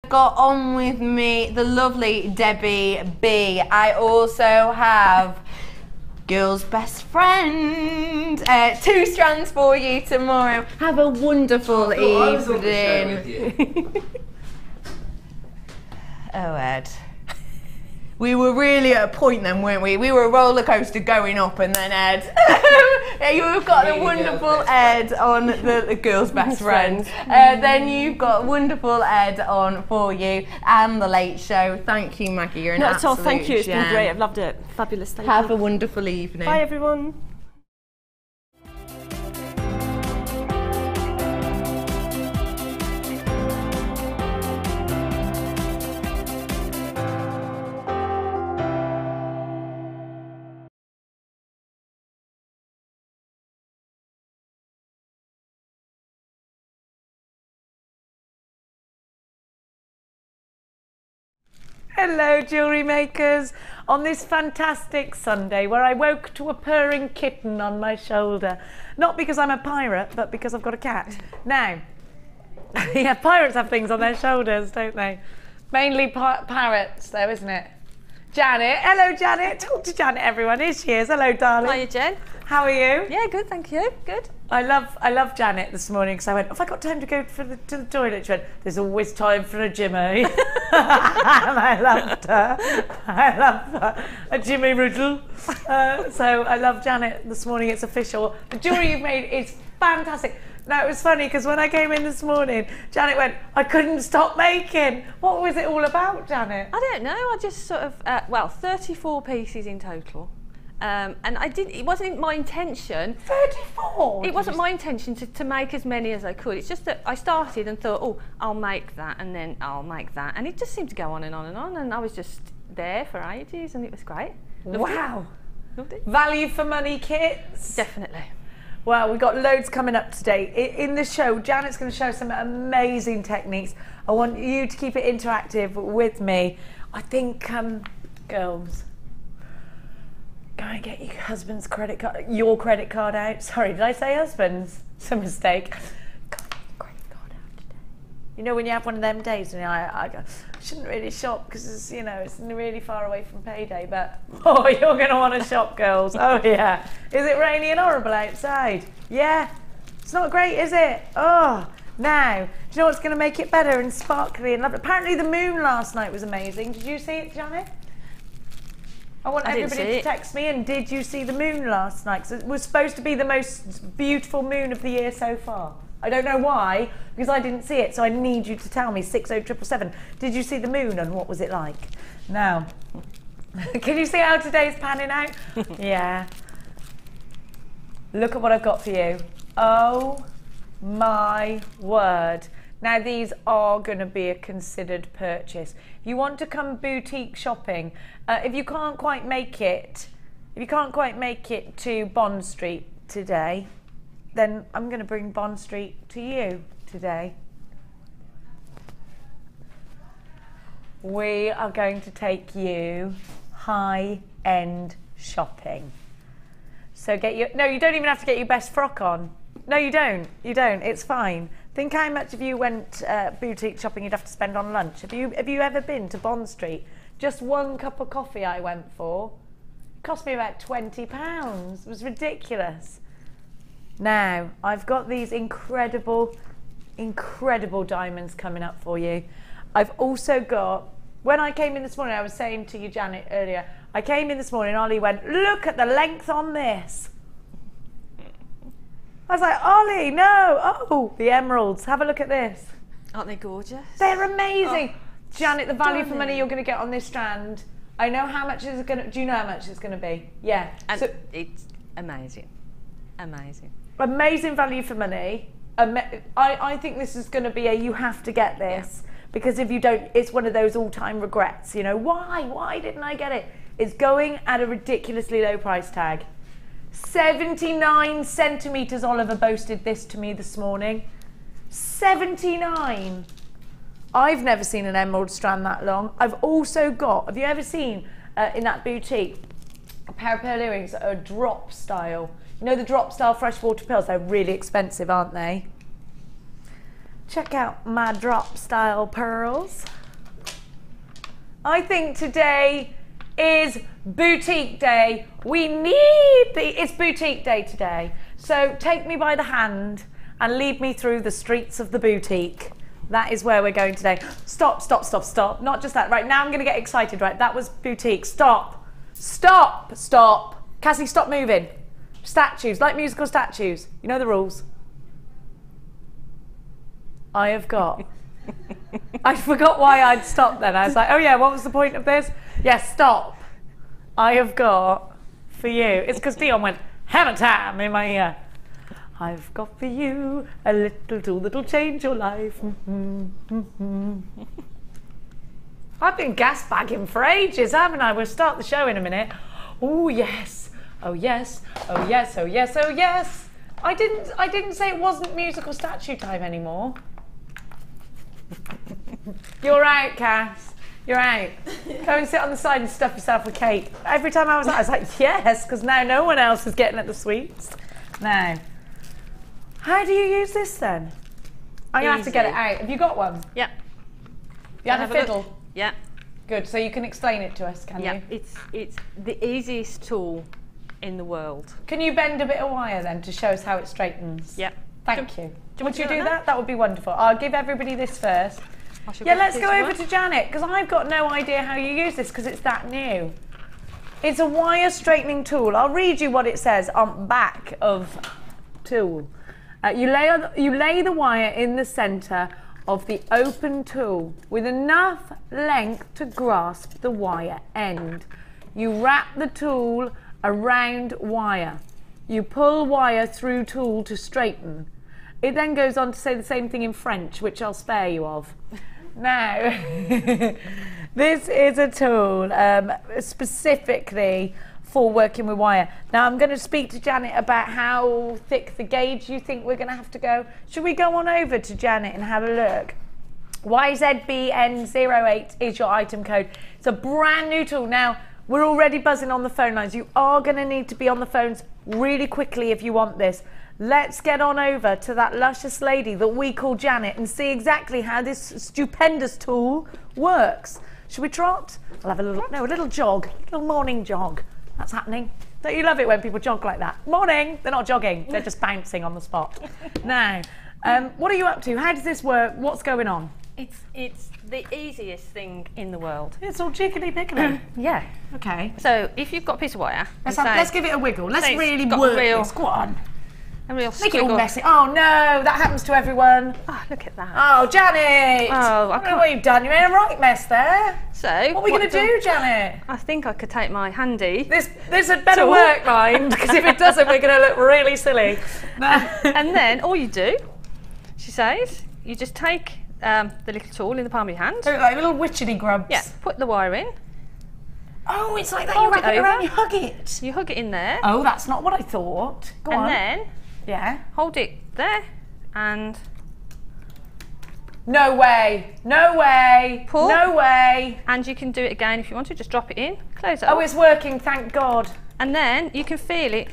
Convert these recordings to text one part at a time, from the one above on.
Got on with me the lovely Debbie B. I also have girl's best friend. 2 strands for you tomorrow. Have a wonderful evening. Oh, Ed. We were really at a point then, weren't we? We were a roller coaster going up, and then Ed. You've got the wonderful Ed on the girl's best friend. Then you've got wonderful Ed on for you, and the Late Show. Thank you, Maggie. You're an absolute Not at all. Thank you. It's gem. been great. I've loved it. Fabulous. Thank you. Have a wonderful evening. Bye, everyone. Hello, jewellery makers, on this fantastic Sunday where I woke to a purring kitten on my shoulder. Not because I'm a pirate, but because I've got a cat. Now, yeah, pirates have things on their shoulders, don't they? Mainly parrots though, isn't it? Janet, hello Janet, talk to Janet everyone, here she is, hello darling. Hiya Jen. How are you? Yeah, good, thank you, good. I love Janet this morning because I went, have I got time to go to the toilet? She went, there's always time for a Jimmy. And I loved her. I loved her. A Jimmy Riddle. So I love Janet this morning, it's official. The jewellery you've made is fantastic. Now it was funny because when I came in this morning, Janet went, I couldn't stop making. What was it all about, Janet? I don't know, I just sort of, well, 34 pieces in total. And it wasn't my intention. 34? It wasn't my intention to make as many as I could. It's just that I started and thought, oh, I'll make that and then I'll make that. And it just seemed to go on and on and on. And I was just there for ages and it was great. Wow. Loved it. Value for money kits. Definitely. Well, we've got loads coming up today. In the show, Janet's going to show some amazing techniques. I want you to keep it interactive with me. I think, girls, go and get your husband's credit card, your credit card out. Sorry, did I say husband's? It's a mistake. Go and get your credit card out today. You know when you have one of them days and I shouldn't really shop because it's, you know, it's really far away from payday, but oh, you're going to want to shop, girls. Oh yeah. Is it rainy and horrible outside? Yeah. It's not great, is it? Oh, now, do you know what's going to make it better and sparkly and lovely? Apparently the moon last night was amazing. Did you see it, Janet? I want everybody to text me, and did you see the moon last night? Because it was supposed to be the most beautiful moon of the year so far. I don't know why, because I didn't see it, so I need you to tell me, 60777. Did you see the moon and what was it like? Now, can you see how today's panning out? Yeah. Look at what I've got for you. Oh my word. Now these are going to be a considered purchase. If you want to come boutique shopping, if you can't quite make it to Bond Street today, then I'm going to bring Bond Street to you today. We are going to take you high-end shopping. So no, you don't even have to get your best frock on. No, you don't. You don't. It's fine. Think how much if you went boutique shopping you'd have to spend on lunch. Have you ever been to Bond Street? Just one cup of coffee I went for. It cost me about £20. It was ridiculous. Now, I've got these incredible diamonds coming up for you. I've also got, when I came in this morning, I was saying to you, Janet, earlier, I came in this morning, Ollie went, look at the length on this. I was like, Ollie, no, oh, the emeralds, have a look at this. Aren't they gorgeous? They're amazing. Oh, Janet, the value for stunning. money you're going to get on this strand, I know how much it's going to, do you know how much it's going to be? Yeah. And so, it's amazing, amazing. Amazing value for money. I think this is going to be you have to get this, because if you don't, it's one of those all-time regrets, you know, why didn't I get it? It's going at a ridiculously low price tag. 79 centimetres, Oliver boasted this to me this morning. 79. I've never seen an emerald strand that long. I've also got, have you ever seen in that boutique a pair of pearl earrings that are drop style? You know the drop style freshwater pearls? They're really expensive, aren't they? Check out my drop style pearls. I think today is boutique day. It's boutique day today. So take me by the hand and lead me through the streets of the boutique. That is where we're going today. Stop, stop, stop, stop. Not just that. Right, now I'm going to get excited. Right, that was boutique. Stop. Stop. Stop. Cassie, stop moving. Statues, like musical statues. You know the rules. I have got... I forgot why I'd stopped then. I was like, oh yeah, what was the point of this? Yes, stop. I have got for you. It's because Dion went, hammer time in my ear. I've got for you a little tool that'll change your life. I've been gas bagging for ages, haven't I? We'll start the show in a minute. Oh yes, oh yes, oh yes, oh yes, oh yes. I didn't say it wasn't musical statue time anymore. You're out, Cass. You're out. Go and sit on the side and stuff yourself with cake. Every time I was like, yes, because now no one else is getting at the sweets. Now, how do you use this then? I'm going to have to get it out. Have you got one? Yeah. You have a fiddle? Yeah. Good, so you can explain it to us, can you? It's the easiest tool in the world. Can you bend a bit of wire then to show us how it straightens? Yeah. Thank you. Would you do do that? that? That would be wonderful. I'll give everybody this first. Yeah, let's go over to Janet, because I've got no idea how you use this because it's that new. It's a wire straightening tool. I'll read you what it says on back of tool. You lay the wire in the centre of the open tool with enough length to grasp the wire end. You wrap the tool around wire. You pull wire through tool to straighten. It then goes on to say the same thing in French, which I'll spare you of. Now, this is a tool specifically for working with wire. Now I'm going to speak to Janet about how thick the gauge you think we're going to have to go. Should we go on over to Janet and have a look? YZBN08 is your item code. It's a brand new tool. Now, we're already buzzing on the phone lines. You are going to need to be on the phones really quickly if you want this. Let's get on over to that luscious lady that we call Janet and see exactly how this stupendous tool works. Should we trot? I'll have a little jog, a little morning jog. That's happening. Don't you love it when people jog like that? Morning. They're not jogging. They're just bouncing on the spot. Now, what are you up to? How does this work? What's going on? It's the easiest thing in the world. It's all jiggly piggly. Yeah. Okay. So if you've got a piece of wire, Let's give it a wiggle. Let's say it's really got work real- this. Go on. a real Make it all squiggle. messy. Oh no, that happens to everyone. Oh, look at that. Oh, Janet. Oh, I I don't know can't- what you've done. You made a right mess there. So What are we going to do, Janet? I think I could take my handy. This had better Tool. work, mind, because if it doesn't, we're going to look really silly. And then all you do, she says, you just take the little tool in the palm of your hand. Like little witchetty grubs. Yeah, put the wire in. Oh, it's like that. Hold You wrap it it around, over. you hug it. You hug it in there, Oh, that's not what I thought. Go and on. then Yeah. hold it there, and No way. No way. Pull. No way. and you can do it again if you want to. Just drop it in, close it Oh, up, it's working, thank God. and then you can feel it.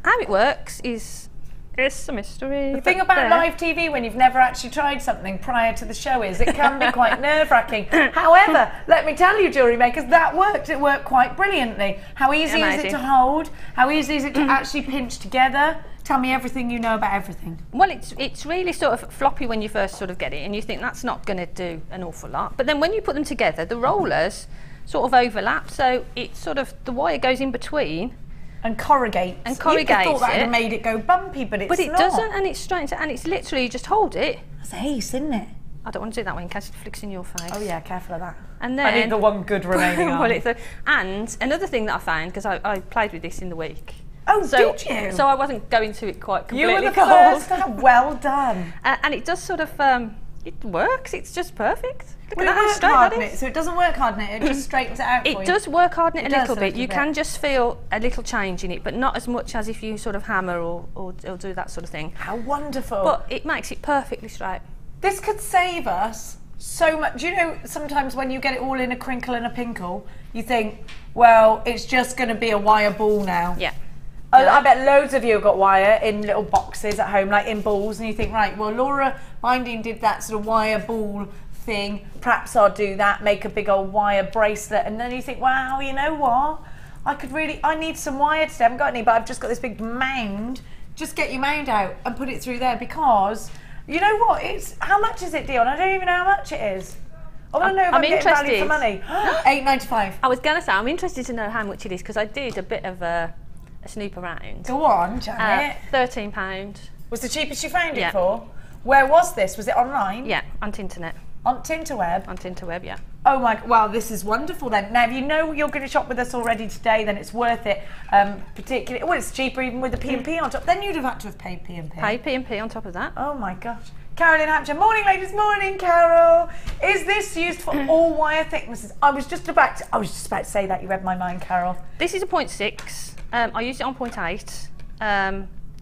How it works is it's a mystery. The thing about live TV when you've never actually tried something prior to the show is it can be quite nerve-wracking. However, let me tell you, jewellery makers, that worked. It worked quite brilliantly. How easy is it Amazing. to hold? How easy is it to actually pinch together? Tell me everything you know about everything. Well, it's really sort of floppy when you first sort of get it, and you think that's not going to do an awful lot. But then when you put them together, the rollers sort of overlap, so it sort of the wire goes in between. And corrugates. And You'd have corrugates thought that would it. have made it go bumpy, but it's not. But it doesn't, and it's straight, and it's literally you just hold it. That's ace, isn't it? I don't want to do that one in case it flicks in your face. Oh yeah, careful of that. And then I need the one good remaining arm. well, and another thing that I found, because I played with this in the week. Oh, So, did you? So I wasn't going to it quite You completely were the cold. first. Well done. And it does sort of, it works. It's just perfect. Look Will at it how work straight hard that in is. it? So it doesn't work hard in it, it just straightens it out for you. It does work hard in it, It a does little a bit. little You bit. can just feel a little change in it, but not as much as if you sort of hammer or do that sort of thing. How wonderful. But it makes it perfectly straight. This could save us so much. Do you know, sometimes when you get it all in a crinkle and a pinkle, you think, well, it's just going to be a wire ball now. Yeah. I bet loads of you have got wire in little boxes at home, like in balls, and you think, right, well, Laura Binding did that sort of wire ball thing. Perhaps I'll do that, make a big old wire bracelet, and then you think, wow, you know what? I need some wire today. I haven't got any, but I've just got this big mound. Just get your mound out and put it through there, because you know what? How much is it, Dion? I don't even know how much it is. I want to know if I'm getting value for money. £8.95. I was going to say, I'm interested to know how much it is, because I did a bit of a snoop around. Go on, Janet. £13. Was the cheapest you found it for? Where was this? Was it online? Yeah, on Tinternet. On Tinterweb? On Tinterweb, yeah. Oh my, well, this is wonderful then. Now, if you know you're going to shop with us already today, then it's worth it. Particularly, well, it's cheaper even with the P&P on top. Then you'd have had to have paid P&P. Pay P&P on top of that. Oh my gosh. Carol in Hampshire. Morning, ladies. Morning, Carol. Is this used for all wire thicknesses? I was just about to say that. You read my mind, Carol. This is a 0.6. I used it on 0.8.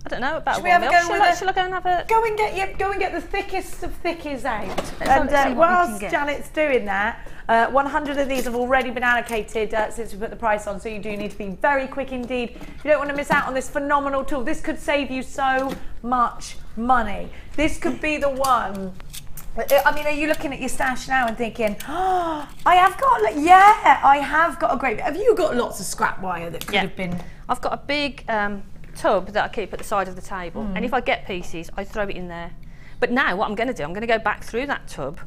I don't know about. Should we have a go with it? Shall I go and have a? Go and get the thickest of thickies out. Let's And whilst Janet's doing that, 100 of these have already been allocated since we put the price on. So you do need to be very quick indeed. You don't want to miss out on this phenomenal tool. This could save you so much money. This could be the one. I mean, are you looking at your stash now and thinking, oh, I have got a great. Have you got lots of scrap wire that could have been? I've got a big tub that I keep at the side of the table, and if I get pieces, I throw it in there. But now what I'm going to do, I'm going to go back through that tub,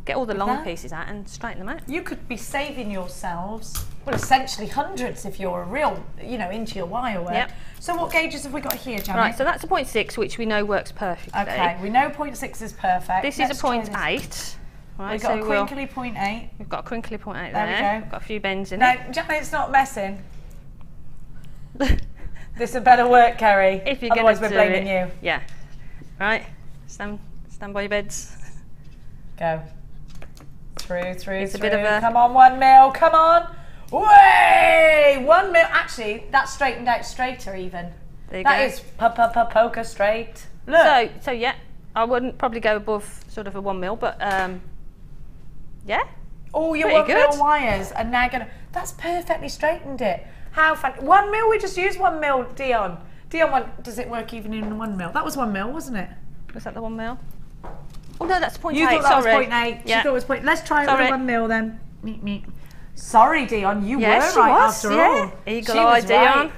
get all the long pieces out and straighten them out. You could be saving yourselves, well, essentially hundreds if you're a real, into your wire work. Yep. So what gauges have we got here, Janet? Right, so that's a 0.6, which we know works perfectly. Okay, we know 0.6 is perfect. This is a 0.8. Right, we've got a crinkly 0.8. We've got a crinkly 0.8 there. There we go. We've got a few bends in now, it. Janet's not messing. This had better work, Kerry. If you're Otherwise, going to we're blaming you. Yeah. Right. Stand by your beds. Go. Through. It's a bit of a... Come on, 1 mil. Come on. Way! 1 mil. Actually, that's straightened out straighter even. There you go. That is poker straight. Look. So yeah, I wouldn't probably go above sort of a 1 mil, but yeah. All your 1 mil wires are now going to... That's perfectly straightened it. How fun. 1 mil, we just used 1 mil, Dion. Dion, does it work even in 1 mil? That was 1 mil, wasn't it? Was that the 1 mil? Oh no, that's 0.8. You thought that was 0.8. Yeah. She thought it was 0.8. Let's try it with 1 mil then. Meet. Sorry, Dion, you were right after all. Eagle-eye Dion. Right.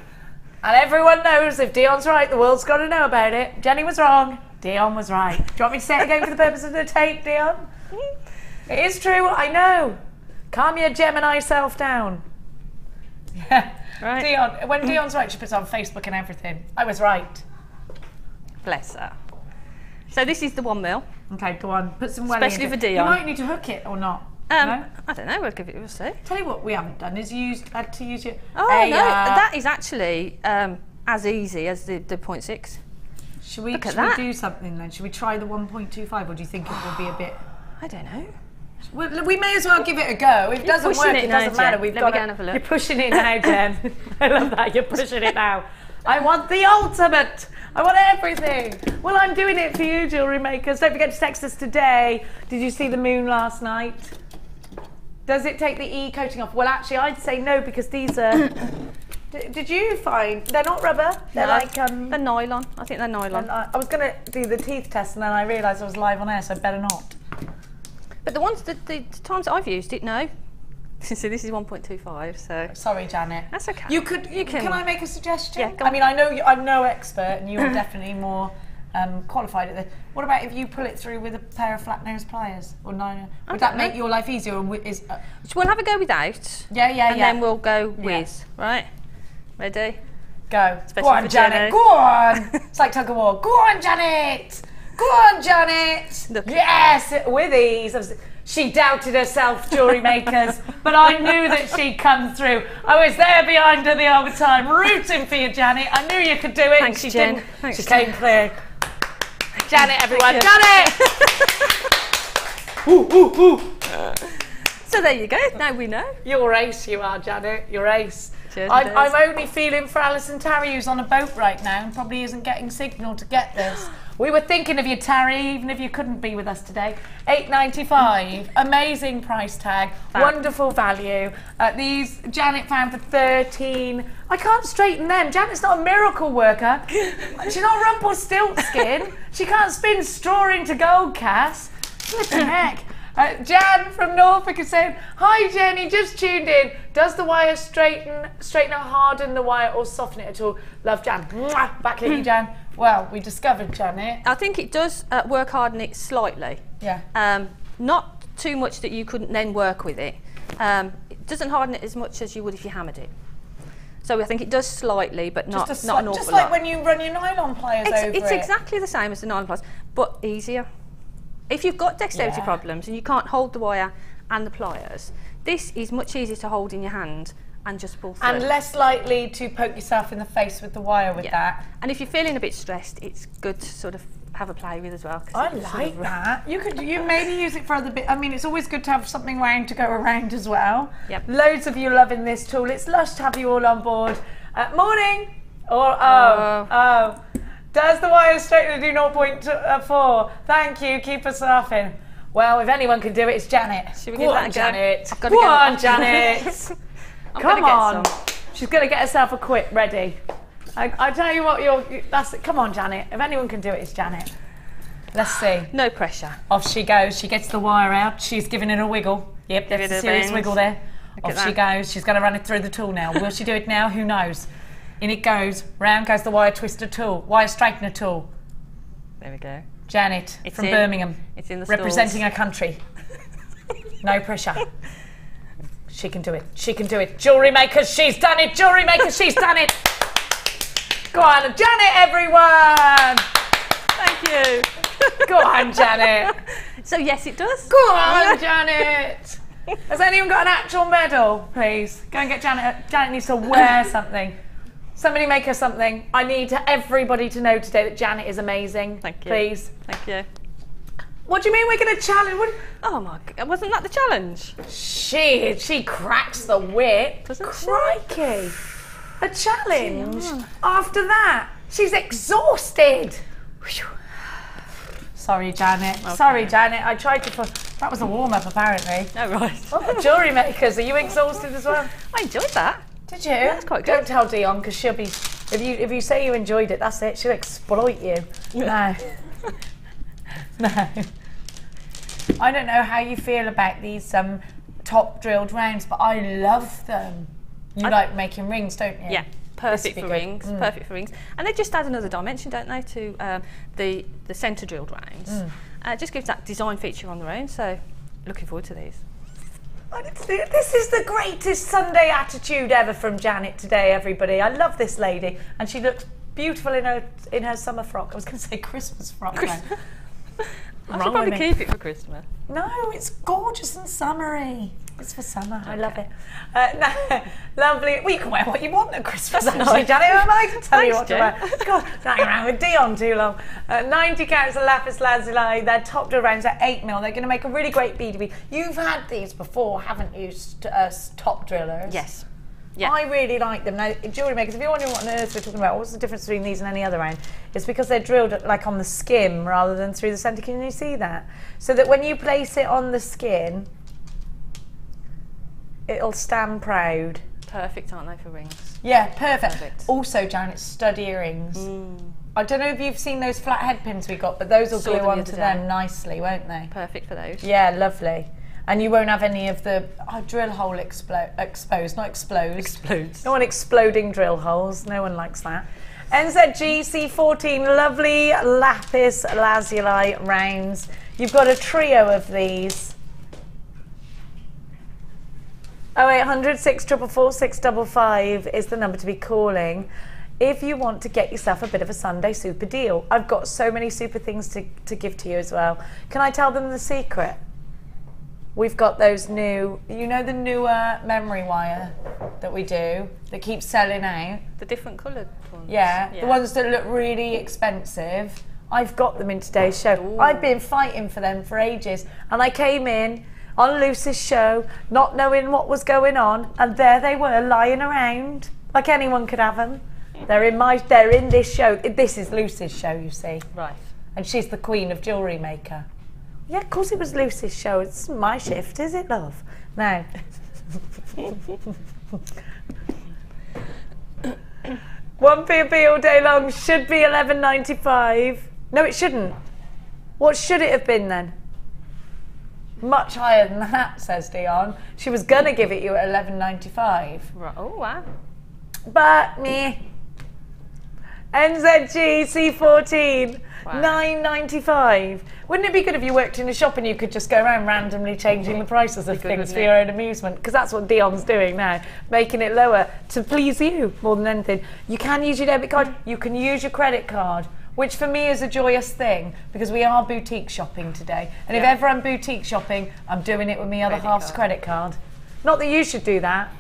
And everyone knows if Dion's right, the world's got to know about it. Jenny was wrong. Dion was right. Do you want me to say it again for the purpose of the tape, Dion? It is true, I know. Calm your Gemini self down. Yeah. Right. Dion, when Dion's right, she puts on Facebook and everything. I was right. Bless her. So this is the 1 mil. Okay, go on. Put some welly Especially into for it. Dion. You might need to hook it or not. No? I don't know. We'll see. Tell you what we haven't done is had to use your... Oh, no. That is actually as easy as the 0.6. Should we do something then? Should we try the 1.25 or do you think it will be a bit... I don't know. We may as well give it a go. If it doesn't work, it doesn't matter. We've got to have a look. You're pushing it now, Jen. I love that. You're pushing it now. I want the ultimate. I want everything. Well, I'm doing it for you, jewellery makers. Don't forget to text us today. Did you see the moon last night? Does it take the E coating off? Well, actually, I'd say no because these are... Did you find... They're not rubber. They're like... They're nylon. I think they're nylon. I was going to do the teeth test and then I realised I was live on air, so I better not. But the ones, the times that I've used it, no. So this is 1.25, so... Sorry, Janet. That's okay. You can I make a suggestion? Yeah, go I on. mean, I know I'm no expert and you're definitely more qualified at this. What about if you pull it through with a pair of flat nose pliers? Or nine? Would that make your life easier? Or so we'll have a go without. Yeah. And then we'll go with. Right? Ready? Go. Especially go on, for Janet. Jenny. Go on. It's like tug of war. Go on, Janet. Go on, Janet. Look. Yes, with ease. She doubted herself, jewellery makers, but I knew that she'd come through. I was there behind her the whole time, rooting for you, Janet. I knew you could do it. Thanks, she Jen. didn't. Thanks, she Jen. came clear. Janet, everyone. Janet! Ooh. So there you go. Now we know. You're ace, you are, Janet. You're ace. Cheers, I'm only feeling for Alison Tarry, who's on a boat right now and probably isn't getting signal to get this. We were thinking of you, Tarry, even if you couldn't be with us today. $8.95, amazing price tag, wonderful value. These Janet found for $13. I can't straighten them. Janet's not a miracle worker. She's not Rumpelstiltskin. She can't spin straw into gold, Cass. Flippin' heck. Jan from Norfolk is saying, hi Jenny, just tuned in. Does the wire straighten or harden the wire or soften it at all? Love Jan. Mwah! Back at you, Jan. Well, we discovered Janet. I think it does work harden it slightly. Yeah. Not too much that you couldn't then work with it. It doesn't harden it as much as you would if you hammered it. So I think it does slightly, but not an awful lot. Just like when you run your nylon pliers over it. It's exactly the same as the nylon pliers, but easier. If you've got dexterity problems and you can't hold the wire and the pliers, this is much easier to hold in your hand and just pull through. And less likely to poke yourself in the face with the wire with that. And if you're feeling a bit stressed, it's good to sort of have a play with as well. I like that. You maybe use it for other bits. I mean, it's always good to have something round to go around as well. Yep. Loads of you loving this tool. It's lush to have you all on board. Morning. Or does the wire straightener do 0.4? Thank you. Keep us laughing. Well, if anyone can do it, it's Janet. Should we give that a go? Janet. I've got Go on, Janet. Come on. She's going to get herself a quit ready. I tell you what, come on, Janet. If anyone can do it, it's Janet. Let's see. No pressure. Off she goes. She gets the wire out. She's giving it a wiggle. Yep, that's a serious wiggle there. Off she goes. She's going to run it through the tool now. Will she do it now? Who knows? In it goes. Round goes the wire twister tool. Wire straightener tool. There we go. Janet from Birmingham. It's in the representing her country. No pressure. She can do it. She can do it. Jewellery maker, she's done it. Jewellery maker, she's done it. Go on, Janet, everyone. Thank you. Go on, Janet. So yes, it does. Go on, Janet. Has anyone got an actual medal, please? Go and get Janet. Janet needs to wear something. Somebody make her something. I need everybody to know today that Janet is amazing. Thank you. Please. Thank you. What do you mean we're going to challenge? Oh my God, wasn't that the challenge? She cracks the whip. Doesn't she? Crikey. A challenge. After that, she's exhausted. Sorry, Janet. Okay. Sorry, Janet. I tried to. That was a warm up, apparently. Oh right. Oh, jewellery makers, are you exhausted as well? I enjoyed that. Did you? That's quite good. Don't tell Dion, because she'll be. If you say you enjoyed it, that's it. She'll exploit you. No. No. I don't know how you feel about these top drilled rounds, but I love them. You like making rings, don't you? Yeah, perfect for rings. Perfect for rings, and they just add another dimension, don't they, to the centre drilled rounds. It just gives that design feature on their own. So, looking forward to these. This is the greatest Sunday attitude ever from Janet today, everybody. I love this lady, and she looks beautiful in her summer frock. I was going to say Christmas frock. I should probably keep it for Christmas. No, it's gorgeous and summery. It's for summer. Okay. I love it. No, lovely. Well, you can wear what you want at Christmas, actually, Janet. I can tell you what to wear. God, hang around with Dion too long. 90 carats of Lapis Lazuli. They're top drill rounds at 8mm. They're going to make a really great bead. You've had these before, haven't you, top drillers? Yes. Yeah. I really like them. Now, jewellery makers, if you're wondering what on earth we're talking about, what's the difference between these and any other round? It's because they're drilled like on the skin rather than through the centre. Can you see that? So that when you place it on the skin, it'll stand proud. Perfect, aren't they, for rings? Yeah, perfect. Also, Janet, stud earrings. I don't know if you've seen those flat head pins we got, but those will glue onto them nicely, won't they? Perfect for those. Yeah, lovely. And you won't have any of the drill hole exposed, not explode. Explodes. No one exploding drill holes. No one likes that. NZG C14, lovely Lapis Lazuli rounds. You've got a trio of these. 0800 644 655 is the number to be calling if you want to get yourself a bit of a Sunday super deal. I've got so many super things to give to you as well. Can I tell them the secret? We've got those new, you know, the newer memory wire that we do that keeps selling out. The different coloured ones. Yeah, the ones that look really expensive. I've got them in today's show. Ooh. I've been fighting for them for ages, and I came in on Lucy's show not knowing what was going on, and there they were lying around like anyone could have them. They're in this show. This is Lucy's show, you see. Right. And she's the queen of JewelleryMaker. Yeah, of course it was Lucy's show. It's my shift, is it, love? Now. 1p all day long should be $11.95. No, it shouldn't. What should it have been then? Much higher than that, says Dion. She was gonna give it you at $11.95. Right. Oh wow. But me. NZG C14, Wow. $9.95. Wouldn't it be good if you worked in a shop and you could just go around randomly changing the prices of things for your own amusement? Because that's what Dion's doing now, making it lower to please you more than anything. You can use your debit card, you can use your credit card, which for me is a joyous thing because we are boutique shopping today. And if ever I'm boutique shopping, I'm doing it with my other half's credit card. Not that you should do that.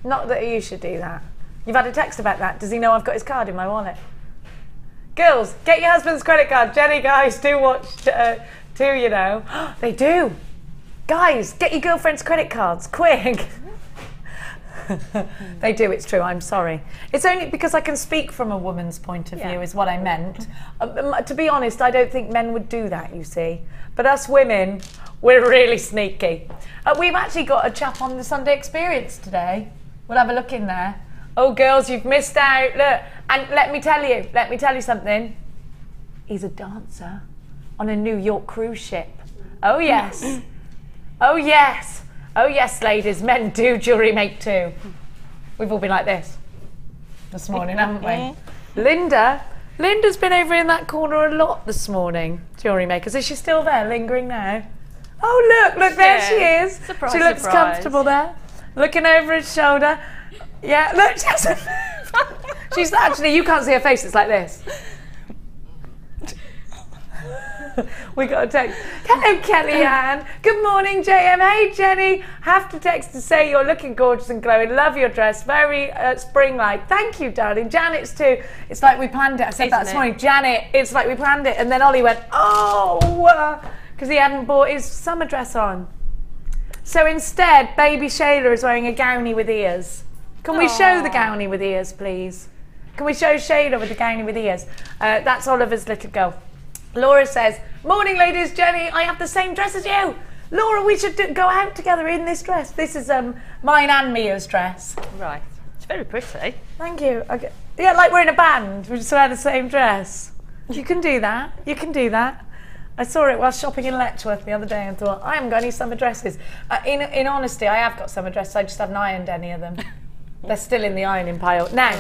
Not that you should do that. You've had a text about that. Does he know I've got his card in my wallet? Girls, get your husband's credit card. Jenny, guys, do watch too, you know. They do. Guys, get your girlfriend's credit cards, quick. They do, it's true, I'm sorry. It's only because I can speak from a woman's point of view is what I meant. To be honest, I don't think men would do that, you see. But us women, we're really sneaky. We've actually got a chap on the Sunday Experience today. We'll have a look in there. Oh, girls, you've missed out. Look, and let me tell you something. He's a dancer on a New York cruise ship. Oh, yes. Oh, yes. Oh, yes, ladies. Men do jewellery make too. We've all been like this morning, haven't we? Linda's been over in that corner a lot this morning. Jewellery makers. Is she still there, lingering now? Oh, look, there she is. Surprise, she looks comfortable there. Looking over his shoulder. Yeah, look, she's actually, you can't see her face, it's like this. We got a text. Hello, Kellyanne. Good morning, JM. Hey, Jenny. Have to text to say you're looking gorgeous and glowing. Love your dress. Very spring-like. Thank you, darling. Janet's too. It's like we planned it. I said that this morning. Janet, it's like we planned it. And then Ollie went, oh, because he hadn't bought his summer dress on. So instead, baby Shayla is wearing a gownie with ears. Can we show the gownie with ears, please? Can we show Shayla with the gownie with ears? That's Oliver's little girl. Laura says, morning, ladies. Jenny, I have the same dress as you. Laura, we should go out together in this dress. This is mine and Mia's dress. Right. It's very pretty. Thank you. Okay. Yeah, like we're in a band. We just wear the same dress. You can do that. You can do that. I saw it while shopping in Letchworth the other day and thought, I haven't got any summer dresses. In honesty, I have got summer dresses. I just haven't ironed any of them. They're still in the ironing pile. Now,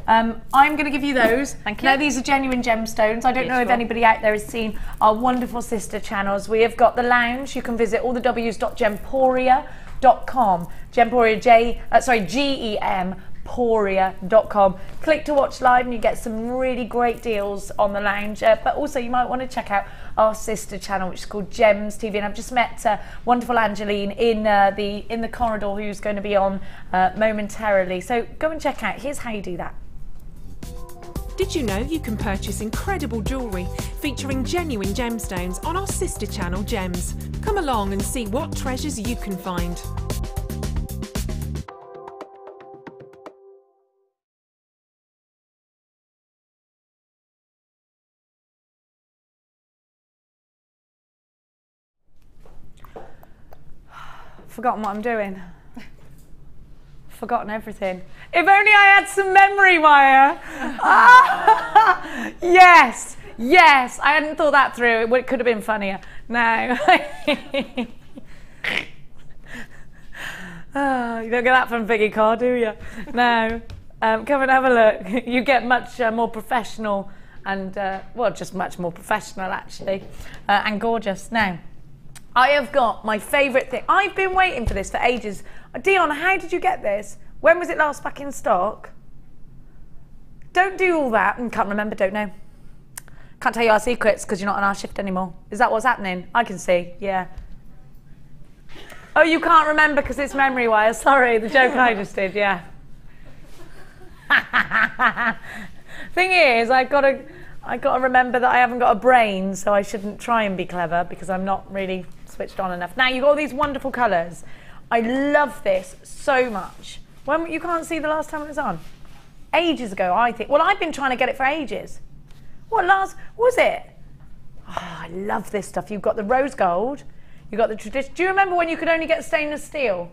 I'm going to give you those. Thank you. Now, these are genuine gemstones. I don't know if anybody out there has seen our wonderful sister channels. We have got the lounge. You can visit all the w's.gemporia.com. Gemporia, G-E-M, Poria.com. Click to watch live and you get some really great deals on the lounge. But also you might want to check out our sister channel, which is called Gems TV. And I've just met wonderful Angeline in the corridor, who's going to be on momentarily. So go and check out. Here's how you do that. Did you know you can purchase incredible jewellery featuring genuine gemstones on our sister channel Gems? Come along and see what treasures you can find. Forgotten what I'm doing. Forgotten everything. If only I had some memory, Maya. Yes, yes. I hadn't thought that through. It could have been funnier. No. Oh, you don't get that from Vicky Carr, do you? No. Come and have a look. You get much more professional and, well, just much more professional, actually, and gorgeous. Now, I have got my favourite thing. I've been waiting for this for ages. Dion, how did you get this? When was it last back in stock? Don't do all that. Can't remember, don't know. Can't tell you our secrets because you're not on our shift anymore. Is that what's happening? I can see, yeah. Oh, you can't remember because it's memory wire. Sorry, the joke I just did, yeah. Thing is, I got to remember that I haven't got a brain, so I shouldn't try and be clever because I'm not really switched on enough. Now, you've got all these wonderful colours. I love this so much. When you can't see the last time it was on? Ages ago, I think. Well, I've been trying to get it for ages. What was it? Oh, I love this stuff. You've got the rose gold. You've got the tradition. Do you remember when you could only get stainless steel?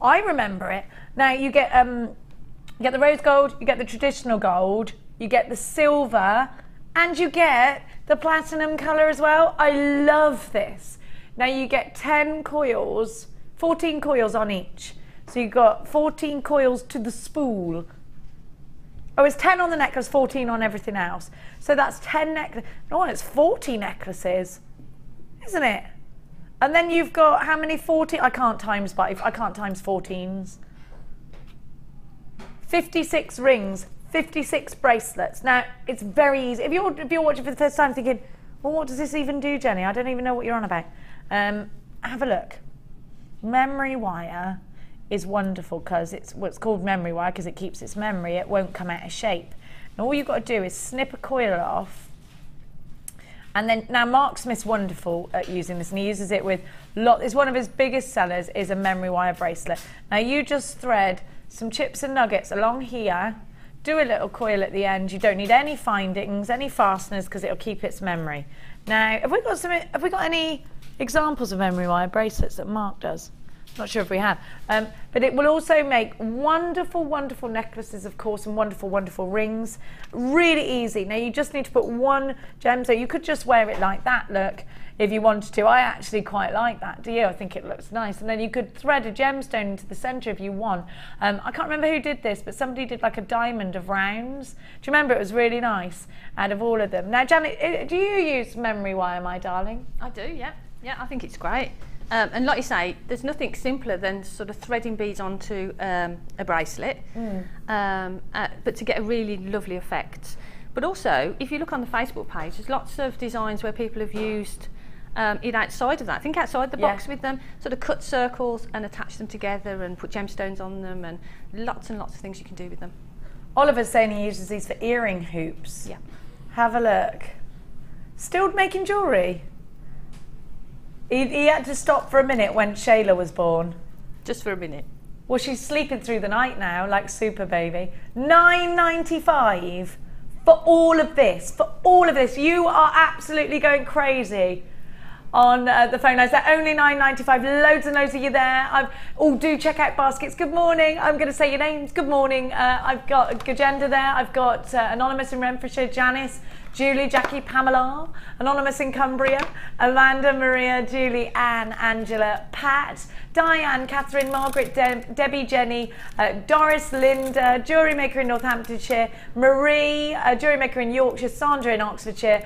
I remember it. Now, you get the rose gold, you get the traditional gold, you get the silver, and you get the platinum colour as well. I love this. Now you get 10 coils, 14 coils on each. So you've got 14 coils to the spool. Oh, it's 10 on the necklace, 14 on everything else. So that's 10 necklaces. No, it's 40 necklaces, isn't it? And then you've got how many 40? I can't times 14s. 56 rings, 56 bracelets. Now, it's very easy. If you're watching for the first time thinking, well, what does this even do, Jenny? I don't even know what you're on about. Have a look. Memory wire is wonderful because it's what's called memory wire because it keeps its memory. It won't come out of shape. And all you've got to do is snip a coil off. And then, now Mark Smith's wonderful at using this, and he uses it with it's one of his biggest sellers is a memory wire bracelet. Now you just thread some chips and nuggets along here, do a little coil at the end. You don't need any findings, any fasteners, because it'll keep its memory. Now, have we got any examples of memory wire bracelets that Mark does? Not sure if we have, but it will also make wonderful, wonderful necklaces, of course, and wonderful, wonderful rings. Really easy. Now you just need to put one gem, so you could just wear it like that, look, if you wanted to. I actually quite like that, do you? I think it looks nice. And then you could thread a gemstone into the centre if you want. I can't remember who did this, but somebody did like a diamond of rounds. Do you remember? It was really nice out of all of them. Now, Janet, do you use memory wire, my darling? I do, yeah. Yeah, I think it's great. And like you say, there's nothing simpler than sort of threading beads onto a bracelet, but to get a really lovely effect. But also, if you look on the Facebook page, there's lots of designs where people have used it outside of that. Think outside the box with them, sort of cut circles and attach them together and put gemstones on them, and lots of things you can do with them. Oliver's saying he uses these for earring hoops. Yeah. Have a look. Still making jewellery? He had to stop for a minute when Shayla was born. Just for a minute. Well, she's sleeping through the night now, like Super Baby. $9.95 for all of this. For all of this. You are absolutely going crazy on the phone lines. They're only $9.95. Loads and loads of you there. Do check out baskets. Good morning. I'm going to say your names. Good morning. I've got Gajenda there. I've got Anonymous in Renfrewshire, Janice, Julie, Jackie, Pamela, Anonymous in Cumbria, Amanda, Maria, Julie, Anne, Angela, Pat, Diane, Catherine, Margaret, Debbie, Jenny, Doris, Linda, JewelleryMaker in Northamptonshire, Marie, JewelleryMaker in Yorkshire, Sandra in Oxfordshire,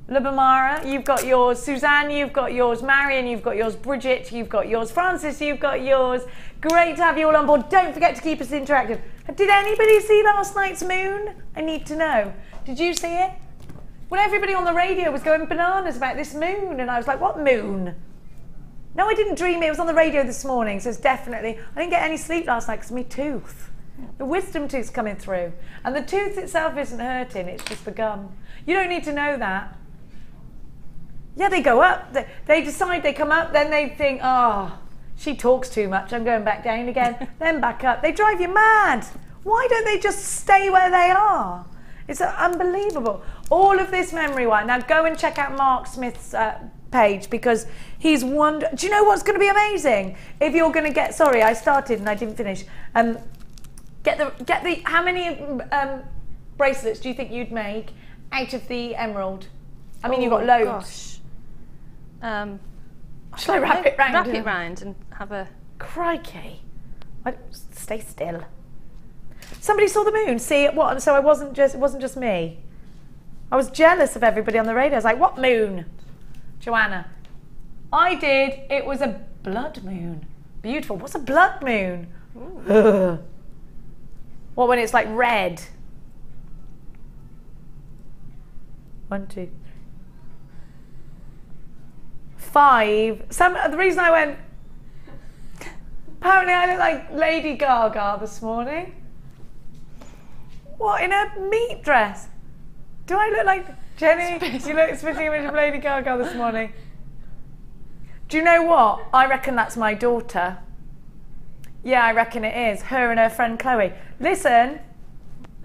Lubamara, you've got yours, Suzanne, you've got yours, Marion, you've got yours, Bridget, you've got yours, Francis, you've got yours. Great to have you all on board. Don't forget to keep us interactive. Did anybody see last night's moon? I need to know. Did you see it? Well, everybody on the radio was going bananas about this moon, and I was like, what moon? No, I didn't dream it. It was on the radio this morning, so it's definitely... I didn't get any sleep last night because of my tooth. The wisdom tooth's coming through. And the tooth itself isn't hurting, it's just the gum. You don't need to know that. Yeah, they go up. They decide they come up, then they think, oh, she talks too much, I'm going back down again, then back up. They drive you mad. Why don't they just stay where they are? It's unbelievable. All of this memory wire. Now go and check out Mark Smith's page because he's do you know what's going to be amazing? If you're going to get, sorry, I started and I didn't finish. Get the, how many bracelets do you think you'd make out of the emerald? I mean, you've got loads. Gosh. Shall I wrap it round? Wrap it round and have a... Crikey. Stay still. Somebody saw the moon. See what? So it wasn't just me. I was jealous of everybody on the radio. I was like, what moon? Joanna. I did. It was a blood moon. Beautiful. What's a blood moon? What, when it's like red? 1, 2, 5. The reason I went, apparently I look like Lady Gaga this morning. What, in a meat dress? Do I look like Jenny? You look spitting image of Lady Gaga this morning. Do you know what? I reckon that's my daughter. Yeah, I reckon it is. Her and her friend Chloe. Listen,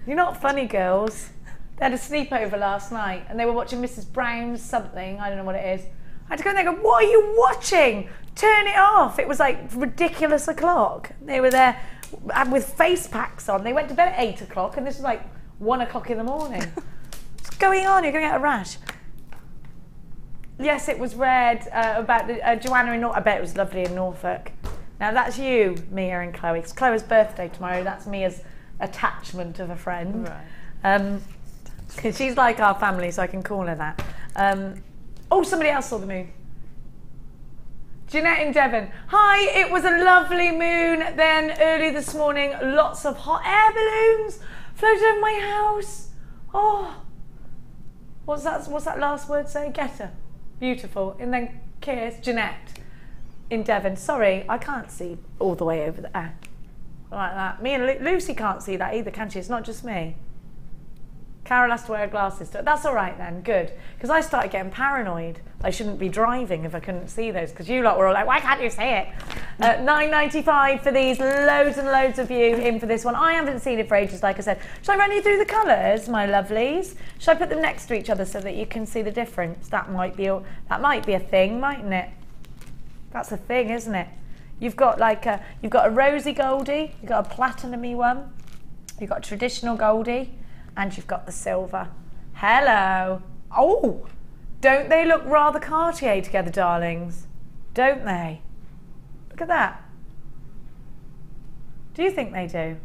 you're not funny, girls. They had a sleepover last night and they were watching Mrs. Brown's something. I don't know what it is. I had to go in there and go, what are you watching? Turn it off. It was like ridiculous o'clock. They were there with face packs on. They went to bed at 8 o'clock and this was like 1 o'clock in the morning. What's going on? You're going to get a rash. Yes, it was read about the, Joanna in Norfolk. I bet it was lovely in Norfolk. Now that's you, Mia and Chloe. It's Chloe's birthday tomorrow. That's Mia's attachment of a friend. Right. Because she's like our family, so I can call her that. Oh, somebody else saw the moon. Jeanette in Devon. Hi, it was a lovely moon then early this morning. Lots of hot air balloons floated over my house. Oh, what's that last word say? Getter. Beautiful. And then kiss. Jeanette in Devon. Sorry, I can't see all the way over there. Like that. Me and Lucy can't see that either, can she? It's not just me. Carol has to wear glasses. That's all right then, good. Because I started getting paranoid. I shouldn't be driving if I couldn't see those, because you lot were all like, why can't you see it? $9.95 for these, loads and loads of you in for this one. I haven't seen it for ages, like I said. Shall I run you through the colours, my lovelies? Shall I put them next to each other so that you can see the difference? That might be a thing, mightn't it? That's a thing, isn't it? You've got like you've got a rosy goldie, you've got a platinum-y one, you've got a traditional goldie, and you've got the silver. Hello. Oh, don't they look rather Cartier together, darlings? Don't they? Look at that. Do you think they do?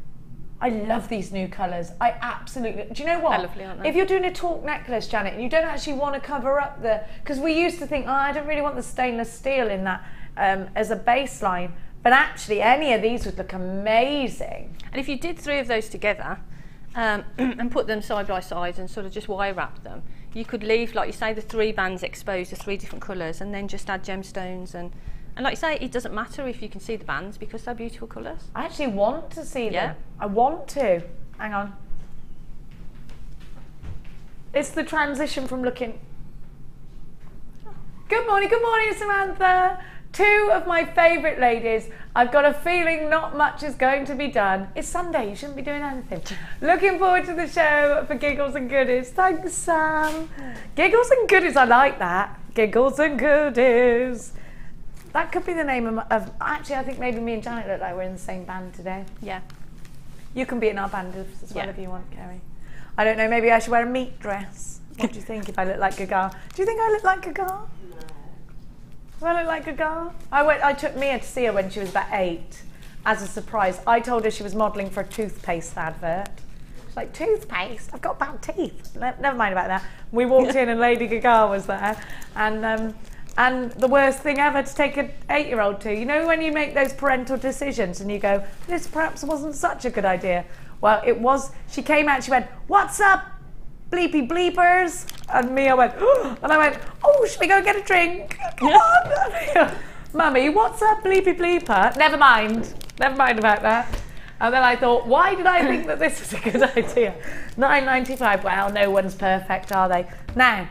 I love these new colours. I absolutely... Do you know what? They're lovely, aren't they? If you're doing a talk necklace, Janet, and you don't actually want to cover up the... Because we used to think, oh, I don't really want the stainless steel in that as a baseline. But actually, any of these would look amazing. And if you did 3 of those together, and put them side by side and sort of just wire wrap them, you could leave, like you say, the 3 bands exposed, the 3 different colours, and then just add gemstones and like you say, it doesn't matter if you can see the bands because they're beautiful colours. I actually want to see them. Yeah. I want to. Hang on. It's the transition from looking... Good morning, Samantha. 2 of my favourite ladies. I've got a feeling not much is going to be done. It's Sunday, you shouldn't be doing anything. Looking forward to the show for Giggles and Goodies. Thanks, Sam. Giggles and Goodies, I like that. Giggles and Goodies. That could be the name of actually, I think maybe me and Janet look like we're in the same band today. Yeah. You can be in our band as well Yeah. if you want, Kerry. I don't know, maybe I should wear a meat dress. What do you think if I look like Gaga? Do you think I look like Gaga? Do I look like Gaga? I took Mia to see her when she was about 8 as a surprise. I told her she was modelling for a toothpaste advert. She's like, toothpaste? I've got bad teeth. Never mind about that. We walked in and Lady Gaga was there. And the worst thing ever to take an 8-year-old to. You know when you make those parental decisions and you go, this perhaps wasn't such a good idea. Well, it was. She came out, she went, what's up, bleepy bleepers? And Mia went, oh, and I went, oh, should we go get a drink? Come on. Mummy, what's up, bleepy bleeper? Never mind about that. And then I thought, why did I think that this was a good idea? $9.95, well, no one's perfect, are they? Now,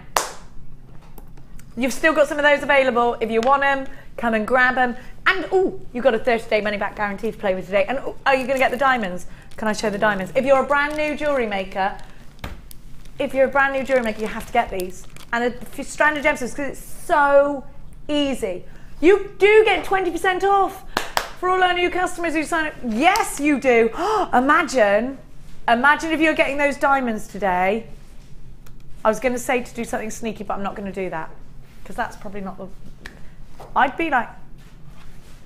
you've still got some of those available. If you want them, come and grab them. And, oh, you've got a 30-day money-back guarantee to play with today. And, are you going to get the diamonds? Can I show the diamonds? If you're a brand new jewellery maker, you have to get these. And a strand of gemstones, because it's so easy. You do get 20% off for all our new customers who sign up. Yes, you do. Imagine if you're getting those diamonds today. I was going to say to do something sneaky, but I'm not going to do that. Because that's probably not the... I'd be like,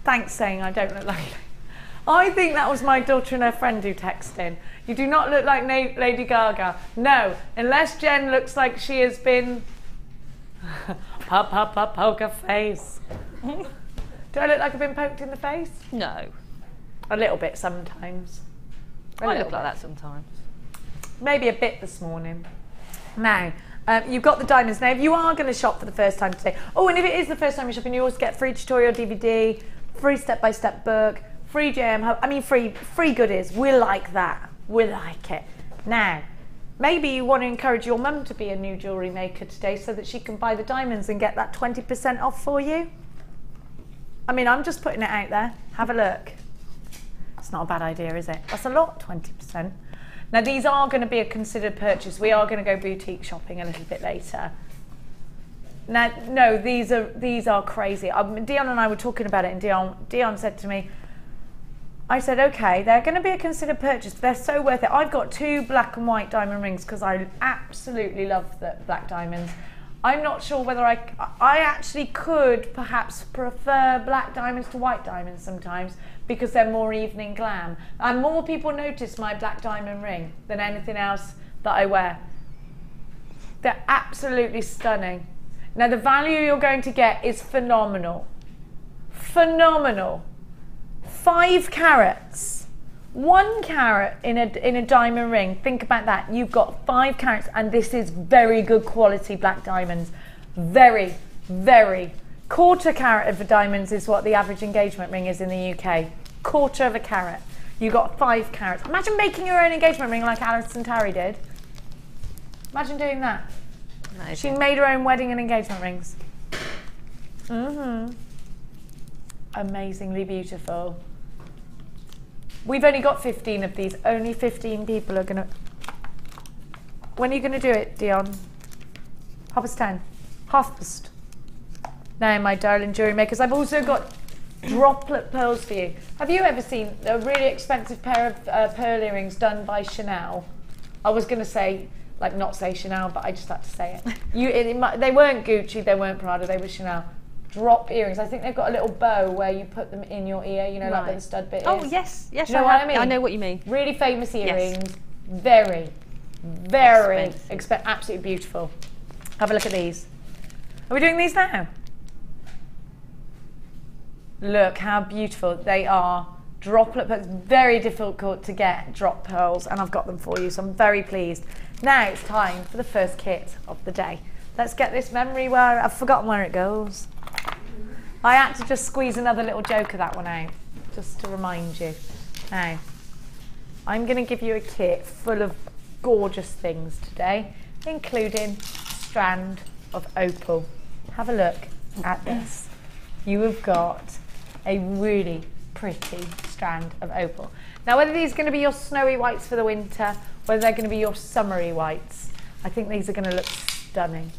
thanks saying I don't look like... I think that was my daughter and her friend who texted in. You do not look like Lady Gaga. No, unless Jen looks like she has been... poker face. Do I look like I've been poked in the face? No. A little bit sometimes. I look like that sometimes. Maybe a bit this morning. Now, you've got the diamonds. Now, if you are going to shop for the first time today, oh, and if it is the first time you're shopping, you always get free tutorial DVD, free step-by-step book, free free goodies. We like that. We like it. Now, maybe you want to encourage your mum to be a new jewellery maker today so that she can buy the diamonds and get that 20% off for you. I mean, I'm just putting it out there. Have a look. It's not a bad idea, is it? That's a lot, 20%. Now, these are going to be a considered purchase. We are going to go boutique shopping a little bit later. Now, no, these are crazy. Dion and I were talking about it, and Dion said to me, I said, okay, they're going to be a considered purchase, but they're so worth it. I've got 2 black and white diamond rings because I absolutely love the black diamonds. I'm not sure whether I actually could perhaps prefer black diamonds to white diamonds sometimes because they're more evening glam. And more people notice my black diamond ring than anything else that I wear. They're absolutely stunning. Now the value you're going to get is phenomenal. Phenomenal. 5 carats. 1 carat in a diamond ring. Think about that. You've got 5 carats, and this is very good quality black diamonds. Very, very. 1/4 carat of the diamonds is what the average engagement ring is in the UK. 1/4 of a carat. You got 5 carats. Imagine making your own engagement ring like Alison Tarry did. Imagine doing that. Amazing. She made her own wedding and engagement rings. Amazingly beautiful. We've only got 15 of these. Only 15 people are gonna. When are you gonna do it, Dion? 10:30. 10:30. Now, my darling jewellery makers, I've also got droplet pearls for you. Have you ever seen a really expensive pair of pearl earrings done by Chanel? I was gonna say, like, not say Chanel, but I just had to say it. They weren't Gucci, they weren't Prada, they were Chanel. Drop earrings. I think they've got a little bow where you put them in your ear, you know, like where the stud bit is. Oh, yes, yes. Do you know what I mean? I know what you mean. Really famous earrings. Yes. Very, very Expensive. absolutely beautiful. Have a look at these. Are we doing these now? Look how beautiful they are. Droplet pearls. Very difficult to get drop pearls, and I've got them for you, so I'm very pleased. Now it's time for the first kit of the day. Let's get this memory where I've forgotten where it goes. I had to just squeeze another little joke of that one out, just to remind you. Now, I'm going to give you a kit full of gorgeous things today, including a strand of opal. Have a look at this. You have got a really pretty strand of opal. Now, whether these are going to be your snowy whites for the winter, whether they're going to be your summery whites, I think these are going to look stunning.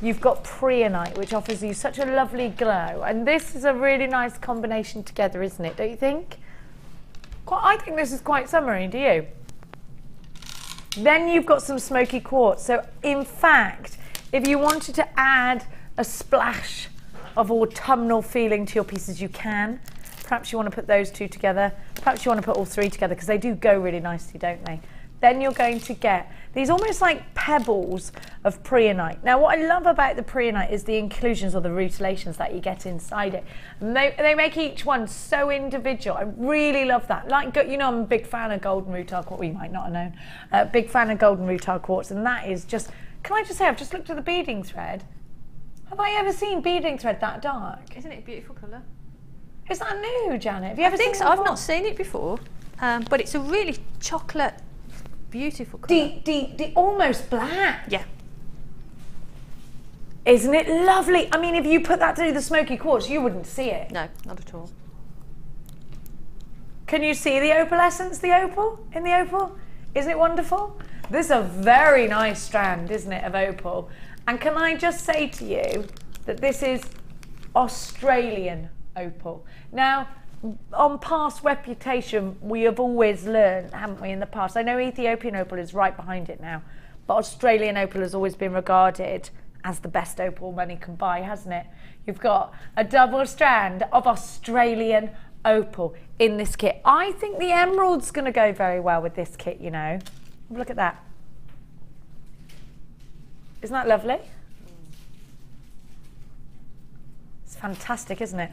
You've got preonite, which offers you such a lovely glow. And this is a really nice combination together, isn't it? Don't you think? I think this is quite summery, do you? Then you've got some smoky quartz. So, in fact, if you wanted to add a splash of autumnal feeling to your pieces, you can. Perhaps you want to put those two together. Perhaps you want to put all 3 together, because they do go really nicely, don't they? Then you're going to get these almost like pebbles of preonite. Now, what I love about the preonite is the inclusions or the rutilations that you get inside it. And they make each one so individual. I really love that. Like, you know, I'm a big fan of golden rutile quartz. Well, you might not have known. Big fan of golden rutile quartz, and that is just. Can I just say, I've just looked at the beading thread. Have I ever seen beading thread that dark? Isn't it a beautiful colour? Is that new, Janet? Have you ever seen so. I've not seen it before, but it's a really chocolate. Beautiful colour. Deep, almost black. Yeah. Isn't it lovely? I mean, if you put that through the smoky quartz, you wouldn't see it. No, not at all. Can you see the opalescence, the opal, in the opal? Isn't it wonderful? This is a very nice strand, isn't it, of opal? And can I just say to you that this is Australian opal. Now, on past reputation, we have always learned, haven't we, in the past? I know Ethiopian opal is right behind it now, but Australian opal has always been regarded as the best opal money can buy, hasn't it? You've got a double strand of Australian opal in this kit. I think the emerald's going to go very well with this kit, you know. Look at that. Isn't that lovely? It's fantastic, isn't it?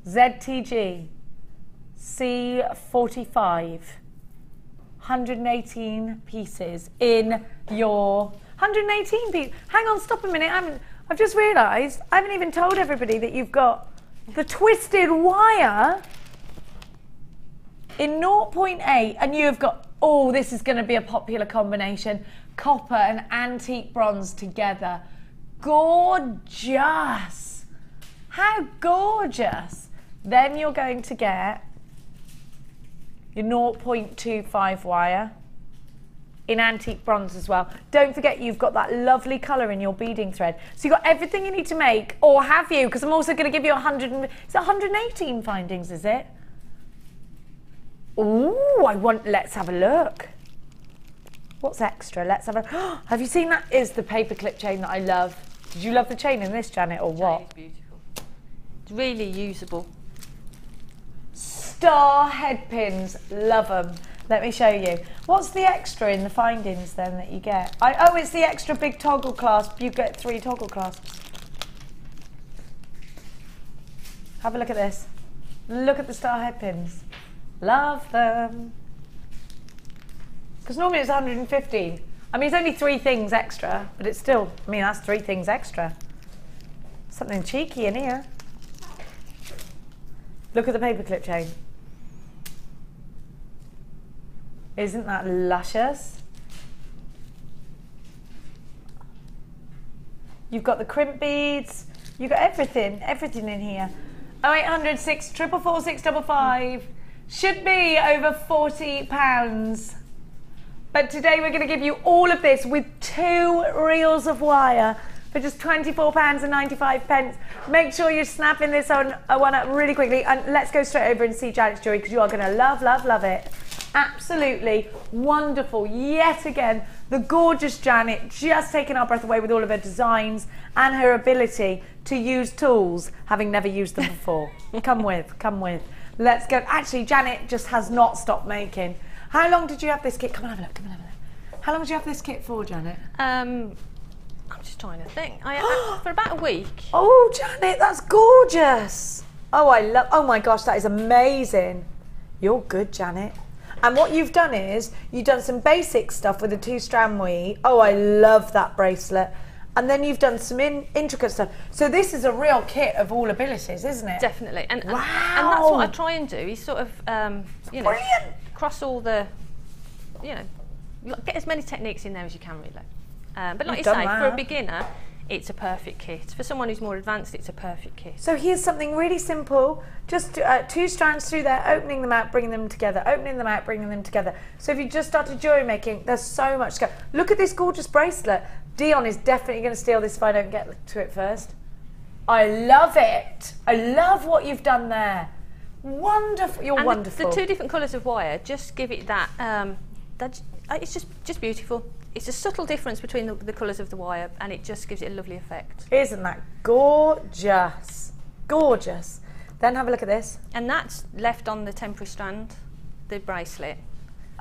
ZTG C45, 118 pieces in your 118 pieces. Hang on, stop a minute. I've just realised I haven't even told everybody that you've got the twisted wire in 0.8, and you've got, oh, this is going to be a popular combination, copper and antique bronze together. Gorgeous! How gorgeous! Then you're going to get your 0.25 wire in antique bronze as well. Don't forget you've got that lovely colour in your beading thread. So you've got everything you need to make, or have you? Because I'm also going to give you 118 findings, is it? Ooh, let's have a look. What's extra? Let's have a, have you seen that? Is the paperclip chain that I love. Did you love the chain in this, Janet, or what? It's beautiful. It's really usable. Star head pins, love them. Let me show you. What's the extra in the findings then that you get? Oh, it's the extra big toggle clasp. You get 3 toggle clasps. Have a look at this. Look at the star head pins. Love them. Because normally it's 115. I mean, it's only 3 things extra, but it's still, I mean, that's 3 things extra. Something cheeky in here. Look at the paperclip chain. Isn't that luscious? You've got the crimp beads. You've got everything in here. 0800 644 655. Should be over £40. But today we're going to give you all of this with 2 reels of wire for just £24.95. Make sure you're snapping this one up really quickly, and let's go straight over and see Janet's jewellery, because you are going to love, love, love it. Absolutely wonderful. Yet again, the gorgeous Janet, just taking our breath away with all of her designs and her ability to use tools, having never used them before. Come with. Let's go. Actually, Janet just has not stopped making. How long did you have this kit? Come on, have a look. How long did you have this kit for, Janet? I'm just trying to think. For about a week. Oh, Janet, that's gorgeous. Oh my gosh, that is amazing. You're good, Janet. And what you've done is, you've done some basic stuff with a 2-strand weave. Oh, I love that bracelet. And then you've done some intricate stuff. So this is a real kit of all abilities, isn't it? Definitely. And wow. And that's what I try and do, is sort of, you know, brilliant. Cross all the, you know, get as many techniques in there as you can, really. But like you say, for a beginner, it's a perfect kit. For someone who's more advanced, it's a perfect kit. So here's something really simple. Just 2 strands through there, opening them out, bringing them together, opening them out, bringing them together. So if you just started jewellery making, there's so much to go. Look at this gorgeous bracelet. Dion is definitely going to steal this if I don't get to it first. I love it. I love what you've done there. Wonderful. You're wonderful. The 2 different colours of wire just give it that, it's just beautiful. It's a subtle difference between the colours of the wire, and it just gives it a lovely effect. Isn't that gorgeous? Gorgeous. Then have a look at this. And that's left on the temporary strand, the bracelet.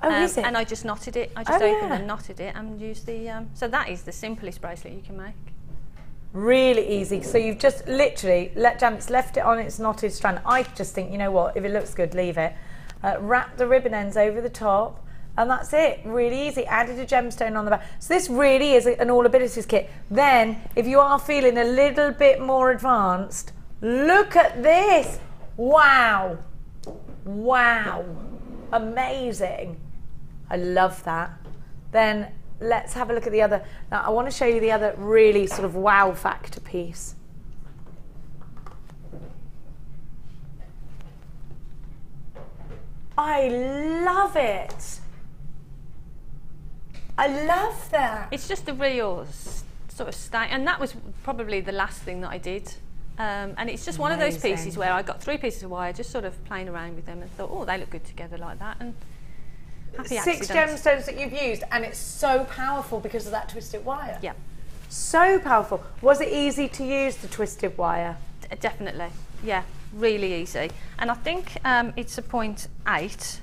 Oh, is it? And I just knotted it. I just opened and knotted it and used the... so that is the simplest bracelet you can make. Really easy. So you've just literally Janet's left it on its knotted strand. I just think, you know what, if it looks good, leave it. Wrap the ribbon ends over the top. And that's it, really easy. Added a gemstone on the back. So this really is an all abilities kit. Then, if you are feeling a little bit more advanced, look at this. Wow. Wow. Amazing. I love that. Then let's have a look at the other. Now I want to show you the other really sort of wow factor piece. I love it. I love that. It's just a real sort of style, and that was probably the last thing that I did. And it's just one of those pieces where I got 3 pieces of wire, just sort of playing around with them, and thought, oh, they look good together like that. And happy 6 accidents. gemstones that you've used, and it's so powerful because of that twisted wire. Yeah. So powerful. Was it easy to use the twisted wire? Definitely. Yeah, really easy. And I think it's a 0.8.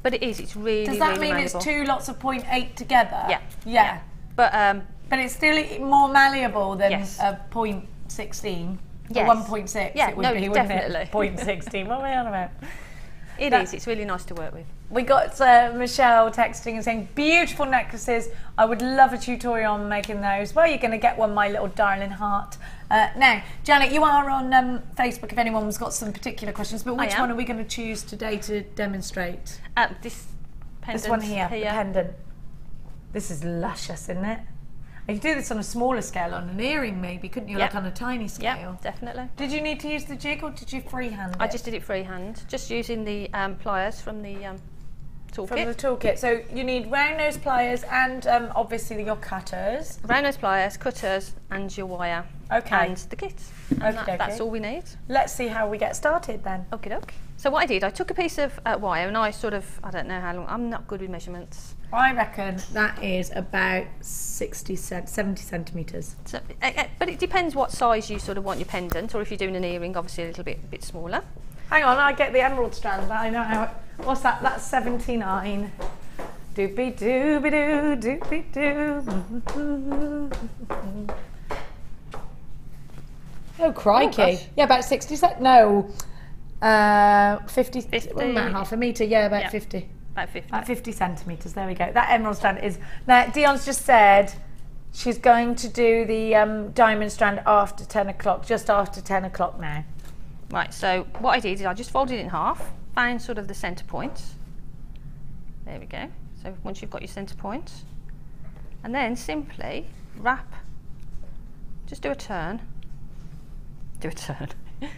But it is, it's really, Does that really mean malleable. it's 2 lots of 0.8 together? Yeah. Yeah. But it's still more malleable than yes. a 0.16. Yes. Or 1.6 Yeah, it would no, be, wouldn't definitely. it? 0.16, what are we on about? It is, it's really nice to work with. We got Michelle texting and saying, beautiful necklaces. I would love a tutorial on making those. Well, you're going to get one, my little darling heart. Now, Janet, you are on Facebook if anyone's got some particular questions, but which one are we going to choose today to demonstrate? This pendant. This one here, the pendant. This is luscious, isn't it? You could do this on a smaller scale, on an earring maybe, couldn't you? Like on a tiny scale. Yeah, definitely. Did you need to use the jig or did you freehand it? I just did it freehand, just using the pliers from the toolkit. From the toolkit. So you need round nose pliers and obviously your cutters. Round nose pliers, cutters, and your wire. Okay. And the kit. And that's all we need. Let's see how we get started then. Okie doke. So what I did, I took a piece of wire and I don't know how long, I'm not good with measurements. I reckon that is about 70 centimetres. So, but it depends what size you sort of want your pendant, or if you're doing an earring, obviously a little bit smaller. Hang on, I get the emerald strand. I know how. What's that? That's 79. Doopy doopy doo, doopy doo. Oh crikey! Yeah, about 60. No, 50. 50. About half a metre. Yeah, about 50. About 50. About 50 centimetres. There we go. That emerald strand is. Now, Dion's just said she's going to do the diamond strand after 10 o'clock. Just after 10 o'clock now. Right. So what I did is I just folded it in half, found sort of the centre point. There we go. So once you've got your centre point, and then simply wrap. Just do a turn. Do a turn.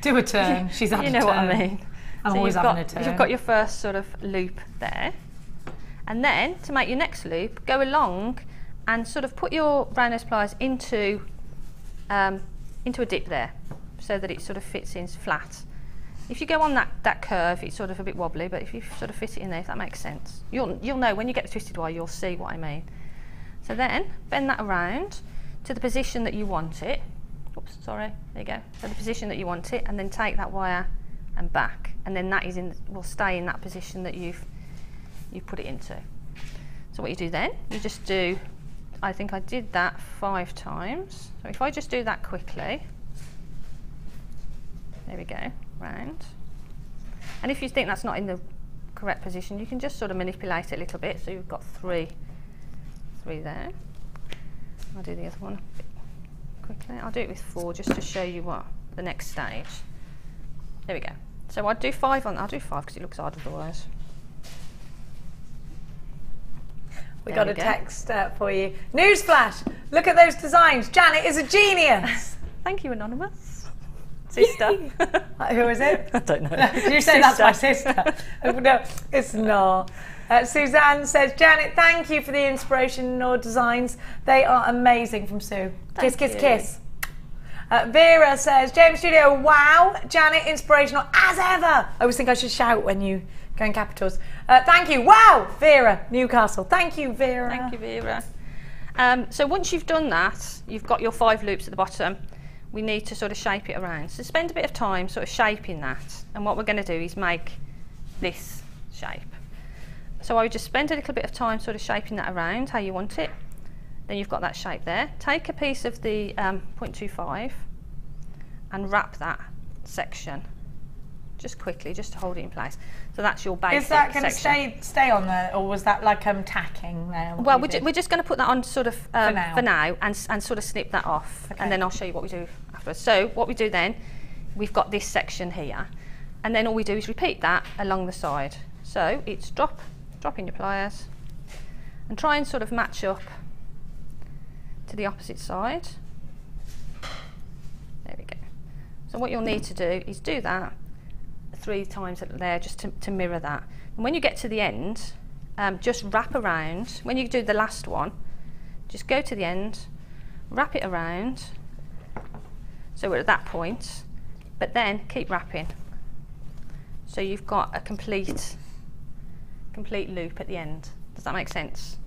Do a turn. She's had a turn. You know what I mean. I'm always having a turn. You've got your first sort of loop there, and then to make your next loop, go along and sort of put your brown nose pliers into a dip there, so that it sort of fits in flat. If you go on that curve, it's sort of a bit wobbly, but if you sort of fit it in there, if that makes sense, you'll know when you get the twisted wire, you'll see what I mean. So then bend that around to the position that you want it. Oops, sorry. There you go. So the position that you want it, and then take that wire and back, and then that will stay in that position that you've put it into. So what you do then, you just do. I think I did that 5 times. So if I just do that quickly, there we go. Round, and if you think that's not in the correct position, you can just sort of manipulate it a little bit, so you've got three there. I'll do the other one a bit quickly. I'll do it with 4 just to show you what the next stage. There we go. So I'll do 5 on. I'll do 5 because it looks odd otherwise. We got a text for you. Newsflash! Look at those designs. Janet is a genius. Thank you, Anonymous. Sister. Who is it? I don't know. Did you say that's my sister? No, it's not. Suzanne says, Janet, thank you for the inspirational designs. They are amazing from Sue. Kiss, kiss, kiss. Vera says, James Studio, wow. Janet, inspirational as ever. I always think I should shout when you go in capitals. Thank you. Wow. Vera, Newcastle. Thank you, Vera. Thank you, Vera. So once you've done that, you've got your 5 loops at the bottom. We need to sort of shape it around. So spend a bit of time sort of shaping that. And what we're going to do is make this shape. So I would just spend a little bit of time sort of shaping that around how you want it. Then you've got that shape there. Take a piece of the 0.25 and wrap that section just quickly, just to hold it in place. So that's your basic section. Is that going to stay on there, or was that like tacking there? Well, we're just going to put that on sort of for now and sort of snip that off, and then I'll show you what we do afterwards. So what we do then, we've got this section here, and then all we do is repeat that along the side. So it's drop in your pliers, and try and sort of match up to the opposite side. There we go. So what you'll need to do is do that 3 times there, just to mirror that. And when you get to the end, just wrap around. When you do the last one, just go to the end, wrap it around, so we're at that point, but then keep wrapping. So you've got a complete loop at the end. Does that make sense?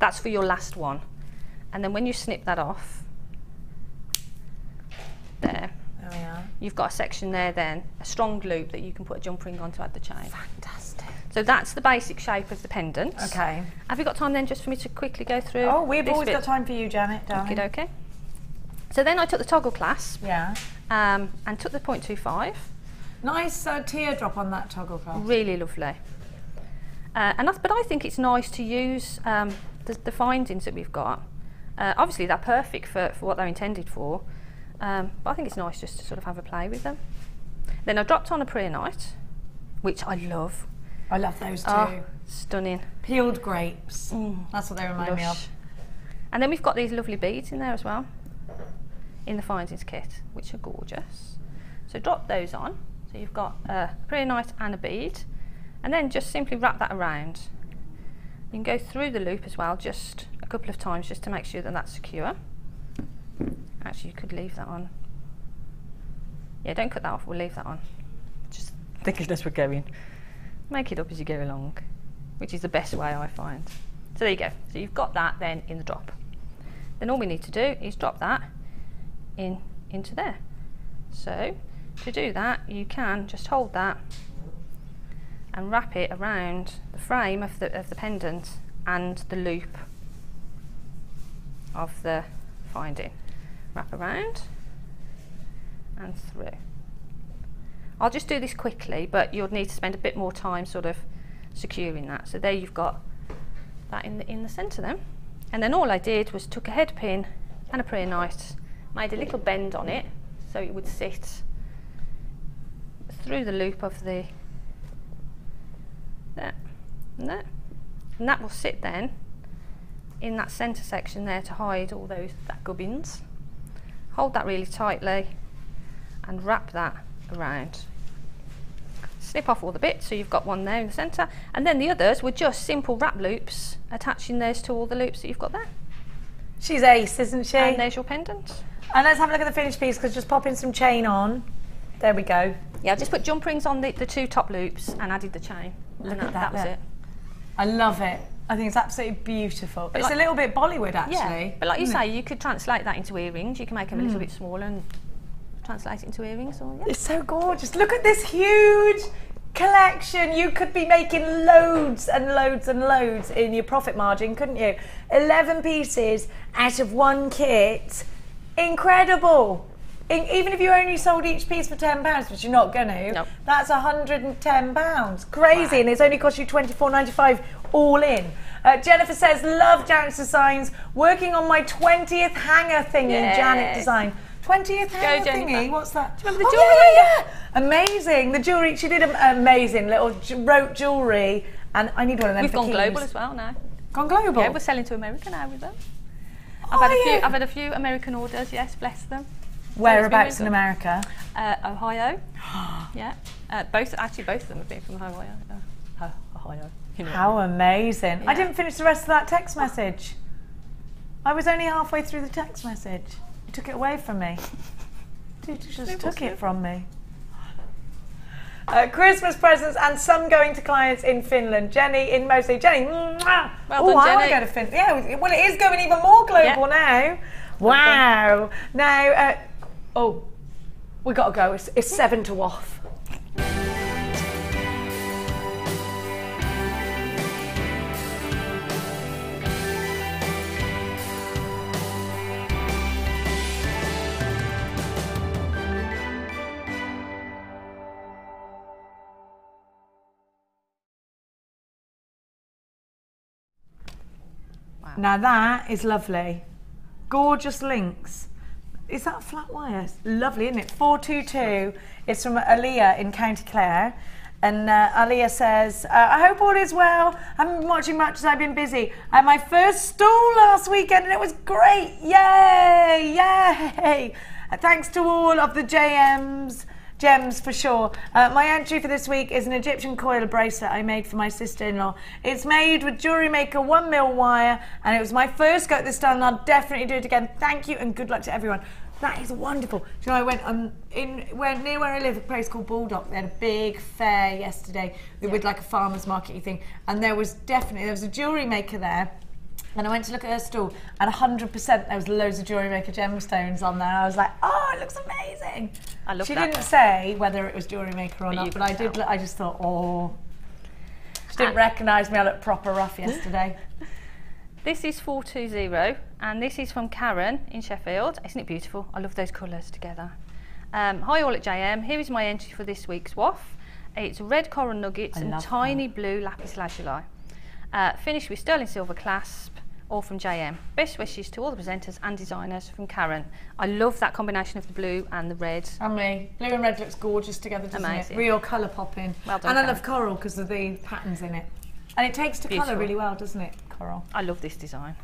That's for your last one. And then when you snip that off, there we are. You've got a section there then, a strong loop that you can put a jump ring on to add the chain. Fantastic. So that's the basic shape of the pendant. Okay. Have you got time then just for me to quickly go through? Oh, we've always got time for you, Janet, darling. Okay. So then I took the toggle clasp. Yeah. And took the 0.25. Nice teardrop on that toggle clasp. Really lovely. But I think it's nice to use the findings that we've got. Obviously they're perfect for what they're intended for, but I think it's nice just to sort of have a play with them. Then I dropped on a preonite, which I love. I love those too. Oh, stunning. Peeled grapes. That's what they remind me of. And then we've got these lovely beads in there as well, in the findings kit, which are gorgeous. So drop those on. So you've got a preonite and a bead, and then just simply wrap that around. You can go through the loop as well, just a couple of times, just to make sure that that's secure. Actually, you could leave that on. Yeah, don't cut that off, we'll leave that on. Just thinking as we're going. Make it up as you go along, which is the best way I find. So there you go. So you've got that then in the drop. Then all we need to do is drop that into there. So to do that, you can just hold that and wrap it around the frame of the pendant and the loop of the finding. Wrap around and through. I'll just do this quickly, but you'll need to spend a bit more time sort of securing that. So there you've got that in the centre then. And then all I did was took a head pin and a prayer knife, made a little bend on it so it would sit through the loop of the there and there. And that will sit then in that centre section there to hide all that gubbins. Hold that really tightly and wrap that around. Snip off all the bits so you've got one there in the centre, and then the others were just simple wrap loops, attaching those to all the loops that you've got there. She's ace, isn't she? And there's your pendant. And let's have a look at the finished piece, because just popping some chain on. There we go. Yeah, I just put jump rings on the two top loops and added the chain. Look and at that was look. it. I love it. I think it's absolutely beautiful. But it's a little bit Bollywood, actually. Yeah, but like you say, you could translate that into earrings. You can make them a little bit smaller and translate it into earrings. Or, yeah. It's so gorgeous. Look at this huge collection. You could be making loads and loads and loads in your profit margin, couldn't you? 11 pieces out of one kit. Incredible. Even if you only sold each piece for £10, which you're not going to, nope. That's £110. Crazy, wow. And it's only cost you £24.95 all in. Jennifer says, love Janet's designs. Working on my 20th hanger thingy, yes. Janet design. 20th hanger thingy? What's that? Do you remember the jewellery? Yeah. Amazing. The jewellery, she did an amazing little rope jewellery, and I need one of them. We've for gone keys. global as well now. Gone global? Yeah, we're selling to America now with them. I've had a few American orders, yes, bless them. Whereabouts in America? Ohio. Yeah. Both of them have been from Ohio. Ohio. You know. How amazing. Yeah. I didn't finish the rest of that text message. I was only halfway through the text message. You took it away from me. You just took it from me. Christmas presents and some going to clients in Finland. Jenny in Moseley. Jenny, mwah! Well done, Jenny. I go to Finland. Yeah, well, it is going even more global now. Wow. Now, we got to go. It's 7 to off. Wow. Now that is lovely. Gorgeous links. Is that flat wire? Lovely, isn't it? 422. It's from Aaliyah in County Clare. And Aaliyah says, I hope all is well. I haven't been watching much as I've been busy. I had my first stall last weekend and it was great. Yay! Yay! Thanks to all of the gems for sure. My entry for this week is an Egyptian coil bracelet I made for my sister-in-law. It's made with JewelleryMaker 1mm wire, and it was my first go at this style, and I'll definitely do it again. Thank you and good luck to everyone. That is wonderful. Do you know, I went near where I live, a place called Baldock. They had a big fair yesterday with like a farmer's market thing, and there was a JewelleryMaker there. And I went to look at her stall, and 100% there was loads of JewelleryMaker gemstones on there. I was like, oh, it looks amazing. I love that. She didn't say whether it was JewelleryMaker or not, but I did. Tell. I just thought, oh. She didn't recognise me. I looked proper rough yesterday. This is 420, and this is from Karen in Sheffield. Isn't it beautiful? I love those colours together. Hi all at JM. Here is my entry for this week's waff. It's red coral nuggets and tiny blue lapis lazuli. Finished with sterling silver clasp, all from JM. Best wishes to all the presenters and designers from Karen. I love that combination of the blue and the red. And me. Blue and red looks gorgeous together, doesn't Amazing. it? Real colour popping. Well done, and I Karen. love coral because of the patterns in it. And it takes to colour really well, doesn't it, coral? I love this design.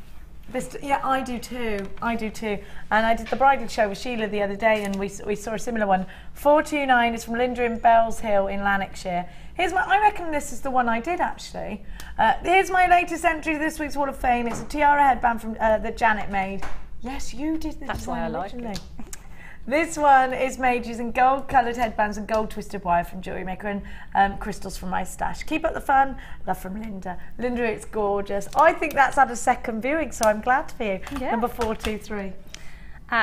Yeah, I do too. I do too. And I did the bridal show with Sheila the other day, and we saw a similar one. 429 is from Linda in Bells Hill in Lanarkshire. I reckon this is the one I did actually. Here's my latest entry to this week's Wall of Fame. It's a tiara headband from that Janet made. Yes, you did the That's design why I like originally. it. This one is made using gold coloured headbands and gold twisted wire from JewelleryMaker and crystals from my stash. Keep up the fun. Love from Linda. Linda, it's gorgeous. I think that's had a second viewing, so I'm glad for you. Yeah. Number 423.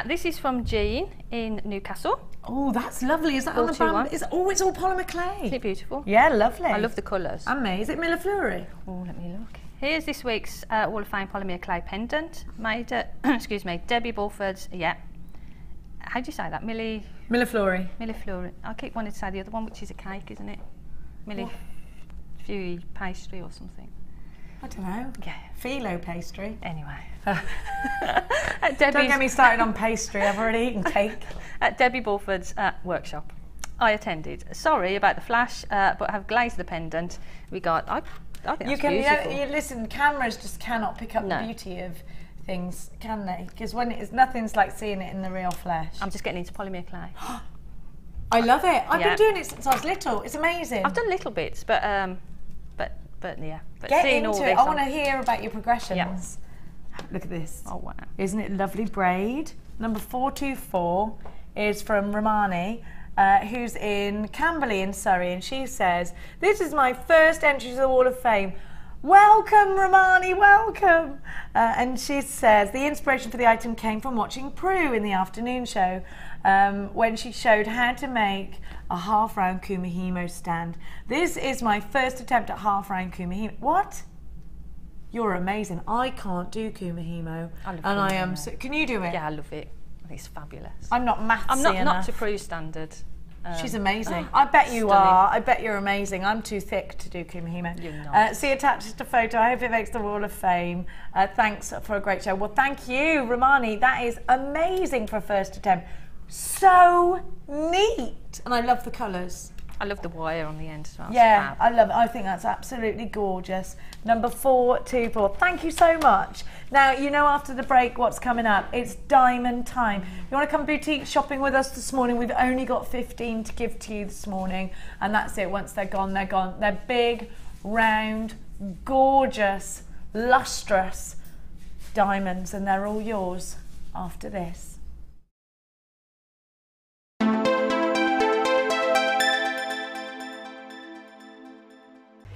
This is from Jean in Newcastle. Oh, that's lovely. Is that on the 421. band? It's all polymer clay. Isn't it beautiful? Yeah, lovely. I love the colours. And me. Is it Millefleury? Oh, let me look. Here's this week's Wall of Fame polymer clay pendant made at, excuse me, Debbie Bulford's, yeah. How do you say that? Millefleury. Millefleury. I keep wanting to say the other one, which is a cake, isn't it? Millefleury pastry or something. I don't know. Yeah. Phyllo pastry. Anyway. Don't get me started on pastry. I've already eaten cake. At Debbie Bulford's workshop. I attended. Sorry about the flash, but I have glazed the pendant. I think that's beautiful. You listen, cameras just cannot pick up the beauty of things, can they? Because when nothing's like seeing it in the real flesh. I'm just getting into polymer clay. I love it. I've been doing it since I was little. It's amazing. I've done little bits, but yeah. But get seeing into all it. this, I want to hear about your progressions. Yeah. Look at this. Oh wow! Isn't it lovely braid? Number 424 is from Romani, who's in Camberley in Surrey, and she says, "This is my first entry to the Wall of Fame. Welcome, Romani, welcome." And she says the inspiration for the item came from watching Prue in the afternoon show when she showed how to make a half-round kumihimo stand. This is my first attempt at half-round kumihimo. What? You're amazing. I can't do kumihimo. I am so, can you do it? Yeah, I love it. I think it's fabulous. I'm not mathsy enough. Not to Prue's standard. She's amazing. I bet you are. I bet you're amazing. I'm too thick to do kumihimo. You're not. See attached a photo. I hope it makes the Wall of Fame. Thanks for a great show. Well, thank you, Romani. That is amazing for a first attempt. So neat. And I love the colours. I love the wire on the end as well. Yeah, I love it. I think that's absolutely gorgeous. Number 424. Thank you so much. Now, you know after the break what's coming up. It's diamond time. You want to come boutique shopping with us this morning? We've only got 15 to give to you this morning. And that's it. Once they're gone, they're gone. They're big, round, gorgeous, lustrous diamonds. And they're all yours after this.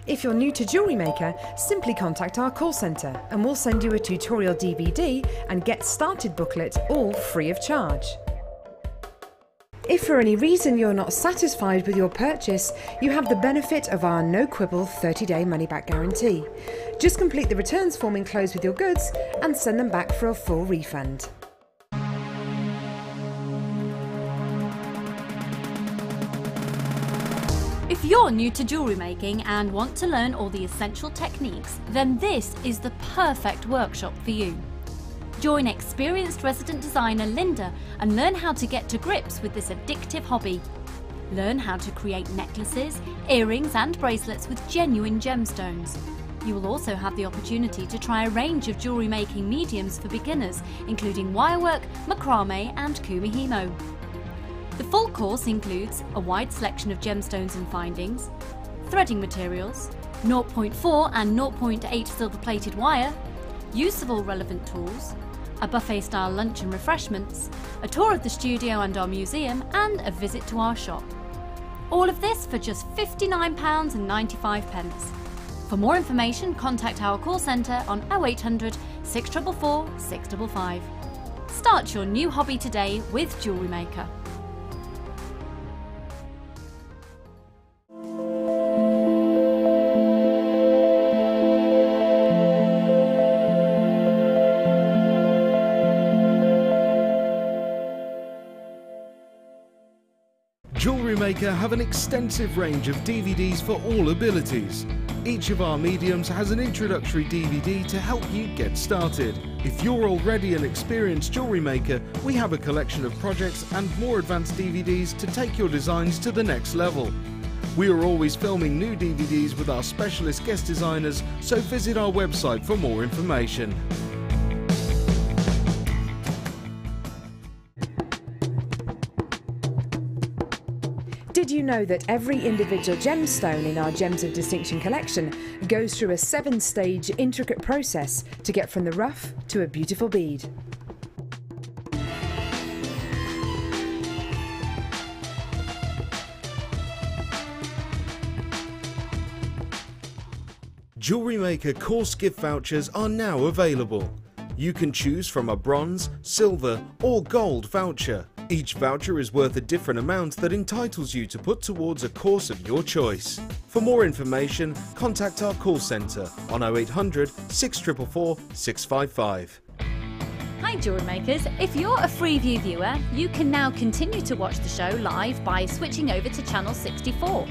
If you're new to JewelleryMaker, simply contact our call centre and we'll send you a tutorial DVD and Get Started booklet, all free of charge. If for any reason you're not satisfied with your purchase, you have the benefit of our no quibble 30-day money-back guarantee. Just complete the returns form enclosed with your goods and send them back for a full refund. If you're new to jewellery making and want to learn all the essential techniques, then this is the perfect workshop for you. Join experienced resident designer Linda and learn how to get to grips with this addictive hobby. Learn how to create necklaces, earrings and bracelets with genuine gemstones. You will also have the opportunity to try a range of jewellery making mediums for beginners, including wirework, macrame and kumihimo. The full course includes a wide selection of gemstones and findings, threading materials, 0.4 and 0.8 silver-plated wire, use of all relevant tools, a buffet-style lunch and refreshments, a tour of the studio and our museum, and a visit to our shop. All of this for just £59.95. For more information, contact our call centre on 0800 644 655. Start your new hobby today with JewelleryMaker. JewelleryMaker have an extensive range of DVDs for all abilities. Each of our mediums has an introductory DVD to help you get started. If you're already an experienced jewellery maker, we have a collection of projects and more advanced DVDs to take your designs to the next level. We are always filming new DVDs with our specialist guest designers, so visit our website for more information. Did you know that every individual gemstone in our Gems of Distinction collection goes through a 7-stage intricate process to get from the rough to a beautiful bead? JewelleryMaker course gift vouchers are now available. You can choose from a bronze, silver or gold voucher. Each voucher is worth a different amount that entitles you to put towards a course of your choice. For more information, contact our call centre on 0800 644 655. Hi Jewellery Makers, if you're a Freeview viewer, you can now continue to watch the show live by switching over to channel 64.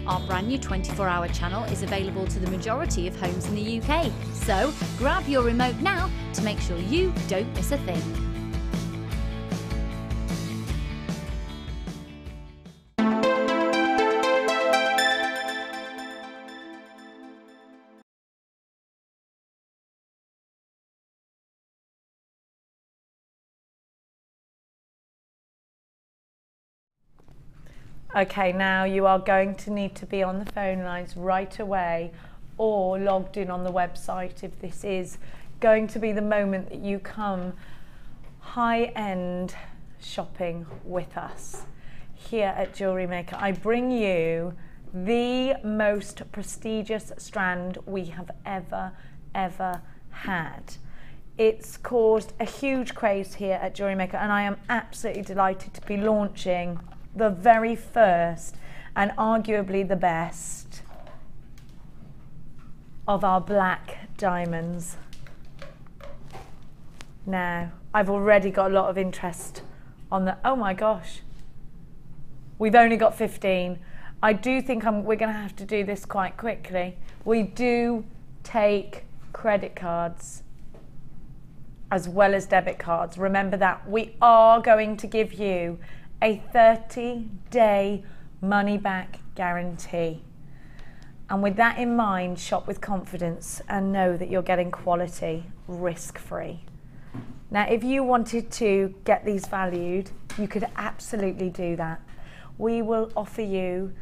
Our brand new 24-hour channel is available to the majority of homes in the UK, so grab your remote now to make sure you don't miss a thing. Okay, now you are going to need to be on the phone lines right away or logged in on the website if this is going to be the moment that you come high-end shopping with us here at JewelleryMaker. I bring you the most prestigious strand we have ever had. It's caused a huge craze here at JewelleryMaker, and I am absolutely delighted to be launching the very first and arguably the best of our black diamonds. Now, I've already got a lot of interest on the, oh my gosh, we've only got 15. I do think we're going to have to do this quite quickly. We do take credit cards as well as debit cards. Remember that. We are going to give you a 30-day money-back guarantee. And with that in mind, shop with confidence and know that you're getting quality risk-free. Now, if you wanted to get these valued, you could absolutely do that. We will offer you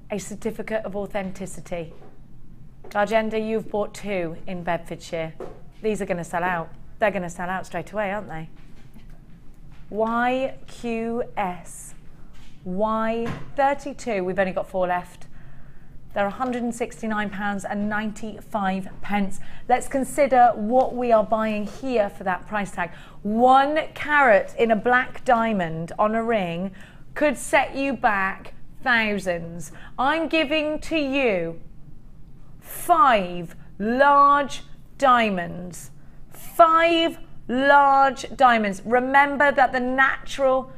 a certificate of authenticity. Gargenda, you've bought 2 in Bedfordshire. These are going to sell out. They're going to sell out straight away, aren't they? YQS, Y32, we've only got 4 left. They're £169.95. Let's consider what we are buying here for that price tag. 1 carat in a black diamond on a ring could set you back thousands. I'm giving to you 5 large diamonds. 5 large diamonds. Remember that the national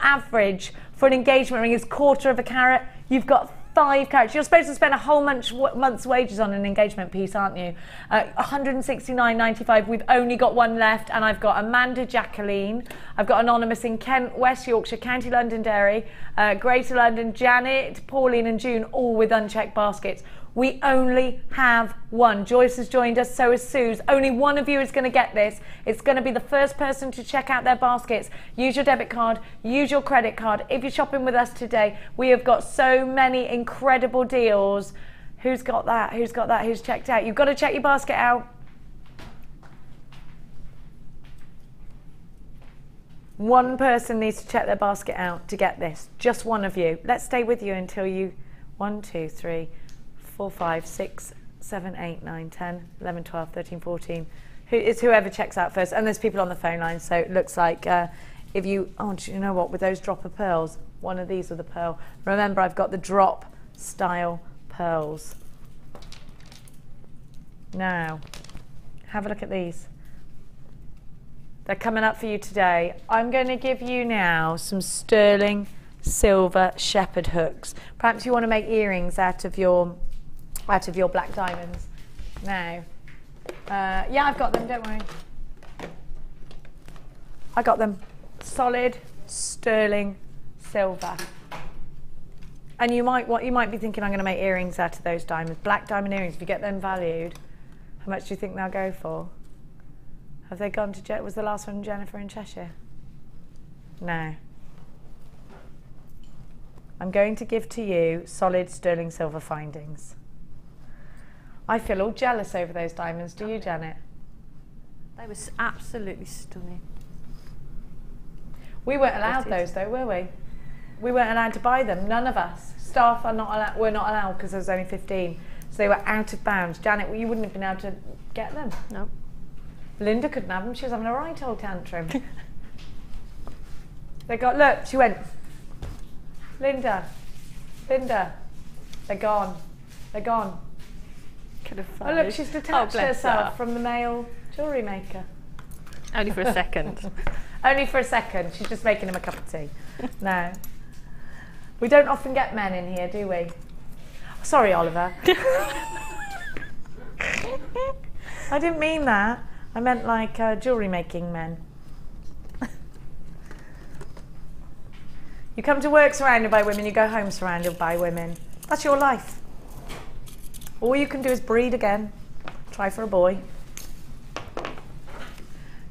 average for an engagement ring is 1/4 carat. You've got 5 carats. You're supposed to spend a whole month's wages on an engagement piece, aren't you? £169.95. We've only got 1 left, and I've got Amanda Jacqueline. I've got Anonymous in Kent, West Yorkshire, County Londonderry, Greater London, Janet, Pauline and June, all with unchecked baskets. We only have 1. Joyce has joined us, so is Suze. Only 1 of you is going to get this. It's going to be the first person to check out their baskets. Use your debit card, use your credit card. If you're shopping with us today, we have got so many incredible deals. Who's got that? Who's got that? Who's checked out? You've got to check your basket out. 1 person needs to check their basket out to get this. Just 1 of you. Let's stay with you until you... 1, 2, 3... 4, 5, 6, 7, 8, 9, 10, 11, 12, 13, 14. It's whoever checks out first. And there's people on the phone line, so it looks like if you, oh, do you know what, with those drop of pearls, 1 of these are the pearl. Remember, I've got the drop style pearls. Now, have a look at these. They're coming up for you today. I'm going to give you now some sterling silver shepherd hooks. Perhaps you want to make earrings out of your black diamonds. Now, yeah, I've got them, don't worry. I got them. Solid sterling silver. And you might be thinking, I'm going to make earrings out of those diamonds. Black diamond earrings, if you get them valued, how much do you think they'll go for? Have they gone to, was the last one Jennifer in Cheshire? No. I'm going to give to you solid sterling silver findings. I feel all jealous over those diamonds. Do you, Janet? They were absolutely stunning. We weren't allowed those though, were we? We weren't allowed to buy them. None of us. Staff are not allowed. We're not allowed because there's only 15. So they were out of bounds. Janet, you wouldn't have been able to get them. No. Linda couldn't have them. She was having a right old tantrum. They got, look, she went, Linda, they're gone. They're gone. Could have Oh, look, she's detached herself from the male jewellery maker. Only for a second. Only for a second. She's just making him a cup of tea. No. We don't often get men in here, do we? Sorry, Oliver. I didn't mean that. I meant like jewellery making men. You come to work surrounded by women, you go home surrounded by women. That's your life. All you can do is breed again. Try for a boy.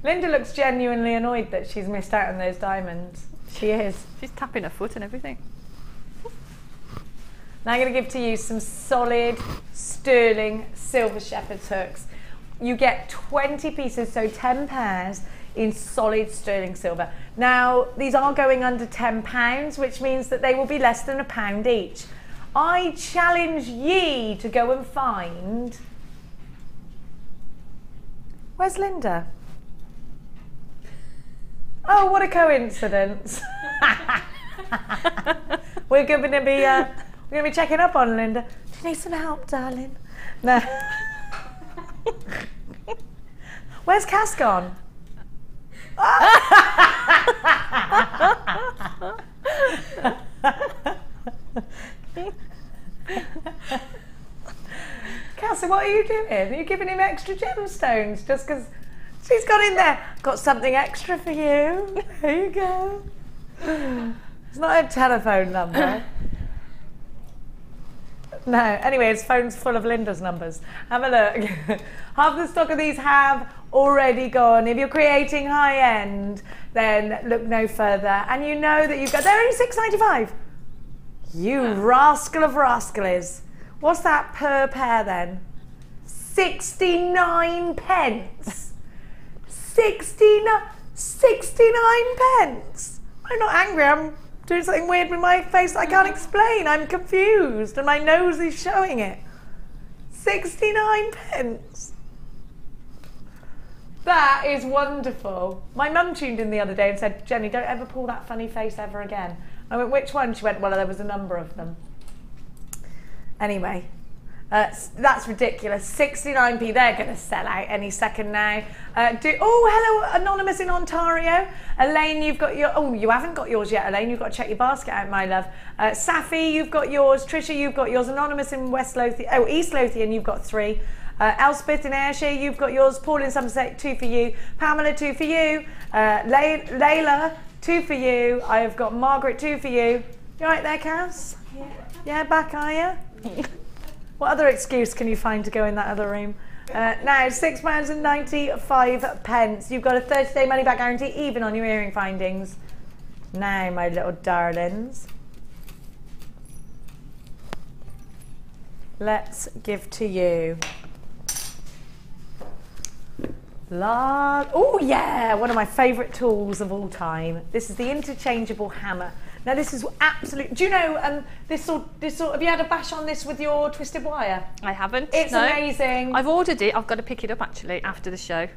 Linda looks genuinely annoyed that she's missed out on those diamonds. She is. She's tapping her foot and everything. Now I'm going to give to you some solid sterling silver shepherd's hooks. You get 20 pieces, so 10 pairs in solid sterling silver. Now, these are going under £10, which means that they will be less than £1 each. I challenge ye to go and find... Where's Linda? Oh, what a coincidence. We're going to be checking up on Linda. Do you need some help, darling? No. Where's Cass gone? Cassie, what are you doing? Are you giving him extra gemstones just because she's got in there? Got something extra for you. There you go. It's not a telephone number. No, anyway, his phone's full of Linda's numbers. Have a look. Half the stock of these have already gone. If you're creating high end, then look no further. And you know that you've got, they're only £6.95. You rascal of rascalies. What's that per pair then? 69 pence. 69 pence. I'm not angry, I'm doing something weird with my face that I can't explain. I'm confused and my nose is showing it. 69 pence. That is wonderful. My mum tuned in the other day and said, Jenny, don't ever pull that funny face ever again. I went, which one? She went, well, there was a number of them. Anyway, that's ridiculous. 69p, they're going to sell out any second now. Oh, hello, Anonymous in Ontario. Elaine, you've got your, oh, you haven't got yours yet, Elaine. You've got to check your basket out, my love. Safi, you've got yours. Trisha, you've got yours. Anonymous in West Lothian, oh, East Lothian, you've got 3. Elspeth in Ayrshire, you've got yours. Paul in Somerset, 2 for you. Pamela, 2 for you. Layla, 2 for you. I've got Margaret, 2 for you. You right there, Cass? Yeah, back, are you? What other excuse can you find to go in that other room? Now, £6.95. You've got a 30-day money-back guarantee, even on your earring findings. Now, my little darlings, let's give to you. Oh yeah, one of my favourite tools of all time. This is the interchangeable hammer. Now this is absolute. Do you know this sort? Have you had a bash on this with your twisted wire? I haven't. It's amazing. I've ordered it. I've got to pick it up actually after the show.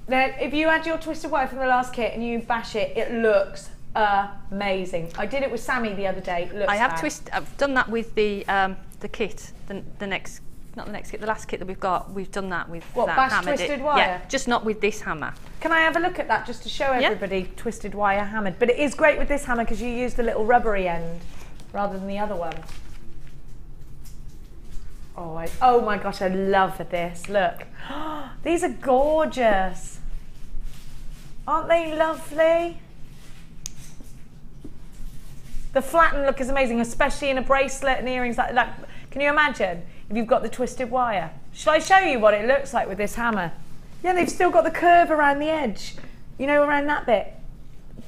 Now, if you had your twisted wire from the last kit and you bash it, it looks amazing. I did it with Sammy the other day. It looks I've done that with the kit. The next. Not the next kit, the last kit that we've got, we've done that with that bash hammer. Twisted wire? Yeah, just not with this hammer. Can I have a look at that just to show everybody twisted wire hammered? But it is great with this hammer because you use the little rubbery end rather than the other one. Oh my gosh, I love this. Look, these are gorgeous. Aren't they lovely? The flattened look is amazing, especially in a bracelet and earrings like that. Can you imagine if you've got the twisted wire? Shall I show you what it looks like with this hammer? Yeah, they've still got the curve around the edge. You know, around that bit.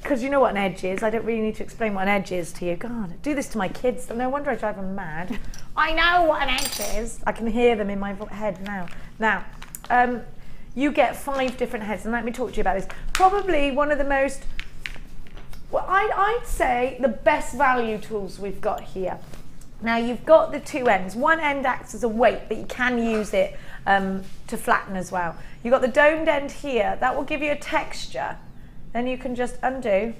Because you know what an edge is. I don't really need to explain what an edge is to you. God, I do this to my kids. No wonder I drive them mad. I know what an edge is. I can hear them in my head now. Now, you get 5 different heads. And let me talk to you about this. Probably one of the most, well, I'd say the best value tools we've got here. Now you've got the two ends. One end acts as a weight, but you can use it to flatten as well. You've got the domed end here. That will give you a texture. Then you can just undo,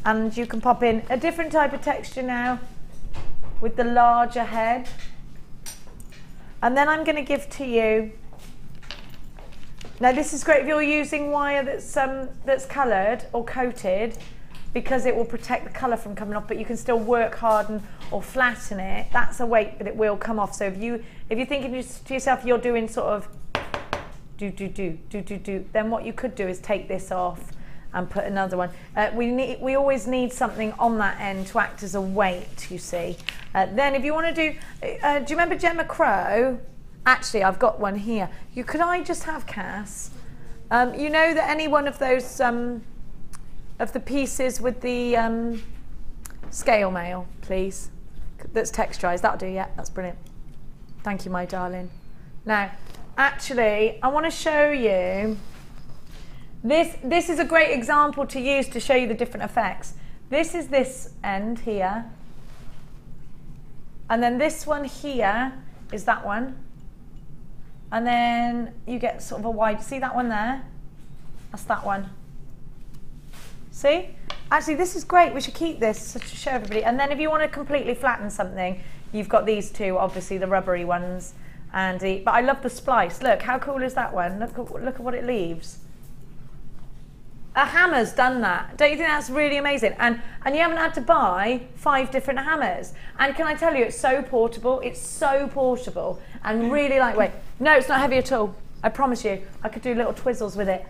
and you can pop in a different type of texture now with the larger head. And then I'm going to give to you, now this is great if you're using wire that's coloured or coated, because it will protect the colour from coming off, but you can still work harden or flatten it. That's a weight, but it will come off. So if you're thinking to yourself you're doing sort of do, then what you could do is take this off and put another one. We always need something on that end to act as a weight, you see. Then if you want to do you remember Gemma Crow? Actually, I've got one here. Could I just have Cass? You know that any one of those of the pieces with the scale mail, please, that's texturized. That'll do. Yeah, that's brilliant. Thank you, my darling. Now, actually, I want to show you. This is a great example to use to show you the different effects. This is this end here. And then this one here is that one. And then you get sort of a wide, see that one there? That's that one. See? Actually, this is great. We should keep this to show everybody. And then if you want to completely flatten something, you've got these two, obviously the rubbery ones. But I love the splice. Look, how cool is that one? Look at what it leaves. A hammer's done that. Don't you think that's really amazing? And you haven't had to buy 5 different hammers. And can I tell you, it's so portable. It's so portable and really lightweight. No, it's not heavy at all. I promise you. I could do little twizzles with it.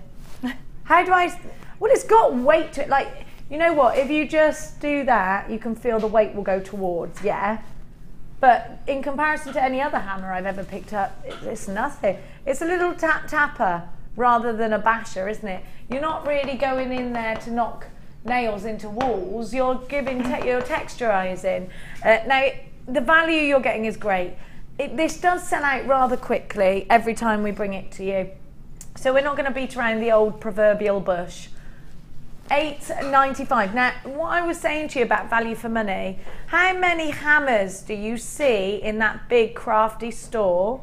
How do I... Well, it's got weight to it. Like, you know what? If you just do that, you can feel the weight will go towards, yeah? But in comparison to any other hammer I've ever picked up, it's nothing. It's a little tapper rather than a basher, isn't it? You're not really going in there to knock nails into walls. You're giving, you're texturizing. Now, the value you're getting is great. This does sell out rather quickly every time we bring it to you. So we're not going to beat around the old proverbial bush. $8.95. Now, what I was saying to you about value for money, how many hammers do you see in that big crafty store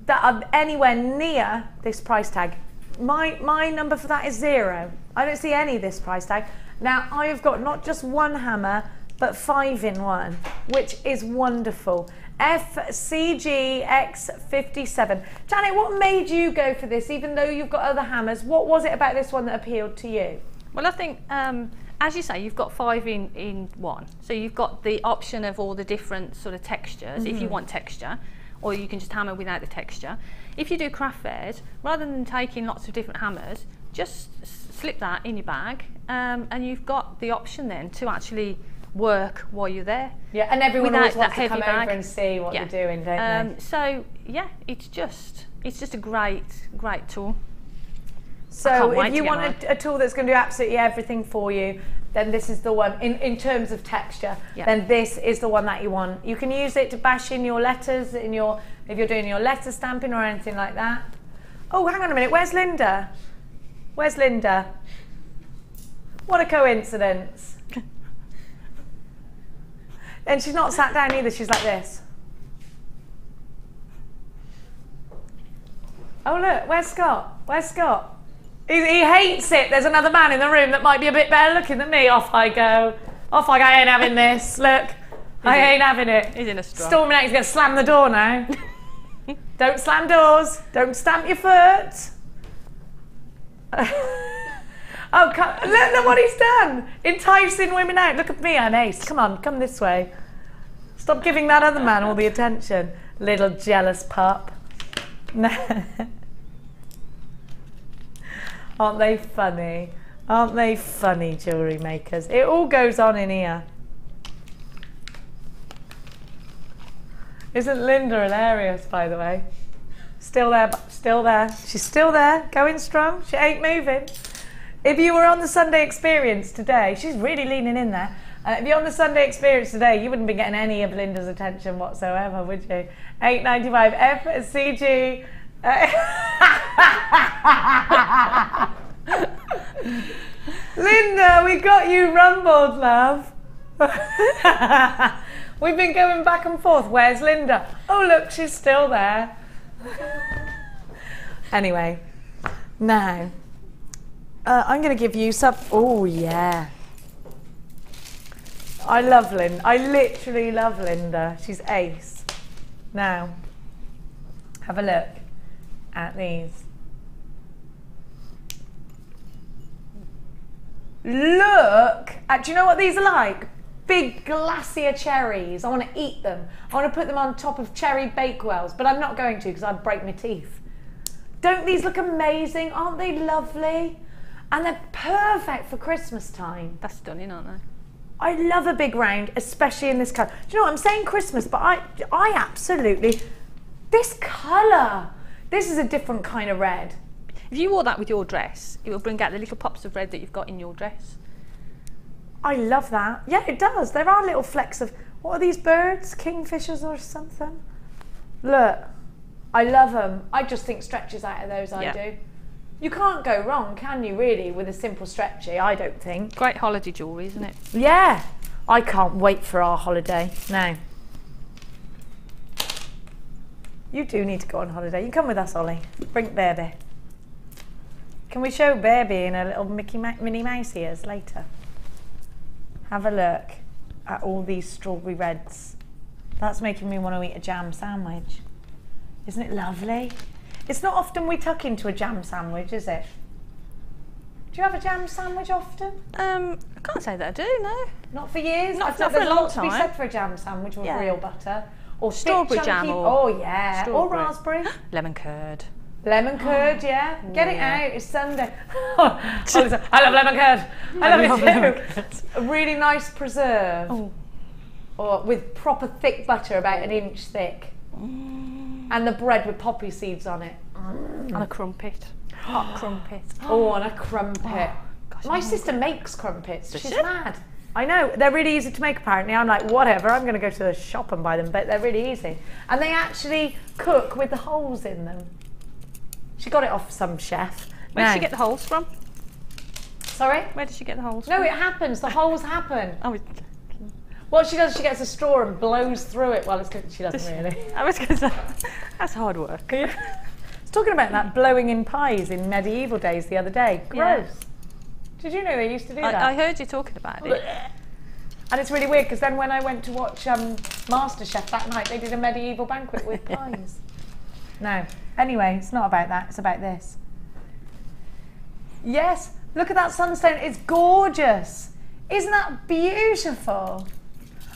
that are anywhere near this price tag? My number for that is 0. I don't see any this price tag. Now, I've got not just one hammer, but 5 in one, which is wonderful. FCGX57. Janet, what made you go for this, even though you've got other hammers? What was it about this one that appealed to you? Well, I think, as you say, you've got 5 in one. So you've got the option of all the different sort of textures, if you want texture, or you can just hammer without the texture. If you do craft fairs, rather than taking lots of different hammers, just slip that in your bag, and you've got the option then to actually work while you're there. Yeah, and everyone always wants to come over and see what you're doing, don't they? So yeah, it's just a great tool. So if you want a tool that's going to do absolutely everything for you, then this is the one. In terms of texture, then this is the one that you want. You can use it to bash in your letters, if you're doing your letter stamping or anything like that. Oh, hang on a minute, where's Linda? Where's Linda? What a coincidence. And she's not sat down either, she's like this. Oh look, where's Scott? Where's Scott? He hates it. There's another man in the room that might be a bit better looking than me. Off I go. Off I go. I ain't having this. Look, I ain't having it. He's in a straw. Storming out, he's going to slam the door now. Don't slam doors. Don't stamp your foot. Oh, look what he's done. Enticing women out. Look at me, I'm ace. Come on, come this way. Stop giving that other man all the attention. Little jealous pup. Aren't they funny? Aren't they funny, jewellery makers? It all goes on in here. Isn't Linda hilarious, by the way? Still there, still there. She's still there, going strong. She ain't moving. If you were on the Sunday Experience today, she's really leaning in there. If you're on the Sunday Experience today, you wouldn't be getting any of Linda's attention whatsoever, would you? $8.95 FCG. Linda, we got you rumbled, love. We've been going back and forth. Where's Linda? Oh, look, she's still there. Anyway, now, I'm going to give you some... Oh, yeah. I love Linda. I literally love Linda. She's ace. Now, have a look at these. Look at, do you know what these are like? Big glacier cherries. I want to eat them. I want to put them on top of cherry bakewells, but I'm not going to because I'd break my teeth. Don't these look amazing? Aren't they lovely? And they're perfect for Christmas time. That's stunning, aren't they? I love a big round, especially in this colour. Do you know what, I'm saying Christmas, but I absolutely, this colour, this is a different kind of red. If you wore that with your dress, it will bring out the little pops of red that you've got in your dress. I love that. Yeah, it does. There are little flecks of, what are these birds? Kingfishers or something? Look, I love them. I just think stretches out of those, I do. You can't go wrong, can you, really, with a simple stretchy, I don't think. Great holiday jewellery, isn't it? Yeah. I can't wait for our holiday. Now, you do need to go on holiday. You come with us, Ollie. Bring baby. Can we show baby in a little Minnie Mouse ears later? Have a look at all these strawberry reds. That's making me want to eat a jam sandwich. Isn't it lovely? It's not often we tuck into a jam sandwich, is it? Do you have a jam sandwich often? I can't say that I do, no. Not for years? Not for a long time. There's a lot to be said for a jam sandwich with real butter. Or strawberry thick, jam chunky, or... Oh, yeah. Strawberry. Or raspberry. Lemon curd. Lemon curd, yeah. Get it out, it's Sunday. I love lemon curd. I love it too. A really nice preserve. Oh. Or with proper thick butter, about an inch thick. And the bread with poppy seeds on it. And a crumpet. Hot crumpet. Oh, and a crumpet. Oh, gosh, my sister makes crumpets. Does She's she? mad. I know, they're really easy to make apparently. I'm like, whatever, I'm going to go to the shop and buy them, but they're really easy. And they actually cook with the holes in them. She got it off some chef. Where did she get the holes from? Sorry? Where did she get the holes No, from? it happens. The holes happen. Oh, What she does, she gets a straw and blows through it while it's cooking. She doesn't really. I was going to say, that's hard work. I was talking about that blowing in pies in medieval days the other day. Gross. Yeah. Did you know they used to do that? I heard you talking about it. And it's really weird because then when I went to watch MasterChef that night, they did a medieval banquet with pies. No. Anyway, it's not about that. It's about this. Yes. Look at that sunstone. It's gorgeous. Isn't that beautiful?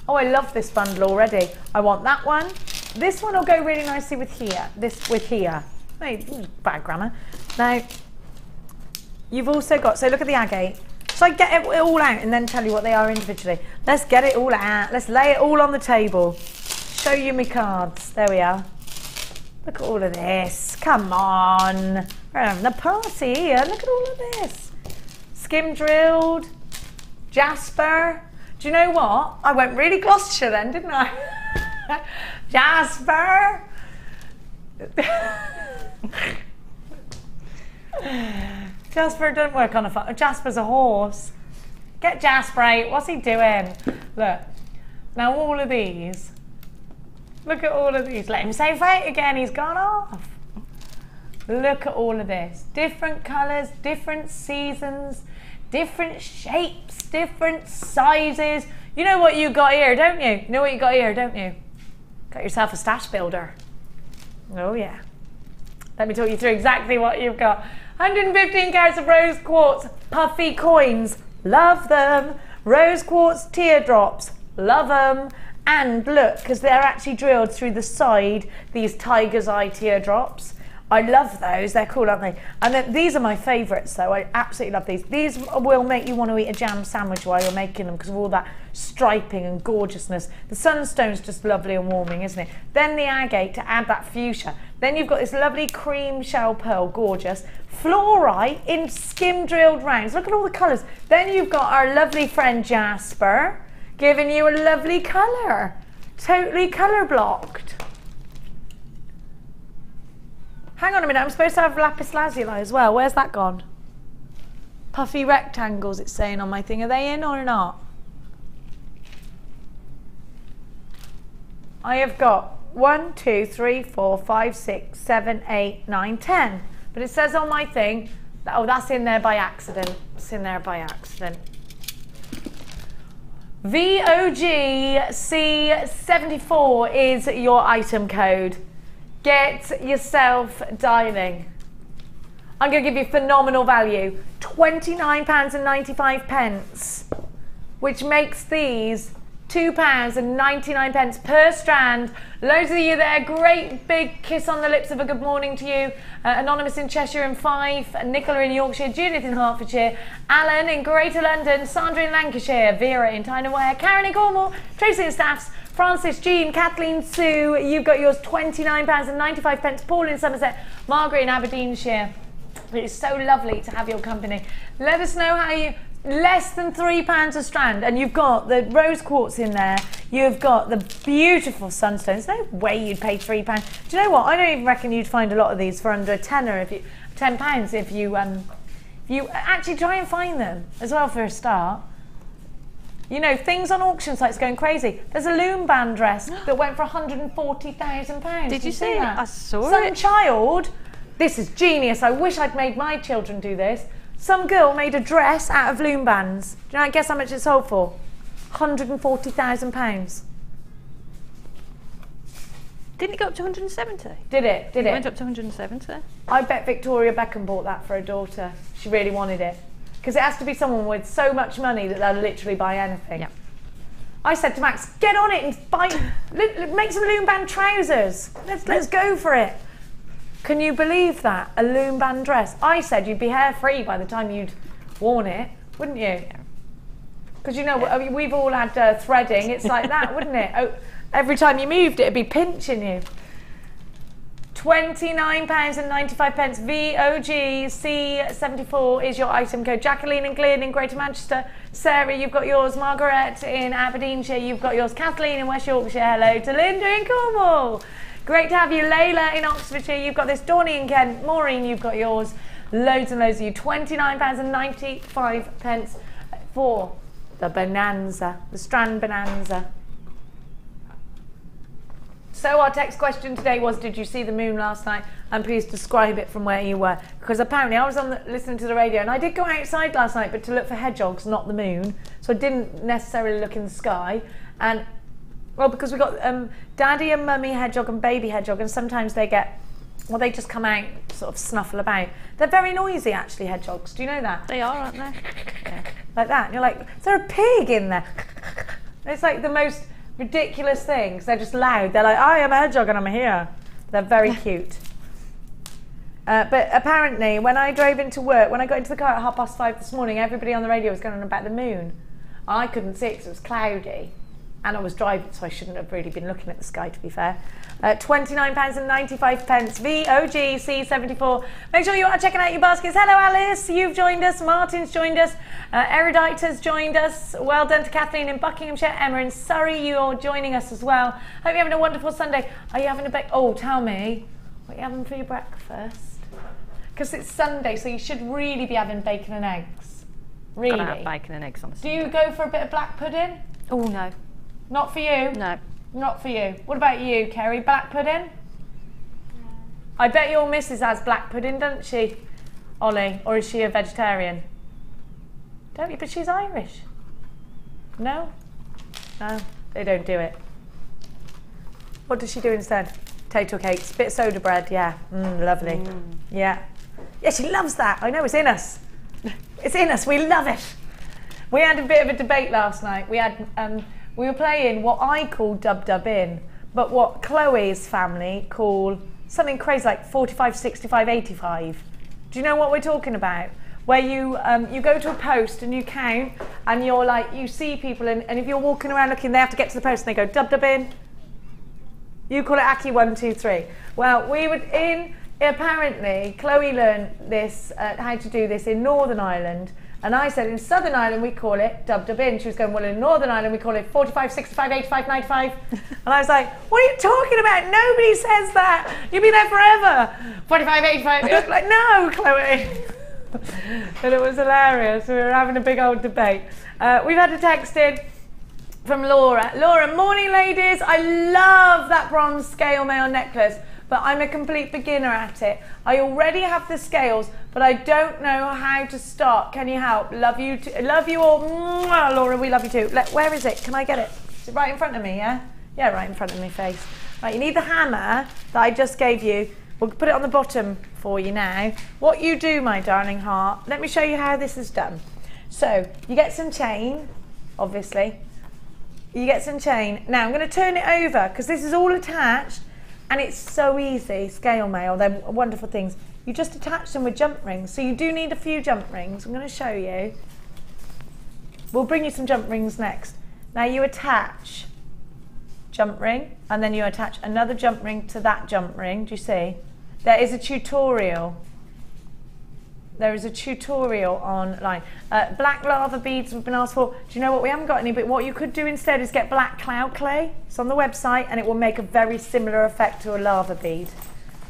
Oh, I love this bundle already. I want that one. This one will go really nicely with here. This with here. Hey, bad grammar. Now, you've also got, so look at the agate. So I get it all out and then tell you what they are individually. Let's get it all out. Let's lay it all on the table. Show you my cards. There we are. Look at all of this. Come on. We're having a party here. Look at all of this. Skim drilled. Jasper. Do you know what? I went really Gloucestershire then, didn't I? Jasper. Jasper don't work on a farm. Jasper's a horse. Get Jasper out. What's he doing? Look. Now all of these. Look at all of these. Let him say fight again. He's gone off. Look at all of this. Different colours, different seasons, different shapes, different sizes. You know what you got here, don't you? You know what you got here, don't you? Got yourself a stash builder. Oh yeah. Let me talk you through exactly what you've got. 115 carats of rose quartz puffy coins. Love them. Rose quartz teardrops. Love them. And look, because they're actually drilled through the side, these tiger's eye teardrops. I love those. They're cool, aren't they? And then these are my favourites, though. I absolutely love these. These will make you want to eat a jam sandwich while you're making them because of all that striping and gorgeousness. The sunstone's just lovely and warming, isn't it? Then the agate to add that fuchsia. Then you've got this lovely cream shell pearl, gorgeous. Fluorite in skim drilled rounds. Look at all the colours. Then you've got our lovely friend Jasper, giving you a lovely colour. Totally colour blocked. Hang on a minute, I'm supposed to have Lapis Lazuli as well. Where's that gone? Puffy rectangles, it's saying on my thing. Are they in or not? I have got 1, 2, 3, 4, 5, 6, 7, 8, 9, 10. But it says on my thing, oh, that's in there by accident. It's in there by accident. VOGC74 is your item code. Get yourself dialing. I'm going to give you phenomenal value. £29.95, which makes these £2.99 per strand. Loads of you there, great big kiss on the lips of a good morning to you. Anonymous in Cheshire and Fife, Nicola in Yorkshire, Judith in Hertfordshire, Alan in Greater London, Sandra in Lancashire, Vera in Tyne and Wear, Karen in Cornwall, Tracy in Staffs, Francis, Jean, Kathleen, Sue, you've got yours £29.95, Paul in Somerset, Margaret in Aberdeenshire. It is so lovely to have your company. Let us know how you... Less than £3 a strand, and you've got the rose quartz in there. You've got the beautiful Sunstone. There's no way you'd pay £3. Do you know what? I don't even reckon you'd find a lot of these for under a tenner if you £10 if you actually try and find them as well for a start. You know, things on auction sites going crazy. There's a loom band dress that went for £140,000. Did you see that? I saw Some it. child. This is genius. I wish I'd made my children do this. Some girl made a dress out of loom bands. Do you know, guess how much it sold for? £140,000. Didn't it go up to 170? Did it? Did It it? went up to 170. I bet Victoria Beckham bought that for her daughter. She really wanted it. Because it has to be someone with so much money that they'll literally buy anything. Yeah. I said to Max, get on it and make some loom band trousers. Let's go for it. Can you believe that? A loom band dress. I said you'd be hair free by the time you'd worn it, wouldn't you? Because you know, we've all had threading. It's like that, wouldn't it? Oh, every time you moved, it'd be pinching you. £29.95. VOGC74 is your item code. Jacqueline and Glyn in Greater Manchester. Sarah, you've got yours. Margaret in Aberdeenshire, you've got yours. Kathleen in West Yorkshire. Hello to Linda in Cornwall. Great to have you. Layla in Oxfordshire, you've got this. Dawny in Kent. Maureen, you've got yours. Loads and loads of you. £29.95 for the bonanza, the strand bonanza. So our text question today was, did you see the moon last night? And please describe it from where you were. Because apparently I was listening to the radio, and I did go outside last night, but to look for hedgehogs, not the moon. So I didn't necessarily look in the sky. And well, because we've got daddy and mummy hedgehog and baby hedgehog, and sometimes they get, well, they just come out, sort of snuffle about. They're very noisy, actually, hedgehogs. Do you know that? They are, aren't they? Yeah. Like that. And you're like, is there a pig in there? It's like the most ridiculous things. They're just loud. They're like, I am a hedgehog and I'm here. They're very cute. But apparently, when I drove into work, when I got into the car at 5:30 this morning, everybody on the radio was going on about the moon. I couldn't see it because it was cloudy. And I was driving, so I shouldn't have really been looking at the sky, to be fair. £29.95. VOGC74. Make sure you are checking out your baskets. Hello, Alice. You've joined us. Martin's joined us. Erudite has joined us. Well done to Kathleen in Buckinghamshire. Emma in Surrey, you're joining us as well. Hope you're having a wonderful Sunday. Are you having a Oh, tell me, what are you having for your breakfast? Because it's Sunday, so you should really be having bacon and eggs. Really? Gotta have bacon and eggs on a Do Sunday. you go for a bit of black pudding? Oh, no. Not for you? No. Not for you. What about you, Kerry? Black pudding? No. I bet your missus has black pudding, doesn't she, Ollie? Or is she a vegetarian? Don't you? But she's Irish. No? No, they don't do it. What does she do instead? Potato cakes, bit of soda bread, yeah. Lovely. Yeah. Yeah, she loves that. I know, it's in us. It's in us, we love it. We had a bit of a debate last night. We had... we were playing what I call dub-dub-in, but what Chloe's family call something crazy like 45, 65, 85. Do you know what we're talking about? Where you go to a post and you count, and you're like, you see people, and if you're walking around looking, they have to get to the post and they go dub-dub-in. You call it Aki 1, 2, 3. Well, we would apparently, Chloe learned this, how to do this in Northern Ireland. And I said, in Southern Ireland, we call it dub-dub-in. She was going, well, in Northern Ireland, we call it 45, 65, 85, 95. And I was like, what are you talking about? Nobody says that. You've been there forever. 45, 85. It was like, no, Chloe. And it was hilarious. We were having a big old debate. We've had a text in. from Laura. Laura, morning ladies. I love that bronze scale mail necklace, but I'm a complete beginner at it. I already have the scales, but I don't know how to start. Can you help? Love you love you all. Mwah, Laura, we love you too. Where is it? Can I get it? Is it right in front of me, yeah? Yeah, right in front of my face. Right, you need the hammer that I just gave you. We'll put it on the bottom for you now. What you do, my darling heart, let me show you how this is done. So, you get some chain, obviously. You get some chain. Now, I'm going to turn it over because this is all attached and it's so easy. Scale mail, they're wonderful things. You just attach them with jump rings. So you do need a few jump rings. I'm going to show you. We'll bring you some jump rings next. Now you attach jump ring and then you attach another jump ring to that jump ring. Do you see? There is a tutorial. There is a tutorial online. Black lava beads we've been asked for. Do you know what? We haven't got any, but what you could do instead is get black cloud clay. It's on the website and it will make a very similar effect to a lava bead.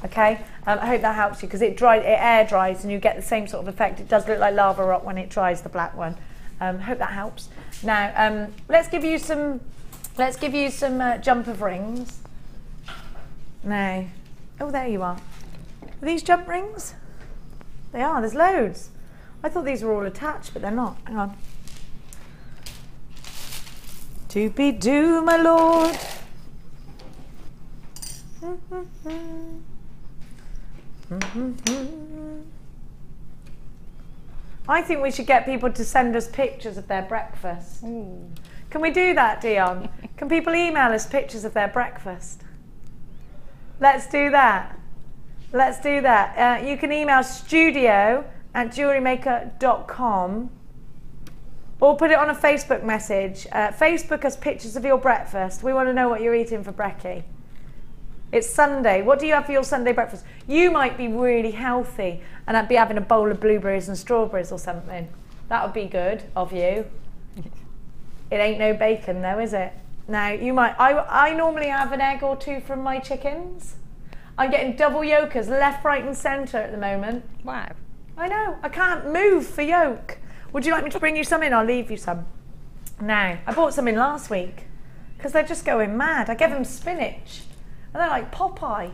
Okay? I hope that helps you because it air dries and you get the same sort of effect. It does look like lava rock when it dries, the black one. Hope that helps. Now, let's give you some jump of rings. Now, oh, there you are. Are these jump rings? They are, there's loads. I thought these were all attached, but they're not. Hang on. Doopy-doo, my lord. I think we should get people to send us pictures of their breakfast. Ooh. Can we do that, Dion? Can people email us pictures of their breakfast? Let's do that. Let's do that. You can email studio@jewellerymaker.com or put it on a Facebook message. Facebook us pictures of your breakfast. We want to know what you're eating for brekkie. It's Sunday. What do you have for your Sunday breakfast? You might be really healthy and I'd be having a bowl of blueberries and strawberries or something. That would be good of you. It ain't no bacon though, is it? Now, you might. I normally have an egg or two from my chickens. I'm getting double yolkers left, right and centre at the moment. Wow. I know, I can't move for yolk. Would you like me to bring you some in? I'll leave you some. Now, I bought some in last week because they're just going mad. I gave them spinach and they're like Popeye,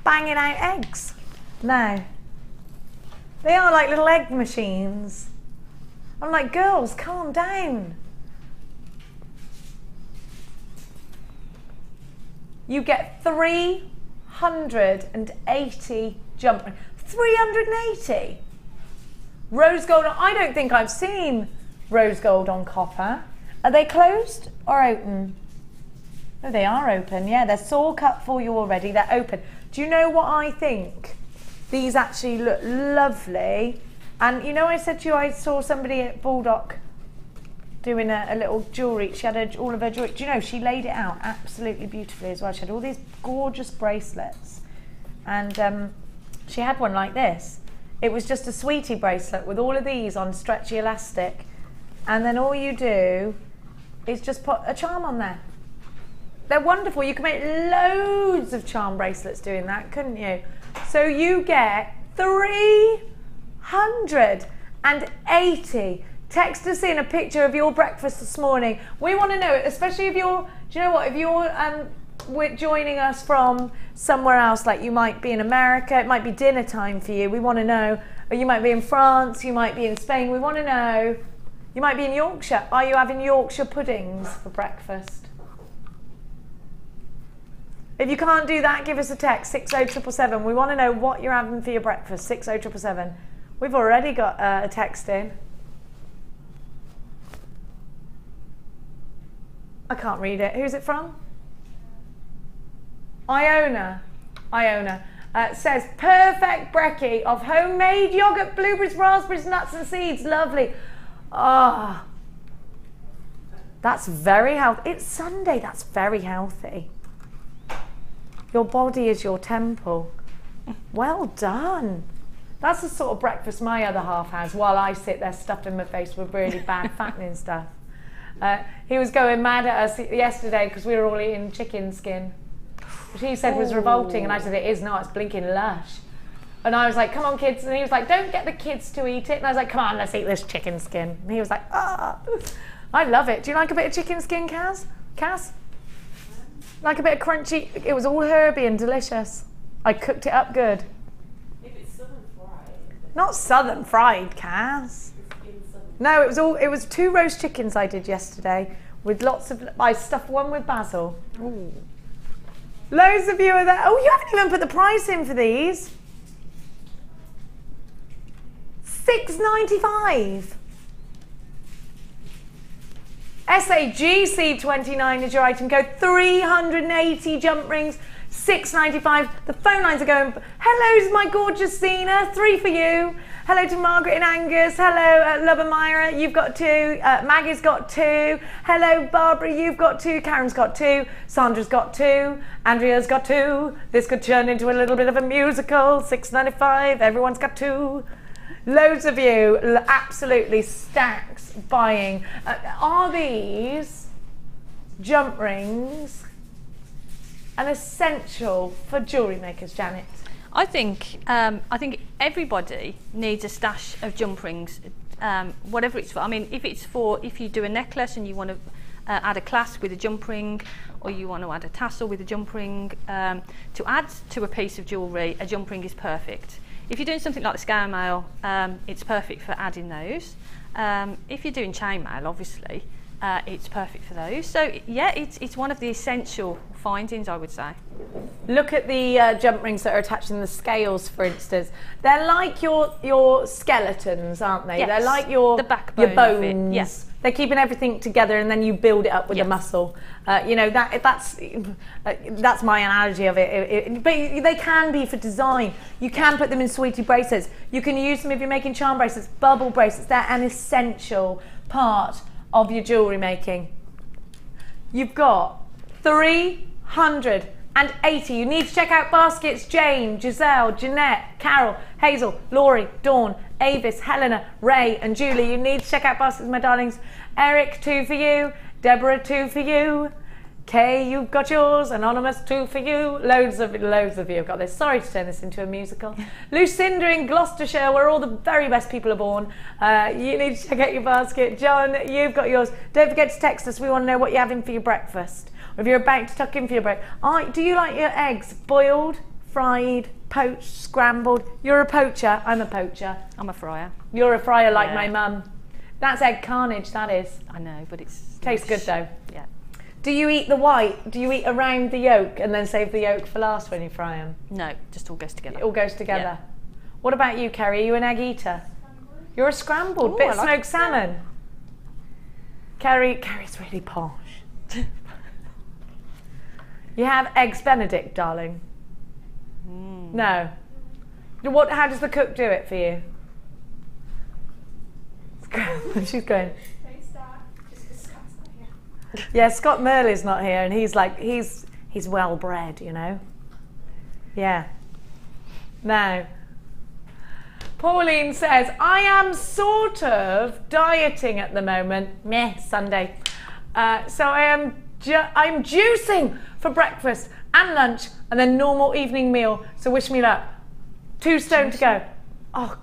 banging out eggs. Now, they are like little egg machines. I'm like, girls, calm down. You get 380 jump rings. 380? Rose gold, I don't think I've seen rose gold on copper. Are they closed or open? Oh, they are open, yeah. They're saw cut for you already, they're open. Do you know what I think? These actually look lovely. And you know I said to you I saw somebody at Baldock doing a little jewellery. She had all of her jewellery. Do you know, she laid it out absolutely beautifully as well. She had all these gorgeous bracelets. And she had one like this. It was just a sweetie bracelet with all of these on stretchy elastic. And then all you do is just put a charm on there. They're wonderful. You can make loads of charm bracelets doing that, couldn't you? So you get 380. Text us in a picture of your breakfast this morning. We want to know, especially if you're, do you know what, if you're joining us from somewhere else, like you might be in America, it might be dinner time for you. We want to know, or you might be in France, you might be in Spain. We want to know, you might be in Yorkshire. Are you having Yorkshire puddings for breakfast? If you can't do that, give us a text, 60777. We want to know what you're having for your breakfast, 60777. We've already got a text in. I can't read it. Who's it from? Iona. Says, perfect brekkie of homemade yoghurt, blueberries, raspberries, nuts and seeds. Lovely. Ah, oh, that's very healthy. It's Sunday. That's very healthy. Your body is your temple. Well done. That's the sort of breakfast my other half has while I sit there stuffing my face with really bad fattening stuff. He was going mad at us yesterday because we were all eating chicken skin, which he said was revolting, and I said it is not, it's blinking lush. And I was like, come on kids, and he was like, don't get the kids to eat it. And I was like, come on, let's eat this chicken skin. And he was like, ah. I love it. Do you like a bit of chicken skin, Kaz? Kaz? Like a bit of crunchy? It was all herby and delicious. I cooked it up good. If it's southern fried. Not southern fried, Kaz. No, it was 2 roast chickens I did yesterday with lots of, I stuffed one with basil. Ooh. Loads of you are there. Oh, you haven't even put the price in for these. $6.95. SAGC 29 is your item code. 380 jump rings, $6.95. The phone lines are going. Hello, my gorgeous Zena, 3 for you. Hello to Margaret and Angus. Hello, Love and Myra, you've got 2. Maggie's got 2. Hello, Barbara, you've got 2. Karen's got 2. Sandra's got 2. Andrea's got 2. This could turn into a little bit of a musical. $6.95. Everyone's got 2. Loads of you, absolutely stacks buying. Are these jump rings an essential for jewellery makers, Janet? I think everybody needs a stash of jump rings, whatever it's for. I mean, if you do a necklace and you want to add a clasp with a jump ring, or you want to add a tassel with a jump ring, to add to a piece of jewellery, a jump ring is perfect. If you're doing something like the scale mail, it's perfect for adding those. If you're doing chainmail, obviously, it's perfect for those. So yeah, it's one of the essential findings, I would say. Look at the jump rings that are attaching the scales, for instance. They're like your skeletons, aren't they? Yes. They're like your backbone your bones. of it. Yes. They're keeping everything together, and then you build it up with the muscle. You know, that's my analogy of it. But they can be for design. You can put them in sweetie bracelets. You can use them if you're making charm bracelets, bubble bracelets. They're an essential part of your jewellery making. You've got 380. You need to check out baskets. Jane, Giselle, Jeanette, Carol, Hazel, Laurie, Dawn, Avis, Helena, Ray and Julie. You need to check out baskets, my darlings. Eric, 2 for you. Deborah, 2 for you. Kay, you've got yours. Anonymous, 2 for you. Loads of you have got this. Sorry to turn this into a musical. Lucinda in Gloucestershire, where all the very best people are born. You need to check out your basket. John, you've got yours. Don't forget to text us. We want to know what you're having for your breakfast. Or if you're about to tuck in for your breakfast. Do you like your eggs boiled, fried, poached, scrambled? You're a poacher. I'm a poacher. I'm a fryer. You're a fryer like my mum. That's egg carnage, that is. I know, but it's tastes good though. Yeah. Do you eat the white? Do you eat around the yolk and then save the yolk for last when you fry them? No, just all goes together. It all goes together. Yeah. What about you, Kerry? Are you an egg eater? You're a scrambled. Ooh, bit I of like smoked salmon. Kerry's really posh. You have eggs Benedict, darling? No. How does the cook do it for you? She's going. Yeah, Scott Merley's not here, and he's well bred, you know. Yeah. Now, Pauline says, I am sort of dieting at the moment. Meh, Sunday. So I'm juicing for breakfast and lunch, and then normal evening meal. So wish me luck. 2 stone to go. Oh,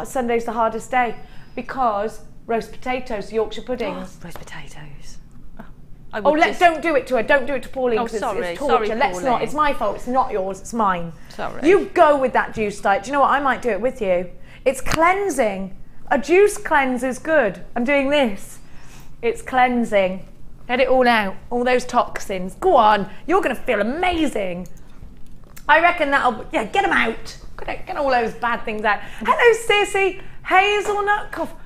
Sunday's the hardest day because roast potatoes, Yorkshire puddings. Roast potatoes. Don't do it to her. Don't do it to Pauline because it's torture. Let's not. It's my fault. It's not yours. It's mine. Sorry. You go with that juice diet. Do you know what? I might do it with you. It's cleansing. A juice cleanse is good. I'm doing this. It's cleansing. Get it all out. All those toxins. Go on. You're going to feel amazing. I reckon get them out. Get all those bad things out. Hello, Sissy. Hazelnut coffee.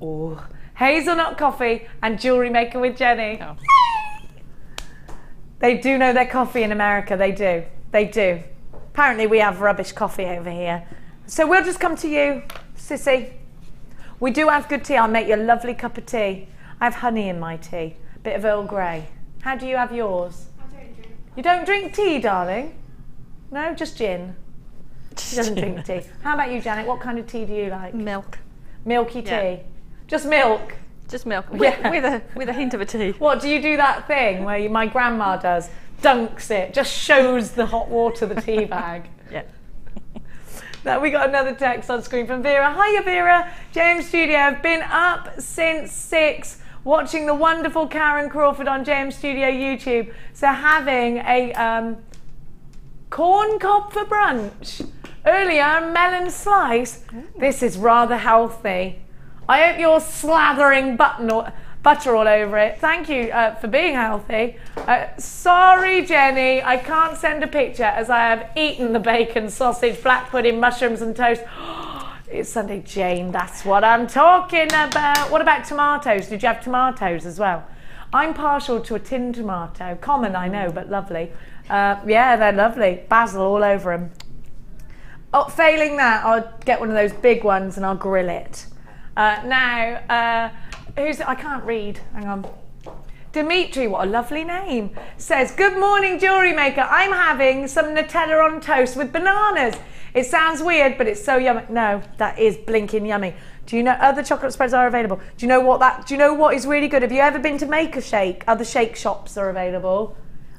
Oh, hazelnut coffee and jewellery maker with Jenny. Oh. They do know their coffee in America. They do. They do. Apparently we have rubbish coffee over here. So we'll just come to you, Sissy. We do have good tea. I'll make you a lovely cup of tea. I have honey in my tea. Bit of Earl Grey. How do you have yours? I don't drink. You don't drink tea, darling? No, just gin. She doesn't drink tea. How about you, Janet? What kind of tea do you like? Milk. Milky tea. Yeah. Just milk. Just milk Yeah. with a hint of a tea. What do you do that thing where my grandma does? Dunks it, just shows the hot water, the tea bag. Yeah. Now we got another text on screen from Vera. Hiya Vera, James Studio. I've been up since 6 watching the wonderful Karen Crawford on JM Studio YouTube. So having a corn cob for brunch. Earlier, melon slice. This is rather healthy. I hope you're slathering butter all over it. Thank you for being healthy. Sorry, Jenny, I can't send a picture as I have eaten the bacon, sausage, black pudding, mushrooms and toast. It's Sunday, Jane, that's what I'm talking about. What about tomatoes? Did you have tomatoes as well? I'm partial to a tin tomato. Common, I know, but lovely. Yeah, they're lovely. Basil all over them. Oh, failing that, I'll get one of those big ones and I'll grill it. Now, I can't read, hang on. Dimitri, what a lovely name, says, good morning, jewellery maker. I'm having some Nutella on toast with bananas. It sounds weird, but it's so yummy. No, that is blinking yummy. Do you know other chocolate spreads are available? Do you know what is really good? Have you ever been to Make a Shake? Other shake shops are available.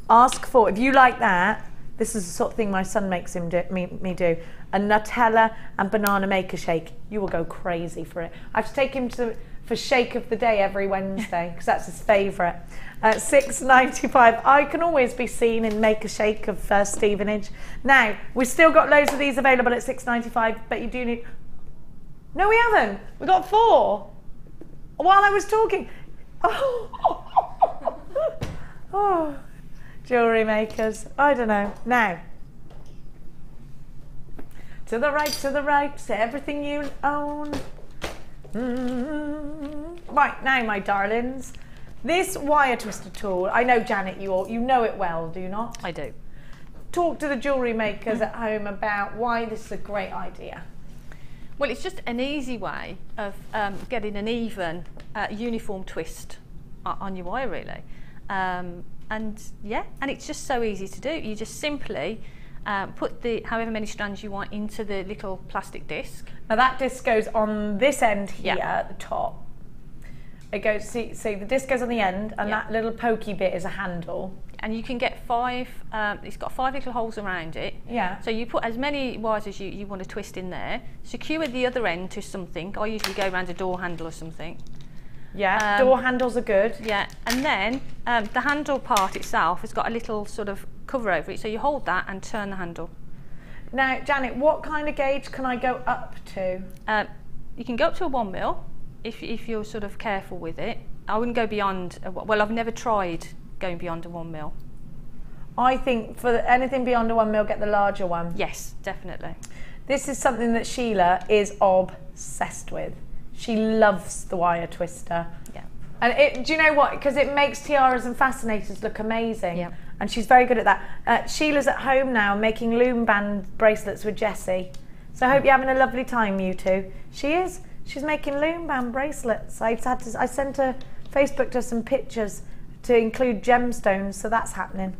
Ask for, if you like that, this is the sort of thing my son makes me do. A Nutella and banana Make a Shake. You will go crazy for it. I have to take him for Shake of the Day every Wednesday because that's his favourite. $6.95. I can always be seen in Make a Shake of Stevenage. Now, we've still got loads of these available at $6.95, but you do need... No, we haven't. We got 4 while I was talking. Oh, jewellery makers. I don't know. Now, to the right, to everything you own. Right, now, my darlings, this wire twister tool, I know, Janet, you know it well, do you not? I do. Talk to the jewellery makers at home about why this is a great idea. Well, it's just an easy way of getting an even, uniform twist on your wire, really. And yeah, and it's just so easy to do. You just simply put the however many strands you want into the little plastic disc. Now that disc goes on this end here, Yeah. at the top. It goes, see, the disc goes on the end, and Yeah. that little pokey bit is a handle. And you can get 5, it's got 5 little holes around it. Yeah. So you put as many wires as you want to twist in there, secure the other end to something. I usually go around a door handle or something. Yeah, door handles are good. Yeah, and then the handle part itself has got a little sort of cover over it, so you hold that and turn the handle. Now, Janet, what kind of gauge can I go up to? You can go up to a 1 mil if you're sort of careful with it. I wouldn't go beyond, well, I've never tried going beyond a 1 mil. I think for anything beyond a 1 mil, get the larger one. Yes, definitely. This is something that Sheila is obsessed with. She loves the wire twister. Yeah. And do you know what? Because it makes tiaras and fascinators look amazing. Yeah. And she's very good at that. Sheila's at home now making loom band bracelets with Jessie. So I hope you're having a lovely time, you two. She is. She's making loom band bracelets. I sent her, Facebooked her some pictures to include gemstones, so that's happening.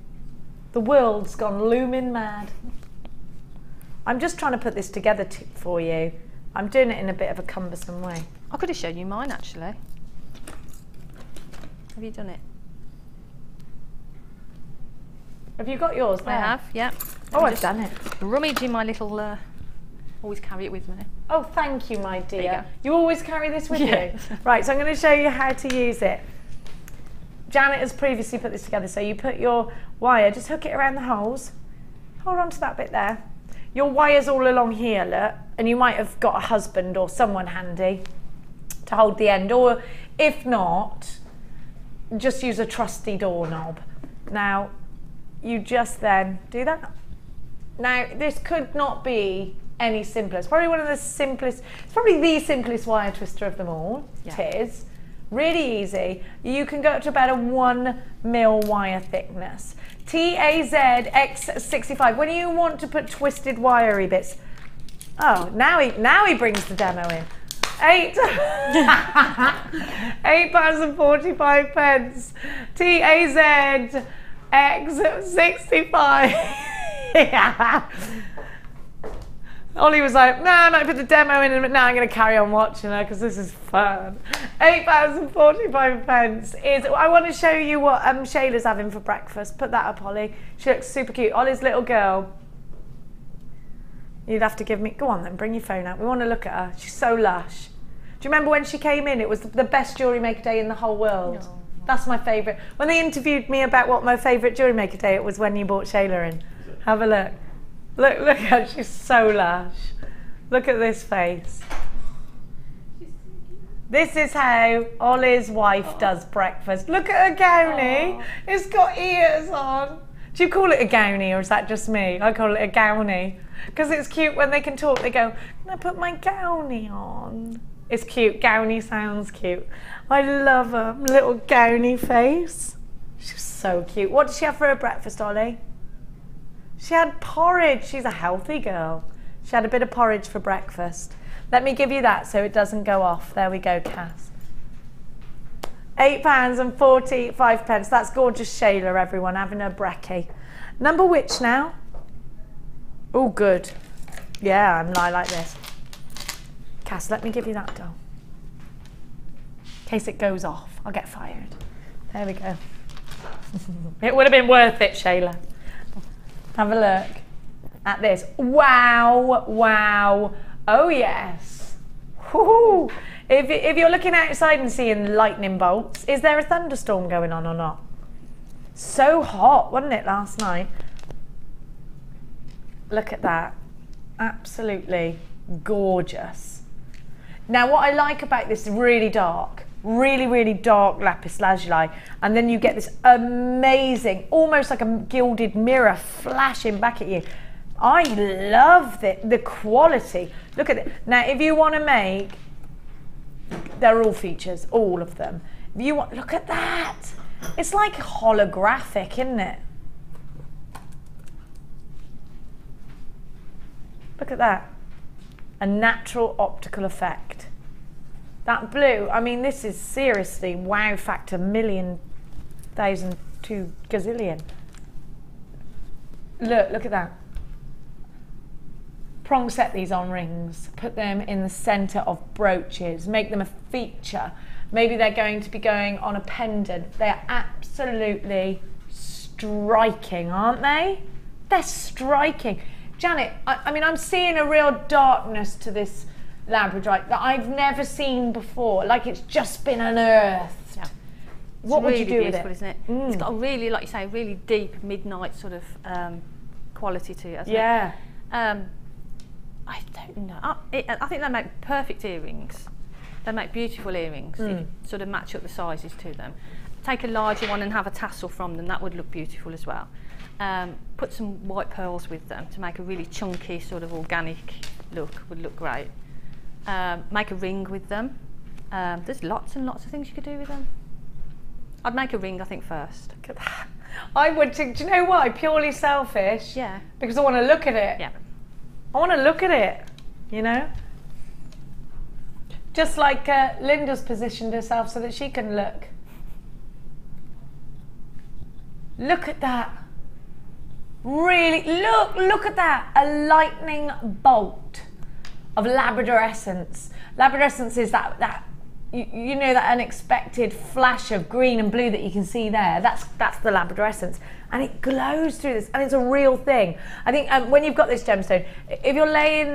The world's gone looming mad. I'm just trying to put this together for you. I'm doing it in a bit of a cumbersome way. I could have shown you mine, actually. Have you done it? Have you got yours there? I have, yeah. Oh, I've done it. Rummage in my little, always carry it with me. Oh, thank you, my dear. There you go. You always carry this with Yes. you? Right, so I'm going to show you how to use it. Janet has previously put this together, so you put your wire, just hook it around the holes. Hold on to that bit there. Your wire's all along here, look, and you might have got a husband or someone handy to hold the end, or if not, just use a trusty doorknob. Now, you just then do that. Now, this could not be any simpler. It's probably one of the simplest, it's probably the simplest wire twister of them all. Yeah. It is. Really easy. You can go up to about a 1 mil wire thickness. TAZX65. When you want to put twisted wiry bits. Oh, now he brings the demo in. £8.45. TAZX65. Yeah. Ollie was like, no, I'm not put the demo in, but now I'm going to carry on watching her because this is fun. £8.45 is, I want to show you what Shayla's having for breakfast. Put that up, Ollie. She looks super cute. Ollie's little girl. You'd have to give me, go on then, bring your phone out. We want to look at her. She's so lush. Do you remember when she came in? It was the best jewellery maker day in the whole world. No. That's my favourite. When they interviewed me about what my favourite jewellery maker day, it was when you brought Shayla in. Have a look. Look how she's so lush. Look at this face. This is how Ollie's wife does breakfast. Look at her gownie. It's got ears on. Do you call it a gownie or is that just me? I call it a gownie. Because it's cute when they can talk. They go, can I put my gownie on? It's cute. Gownie sounds cute. I love her. Little gownie face. She's so cute. What did she have for her breakfast, Ollie? She had porridge. She's a healthy girl. She had a bit of porridge for breakfast. Let me give you that so it doesn't go off. There we go, Cass. £8.45. That's gorgeous Shayla, everyone, having her brekkie. Number which now? Oh, good. Yeah, I'm like this. Cass, let me give you that doll. In case it goes off, I'll get fired. There we go. It would have been worth it, Shayla. Have a look at this. Wow, wow. Oh, yes. Woo-hoo. If you're looking outside and seeing lightning bolts, is there a thunderstorm going on or not? So hot, wasn't it, last night? Look at that. Absolutely gorgeous. Now, what I like about this really dark, really dark lapis lazuli, and then you get this amazing, almost like a gilded mirror flashing back at you. I love the quality. Look at it. Now, if you want to make, they're all features, all of them. If you want, look at that. It's like holographic, isn't it? Look at that. A natural optical effect. That blue, I mean, this is seriously wow factor, million, thousand, 2 gazillion. Look at that. Prong set these on rings, put them in the centre of brooches, make them a feature. Maybe they're going to be going on a pendant. They're absolutely striking, aren't they? They're striking. Janet, I mean, I'm seeing a real darkness to this Labradorite that I've never seen before, like it's just been unearthed. Yeah. What would you do with it? Isn't it? It's got a really, like you say, really deep midnight sort of quality to it, hasn't it? I don't know. I think they make perfect earrings. They make beautiful earrings. If you sort of match up the sizes to them. Take a larger one and have a tassel from them. That would look beautiful as well. Put some white pearls with them to make a really chunky sort of organic look. Would look great. Make a ring with them. There's lots and lots of things you could do with them. I'd make a ring, I think, first. Look at that. I would. Do you know why? Purely selfish. Yeah. Because I want to look at it. Yeah. I want to look at it, you know? Just like Linda's positioned herself so that she can look. Look at that. Really, look at that. A lightning bolt of Labradorescence. Labradorescence is that you know, that unexpected flash of green and blue that you can see there. That's the Labradorescence, and it glows through this, and it's a real thing. I think when you've got this gemstone, if you're laying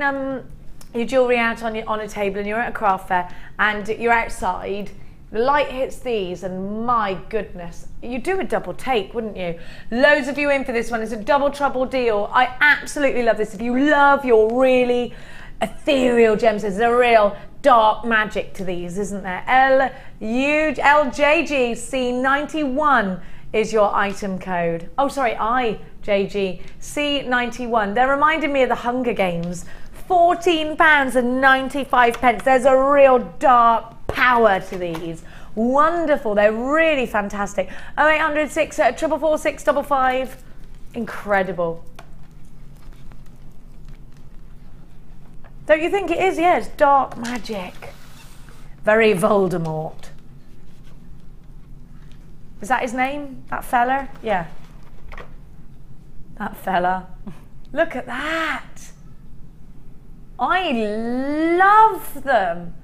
your jewellery out on a table and you're at a craft fair and you're outside, the light hits these, and my goodness, you do a double take, wouldn't you? Loads of you in for this one. It's a double trouble deal. I absolutely love this. If you love your really ethereal gemstones, there's a real dark magic to these, isn't there? LJGC91 is your item code. Oh, sorry, IJGC91. They're reminding me of the Hunger Games. £14.95. There's a real dark power to these. Wonderful. They're really fantastic. 0800 644 655. Incredible. Don't you think it is? Yeah, it's dark magic. Very Voldemort. Is that his name? That fella? Yeah. That fella. Look at that. I love them.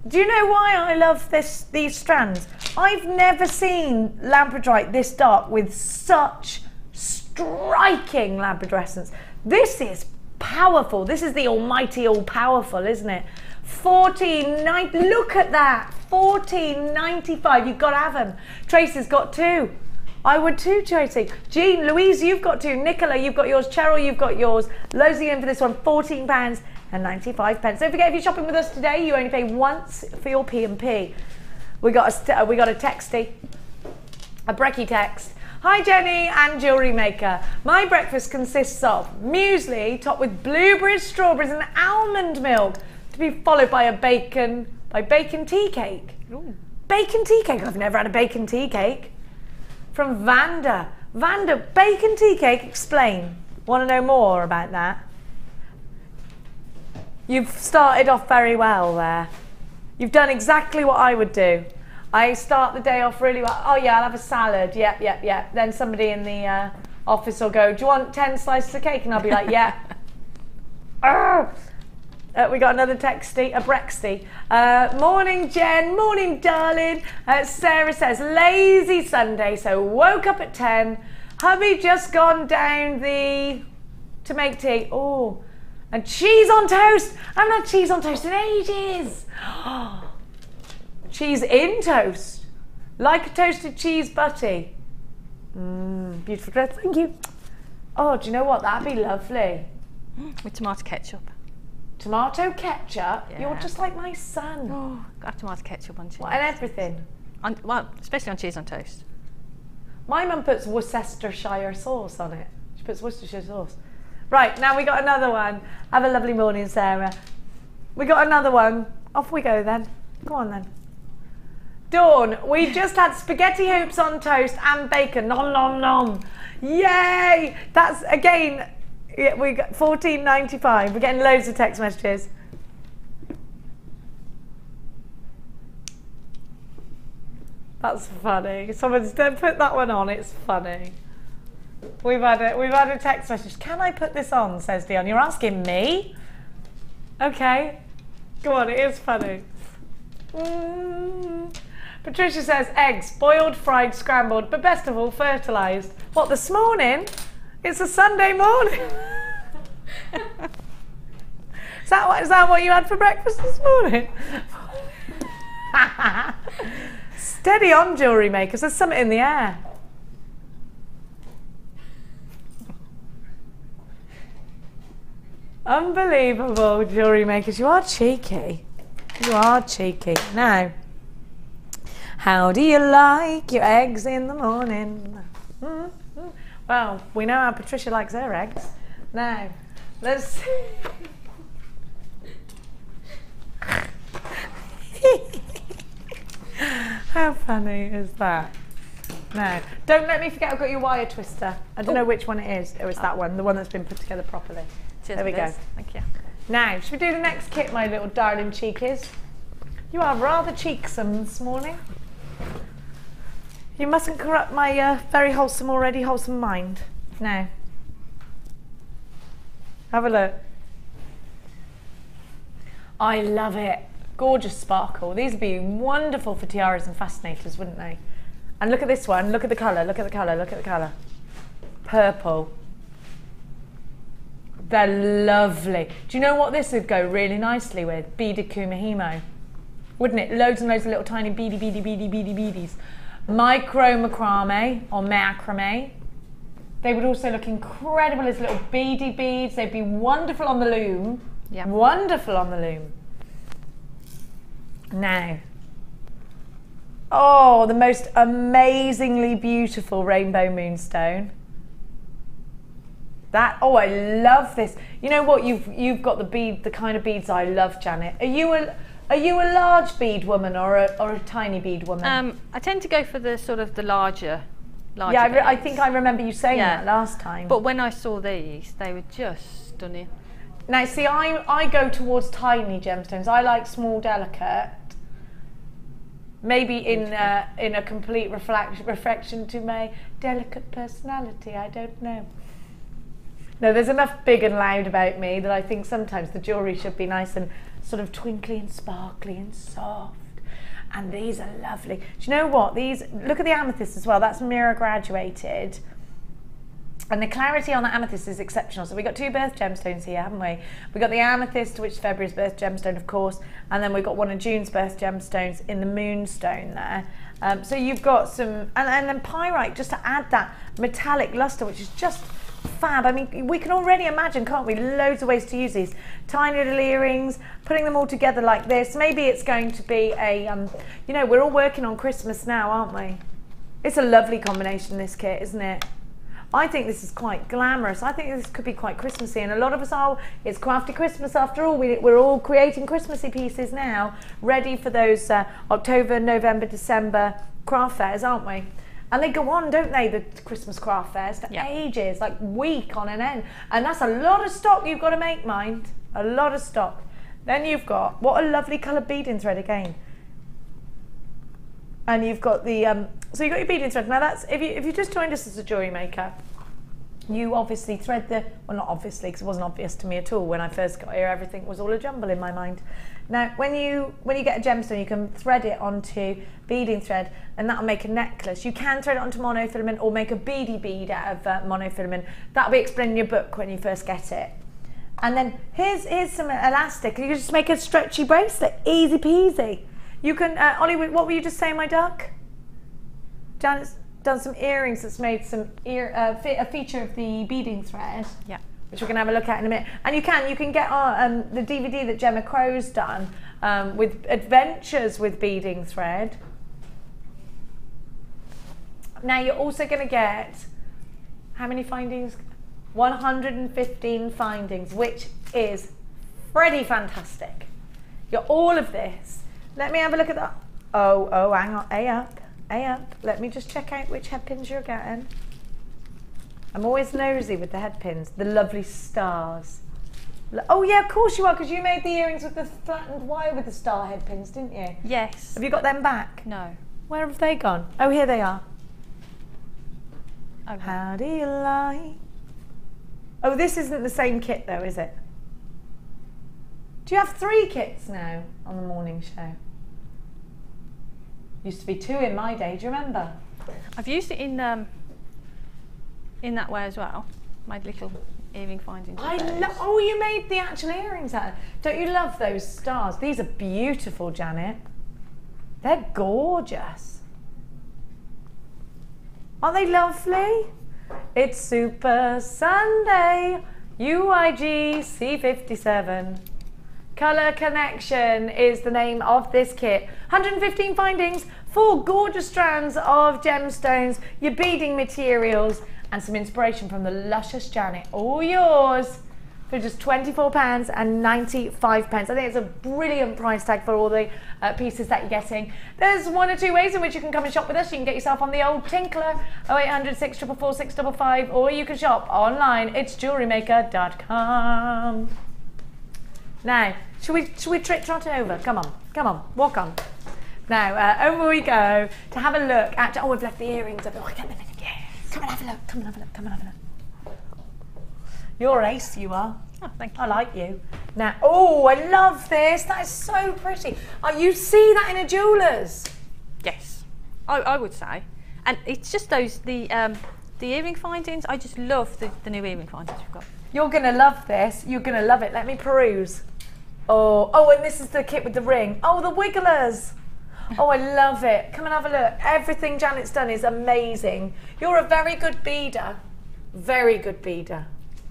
Do you know why I love these strands? I've never seen Labradorite this dark with such striking Labradorescence. This is Powerful. This is the almighty all-powerful, isn't it? $14.90. Look at that. $14.95. You've got to have them. Tracy's got 2. I would too, Tracy. Jean, Louise, you've got 2. Nicola, you've got yours. Cheryl, you've got yours. Loads in for this one. £14.95. Don't forget, if you're shopping with us today, you only pay once for your P&P. We got a texty, a brekkie text. Hi Jenny and Jewellery Maker. My breakfast consists of muesli topped with blueberries, strawberries and almond milk, to be followed by a bacon tea cake. Ooh. Bacon tea cake? I've never had a bacon tea cake. From Vanda. Vanda, bacon tea cake, explain. Want to know more about that? You've started off very well there. You've done exactly what I would do. I start the day off really well. Oh yeah, I'll have a salad. Yep. Then somebody in the office will go, do you want 10 slices of cake? And I'll be like, yeah. We got another texty, a brexty. Morning Jen, morning darling. Sarah says, lazy Sunday, so woke up at 10. Hubby just gone down to make tea. Oh, and cheese on toast. I haven't had cheese on toast in ages. Cheese in toast, like a toasted cheese butty. Beautiful dress, thank you. Oh, do you know what? That'd be lovely. With tomato ketchup. Tomato ketchup? Yeah. You're just like my son. Oh, got tomato ketchup on cheese. And everything. Well, especially on cheese on toast. My mum puts Worcestershire sauce on it. She puts Worcestershire sauce. Right, now we got another one. Have a lovely morning, Sarah. We got another one. Off we go then. Go on then. Dawn, we just had spaghetti hoops on toast and bacon. Nom nom nom. Yay! That's again, we got $14.95. We're getting loads of text messages. That's funny. Someone's put that one on. It's funny. We've had a text message. Can I put this on? Says Dion. You're asking me? Okay. Go on. It is funny. Patricia says eggs, boiled, fried, scrambled, but best of all, fertilised. What, this morning? It's a Sunday morning. Is that what you had for breakfast this morning? Steady on, Jewellery Makers. There's something in the air. Unbelievable, Jewellery Makers. You are cheeky. You are cheeky. Now, how do you like your eggs in the morning? Well, we know how Patricia likes her eggs. Now, let's see. How funny is that? Now, don't let me forget I've got your wire twister. I don't know which one it is. Oh, it's that one, the one that's been put together properly. Cheers, there we go. Thank you. Now, should we do the next kit, my little darling cheekies? You are rather cheeksome this morning. You mustn't corrupt my very wholesome, already wholesome mind. Now, have a look. I love it. Gorgeous sparkle. These would be wonderful for tiaras and fascinators, wouldn't they? And look at this one. Look at the colour. Look at the colour. Look at the colour. Purple. They're lovely. Do you know what this would go really nicely with? Beaded Kumihimo. Wouldn't it? Loads and loads of little tiny beadies. Micro macrame or macrame. They would also look incredible as little beady beads. They'd be wonderful on the loom. Yeah. Wonderful on the loom. Now, oh, the most amazingly beautiful rainbow moonstone. That, oh, I love this. You know what? You've got the kind of beads I love, Janet. Are you a large bead woman or a tiny bead woman? I tend to go for the sort of the larger. Yeah, I think I remember you saying that last time. But when I saw these, they were just stunning. Now, see, I go towards tiny gemstones. I like small, delicate. Maybe in a complete reflection to my delicate personality. I don't know. No, there's enough big and loud about me that I think sometimes the jewellery should be nice and sort of twinkly and sparkly and soft. And these are lovely. Do you know what? These, look at the amethyst as well. That's mirror graduated. And the clarity on the amethyst is exceptional. So we've got 2 birth gemstones here, haven't we? We've got the amethyst, which is February's birth gemstone, of course, and then we've got one of June's birth gemstones in the moonstone there. So you've got some, and then pyrite, just to add that metallic luster, which is just fab. I mean, we can already imagine, can't we, loads of ways to use these. Tiny little earrings, putting them all together like this. Maybe it's going to be a, you know, we're all working on Christmas now, aren't we? It's a lovely combination, this kit, isn't it? I think this is quite glamorous. I think this could be quite Christmassy, and a lot of us are. It's crafty Christmas after all. We're all creating Christmassy pieces now, ready for those October, November, December craft fairs, aren't we? And they go on, don't they, the Christmas craft fairs, for ages, like week on an end. And that's a lot of stock you've got to make, mind. A lot of stock. Then you've got, what a lovely coloured beading thread again. And you've got the, so you've got your beading thread. Now that's, if you just joined us as a jewellery maker, you obviously thread the, well not obviously, because it wasn't obvious to me at all when I first got here, everything was all a jumble in my mind. Now when you get a gemstone, you can thread it onto beading thread, and that'll make a necklace. You can thread it onto monofilament or make a beady bead out of monofilament. That'll be explained in your book when you first get it. And then here's some elastic. You can just make a stretchy bracelet, easy peasy. You can, Ollie, what were you just saying, my duck? Janet's done some earrings that's made some a feature of the beading thread. Yeah. Which we're going to have a look at in a minute. And you can get the DVD that Gemma Crow's done with adventures with beading thread. Now you're also going to get, how many findings? 115 findings, which is pretty fantastic. You're all of this. Let me have a look at that. Oh, hang on, A up. Let me just check out which head pins you're getting. I'm always nosy with the head pins, the lovely stars. Oh yeah, of course you are, because you made the earrings with the flattened wire with the star head pins, didn't you? Yes. Have you got them back? No. Where have they gone? Oh, here they are. Okay. How do you like? Oh, this isn't the same kit though, is it? Do you have 3 kits now on the morning show? Used to be 2 in my day, do you remember? I've used it in that way as well. Made little earring findings. Oh, you made the actual earrings out of it. Don't you love those stars? These are beautiful, Janet. They're gorgeous. Aren't they lovely? It's Super Sunday, UIG C57. Colour Connection is the name of this kit. 115 findings, 4 gorgeous strands of gemstones, your beading materials, and some inspiration from the luscious Janet. All yours for just £24.95. I think it's a brilliant price tag for all the pieces that you're getting. There's 1 or 2 ways in which you can come and shop with us. You can get yourself on the old Tinkler, 0800 644 655, or you can shop online. It's JewelleryMaker.com. Now, should we trot over? Come on, walk on. Now, over we go to have a look at, oh, we've left the earrings over. Oh, get them in. Yeah. Come and have a look. You're ace, you are. Oh, thank you. I like you. Now, oh, I love this. That is so pretty. Oh, you see that in a jeweller's? Yes, I would say. And it's just those, the earring findings. I just love the new earring findings we've got. You're going to love this. You're going to love it. Let me peruse. Oh, and this is the kit with the ring. Oh, the wigglers. Oh, I love it. Come and have a look. Everything Janet's done is amazing. You're a very good beader. Very good beader.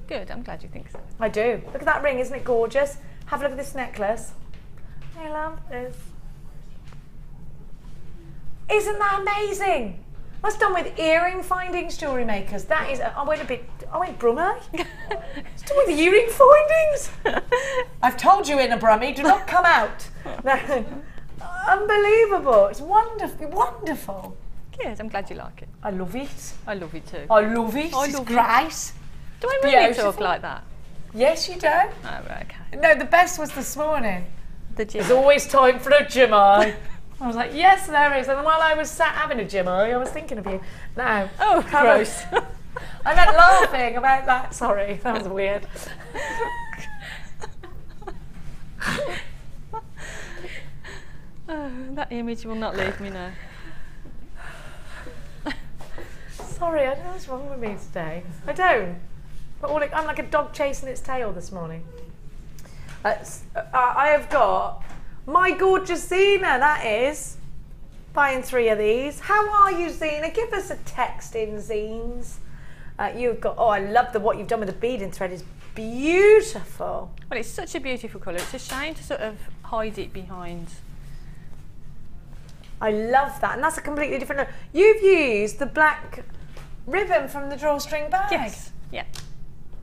Good, I'm glad you think so. I do. Look at that ring, isn't it gorgeous? Have a look at this necklace. I love this. Isn't that amazing? That's done with earring findings, jewellery makers. That is, I went Brummie. It's done with earring findings. I've told you in a Brummie, do not come out. No. Unbelievable. It's wonderful. Good, I'm glad you like it. I love it. I love it too. I love it. It's great. Do I really talk like that? Yes, you do. Oh, right, okay. No, the best was this morning. The gym. There's always time for a Jimmy. I was like, yes, there is. And while I was sat having a Jimmy, I was thinking of you. Now, oh, gross. I meant laughing about that. Sorry, that was weird. Oh, that image will not leave me now. Sorry, I don't know what's wrong with me today. I don't. But I'm like a dog chasing its tail this morning. I have got my gorgeous Zena, that is. Buying 3 of these. How are you, Zena? Give us a text in, Zines. You've got, I love what you've done with the beading thread. It's beautiful. Well, it's such a beautiful colour. It's a shame to sort of hide it behind. I love that. And that's a completely different look. You've used the black ribbon from the drawstring bag. Yes. Yeah.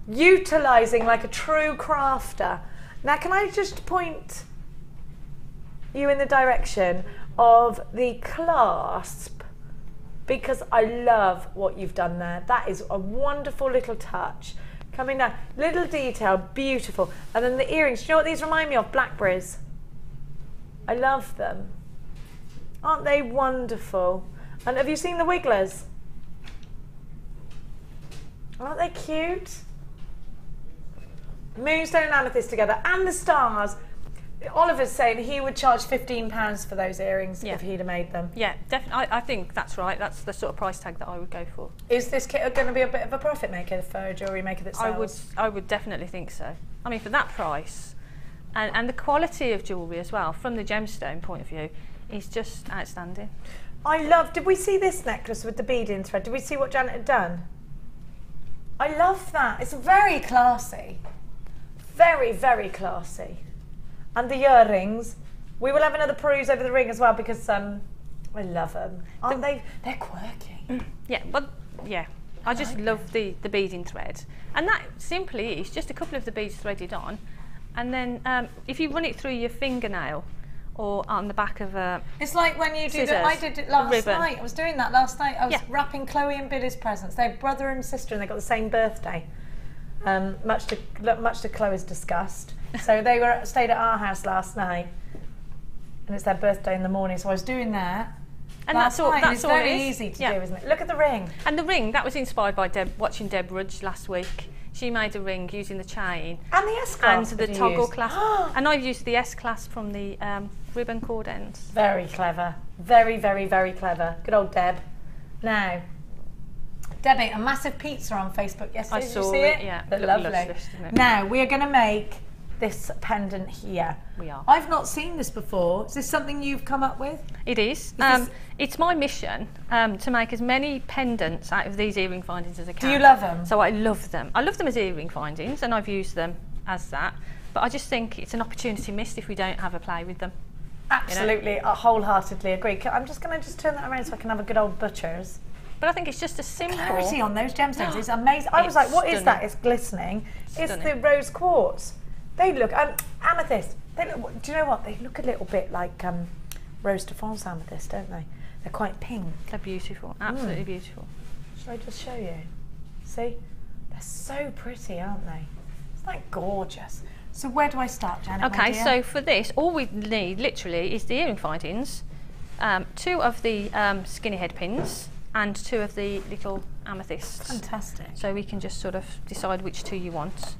Utilising like a true crafter. Now, can I just point you in the direction of the clasp? Because I love what you've done there. That is a wonderful little touch. Coming down, little detail, beautiful. And then the earrings, do you know what these remind me of? Blackberries. I love them. Aren't they wonderful? And have you seen the wigglers? Aren't they cute? Moonstone and amethyst together, and the stars. Oliver's saying he would charge £15 for those earrings if he'd have made them. Yeah, definitely. I think that's right. That's the sort of price tag that I would go for. Is this kit going to be a bit of a profit maker for a jewellery maker that sells? I would definitely think so. I mean, for that price, and the quality of jewellery as well, from the gemstone point of view, is just outstanding. I love. Did we see this necklace with the beading thread? Did we see what Janet had done? I love that. It's very classy. Very, very classy. And the earrings, we will have another peruse over the ring as well because I love them. Aren't they? They're quirky. Yeah, but yeah, I just love the beading thread. And that simply is just a couple of the beads threaded on. And then if you run it through your fingernail or on the back of a It's like when you do I did it last night. I was doing that last night. I was wrapping Chloe and Billy's presents. They're brother and sister and they got the same birthday. Much to Chloe's disgust. So they stayed at our house last night, and it's their birthday in the morning. So I was doing that. And that's all. That's it's all very it is. easy to do, isn't it? Look at the ring. And the ring that was inspired by watching Deb Rudge last week. She made a ring using the chain and the S clasp and the toggle clasp. And I've used the S clasp from the ribbon cord ends. Very clever. Very, very, very clever. Good old Deb. Now. Deb ate a massive pizza on Facebook yesterday. I saw Did you see it? Yeah. They're lovely. Now we are going to make this pendant here. We are. I've not seen this before. Is this something you've come up with? It is. It's my mission to make as many pendants out of these earring findings as I can. Do you love them? So I love them. I love them as earring findings, and I've used them as that. But I just think it's an opportunity missed if we don't have a play with them. Absolutely, I wholeheartedly agree. I'm just going to turn that around so I can have a good old butcher's. But I think it's just a simple... clarity on those gemstones is amazing. I was like, what is that? It's glistening. It's the rose quartz. They look... amethyst. They look, do you know what? They look a little bit like Rose de France amethyst, don't they? They're quite pink. They're beautiful. Absolutely beautiful. Shall I just show you? See? They're so pretty, aren't they? It's like gorgeous. So where do I start, Janet? Okay, so for this, all we need literally is the earring findings, 2 of the skinny head pins, and 2 of the little amethysts. Fantastic. So we can just sort of decide which 2 you want.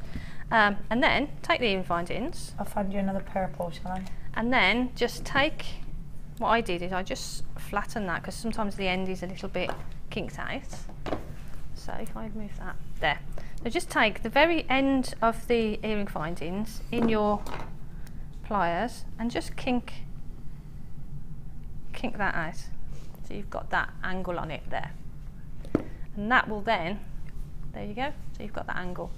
And then take the earring findings. I'll find you another purple, shall I? And then just take, what I did is I just flatten that because sometimes the end is a little bit kinked out. So if I move that, there. So just take the very end of the earring findings in your pliers and just kink that out. So you've got that angle on it there. And that will then, there you go, so you've got that angle.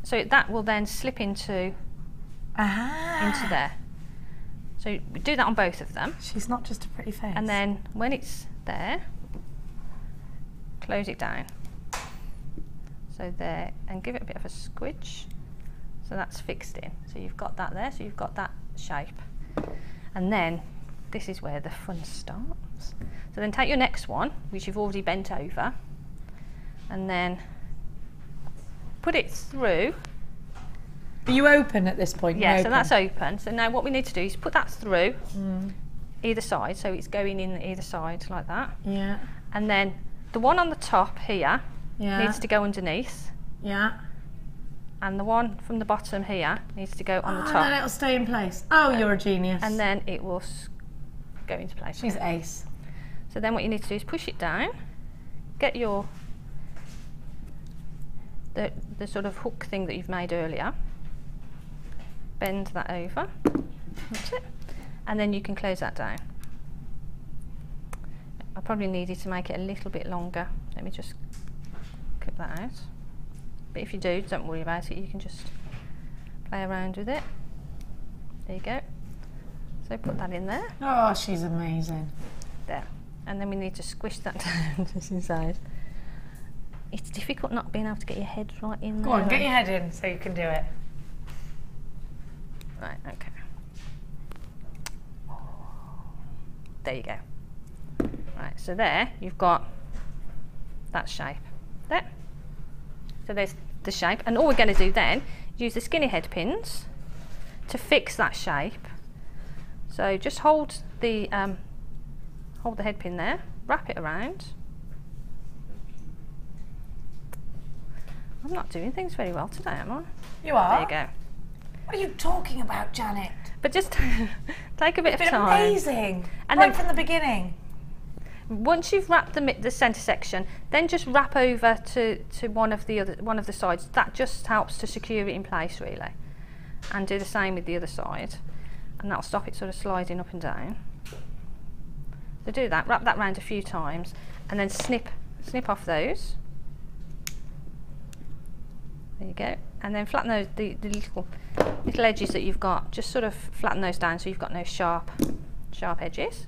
So that will then slip into there. So we do that on both of them. She's not just a pretty face. And then when it's there, close it down. So there, and give it a bit of a squidge. So that's fixed in. So you've got that there, so you've got that shape. And then this is where the fun starts. So then take your next one, which you've already bent over, and then put it through. Are you open at this point? Yeah, so that's open. So now what we need to do is put that through either side, so it's going in either side like that. Yeah. And then the one on the top here needs to go underneath. Yeah. And the one from the bottom here needs to go on the top. And then it'll stay in place. Oh, you're a genius. And then it will go into place. She's ace. So then what you need to do is push it down, get your the sort of hook thing that you've made earlier, bend that over, that's it, and then you can close that down. I probably needed to make it a little bit longer. Let me just cut that out. But if you do, don't worry about it, you can just play around with it. There you go. So put that in there. Oh, she's amazing. There. And then we need to squish that down just inside. It's difficult not being able to get your head right in there. Go on, get your head in so you can do it. Right, okay. There you go. Right, so there you've got that shape. There. So there's the shape, and all we're going to do then is use the skinny head pins to fix that shape. So just hold the head pin there, wrap it around. I'm not doing things very well today, am I? You are. There you go. What are you talking about, Janet? But just take a bit of It's been time. amazing. And right then from the beginning. Once you've wrapped the centre section, then just wrap over to one of the sides. That just helps to secure it in place, really. And do the same with the other side, and that'll stop it sort of sliding up and down. So do that, wrap that round a few times, and then snip off those. There you go. And then flatten those the little edges that you've got. Just sort of flatten those down so you've got no sharp edges.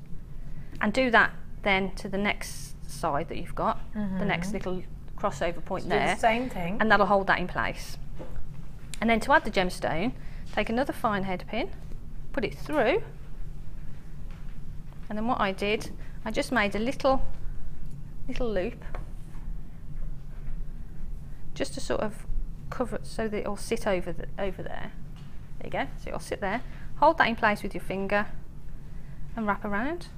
And do that then to the next side that you've got, the next little crossover point So there. do the same thing. And that'll hold that in place. And then to add the gemstone, take another fine head pin, put it through, and then what I did, I just made a little loop, just to sort of cover it so that it'll sit over there. There you go. So it'll sit there. Hold that in place with your finger and wrap around.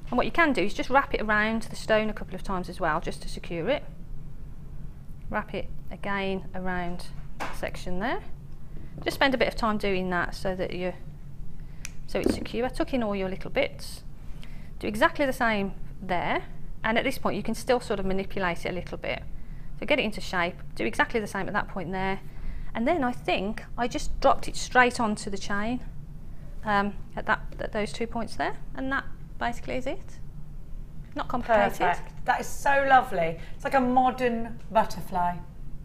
And what you can do is just wrap it around the stone a couple of times as well, just to secure it. Wrap it again around that section there. Just spend a bit of time doing that so that it's secure. Tuck in all your little bits. Do exactly the same there, and at this point you can still sort of manipulate it a little bit. So get it into shape, do exactly the same at that point there, and then I think I just dropped it straight onto the chain at those 2 points there, and that basically is it. Not complicated. Perfect. That is so lovely. It's like a modern butterfly.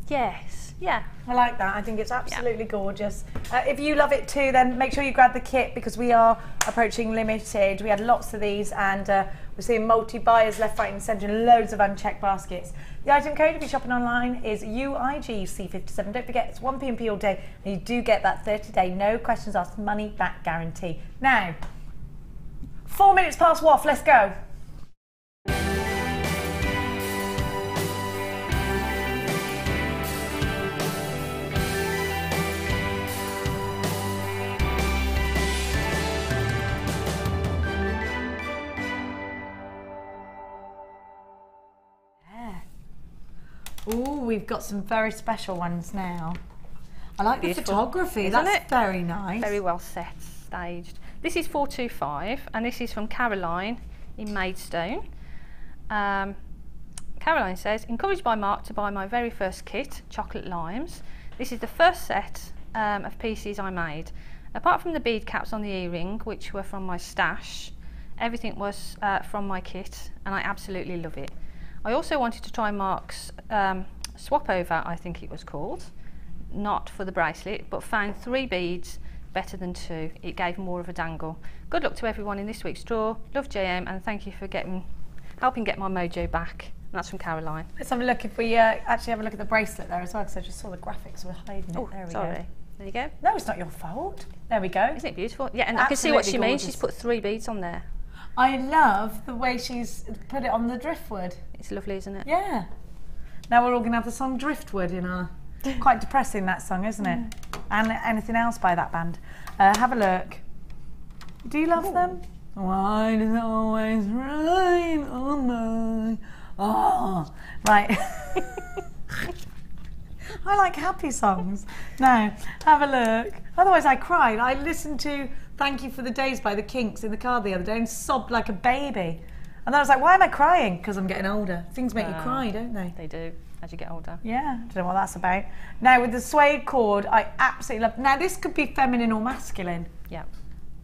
Yes, yeah. I like that. I think it's absolutely gorgeous. If you love it too, then make sure you grab the kit because we are approaching limited. We had lots of these, and we're seeing multi-buyers left, right and centre, and loads of unchecked baskets. The item code if you're shopping online is UIGC57. Don't forget, it's 1p&p all day, and you do get that 30-day, no questions asked, money-back guarantee. Now, 4 minutes past WAF, let's go. Ooh, we've got some very special ones now. I like the photography, that's very nice. Very well set, staged. This is 425, and this is from Caroline in Maidstone. Caroline says, encouraged by Mark to buy my very first kit, Chocolate Limes. This is the first set of pieces I made. Apart from the bead caps on the earring, which were from my stash, everything was from my kit, and I absolutely love it. I also wanted to try Mark's swap over, I think it was called, not for the bracelet, but found 3 beads better than 2. It gave more of a dangle. Good luck to everyone in this week's draw. Love JM, and thank you for helping get my mojo back. And that's from Caroline. Let's have a look if we actually have a look at the bracelet there as well, because I just saw the graphics were hiding it. There we sorry. go. There you go. No, it's not your fault. There we go. Isn't it beautiful? Yeah, and I can see what she means. She's put 3 beads on there. I love the way she's put it on the driftwood. It's lovely, isn't it? Yeah. Now we're all going to have the song Driftwood in our... Quite depressing, that song, isn't it? And anything else by that band. Have a look. Do you love them? Why does it always rain on my... Oh, right. I like happy songs. Now, have a look. Otherwise I cried. I listened to Thank You for the Days by the Kinks in the car the other day and sobbed like a baby. And then I was like, why am I crying? Because I'm getting older. Things make you cry, don't they? They do, as you get older. Yeah, I don't know what that's about. Now, with the suede cord, I absolutely love... Now, this could be feminine or masculine. Yeah.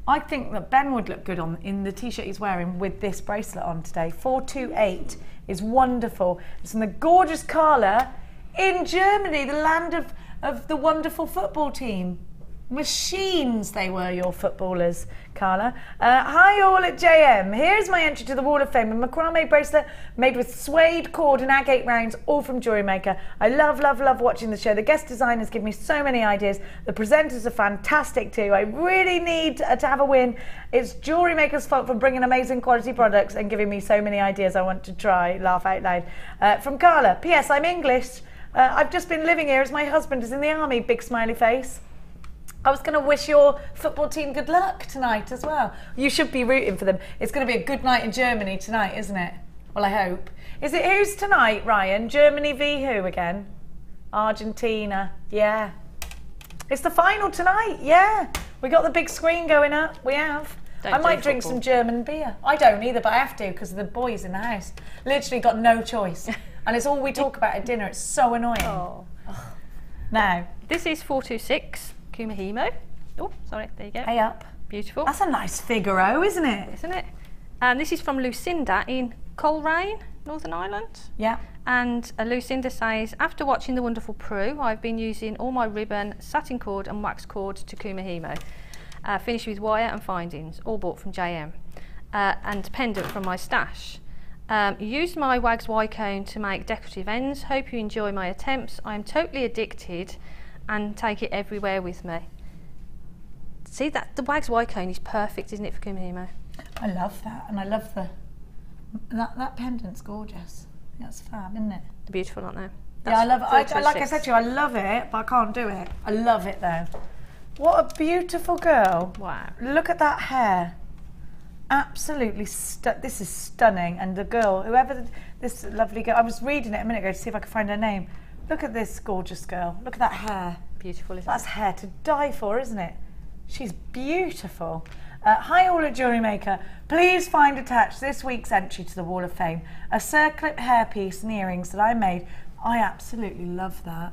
I think that Ben would look good in the T-shirt he's wearing with this bracelet on today. 428 is wonderful. It's from the gorgeous Carla in Germany, the land of the wonderful football team. Machines they were, your footballers, Carla. Hi all at JM. Here's my entry to the Wall of Fame, a macrame bracelet made with suede cord and agate rounds, all from JewelleryMaker. I love, love, love watching the show. The guest designers give me so many ideas. The presenters are fantastic too. I really need to have a win. It's JewelleryMaker's fault for bringing amazing quality products and giving me so many ideas I want to try. Laugh out loud. From Carla. P.S. I'm English. I've just been living here as my husband is in the army. Big smiley face. I was going to wish your football team good luck tonight as well. You should be rooting for them. It's going to be a good night in Germany tonight, isn't it? Well, I hope. Is it who's tonight, Ryan? Germany v who again? Argentina. Yeah. It's the final tonight. Yeah. We got the big screen going up. We have. I might drink some German beer. I don't either, but I have to because of the boys in the house. Literally got no choice. And it's all we talk about at dinner. It's so annoying. Oh. Now. This is 426. Kumihimo. Oh, sorry, there you go. Hey up. Beautiful. That's a nice Figaro, isn't it? Isn't it? And this is from Lucinda in Coleraine, Northern Ireland. Yeah. And Lucinda says, after watching The Wonderful Prue, I've been using all my ribbon, satin cord and wax cord to Kumihimo. Finished with wire and findings, all bought from JM. And pendant from my stash. Used my wags Y cone to make decorative ends. Hope you enjoy my attempts. I am totally addicted and take it everywhere with me. See, that the wags Y cone is perfect, isn't it, for Kumihimo? I love that, and I love that pendant's gorgeous. That's fab, isn't it? They're beautiful, aren't they? Yeah, I love it. Like I said to you, I love it, but I can't do it. I love it though. What a beautiful girl! Wow! Look at that hair. Absolutely, this is stunning. And the girl, whoever this lovely girl, I was reading it a minute ago to see if I could find her name. Look at this gorgeous girl. Look at that hair. Beautiful, isn't it? That's hair to die for, isn't it? She's beautiful. Hi all at JewelleryMaker. Please find attached this week's entry to the Wall of Fame. A circlet hairpiece and earrings that I made. I absolutely love that.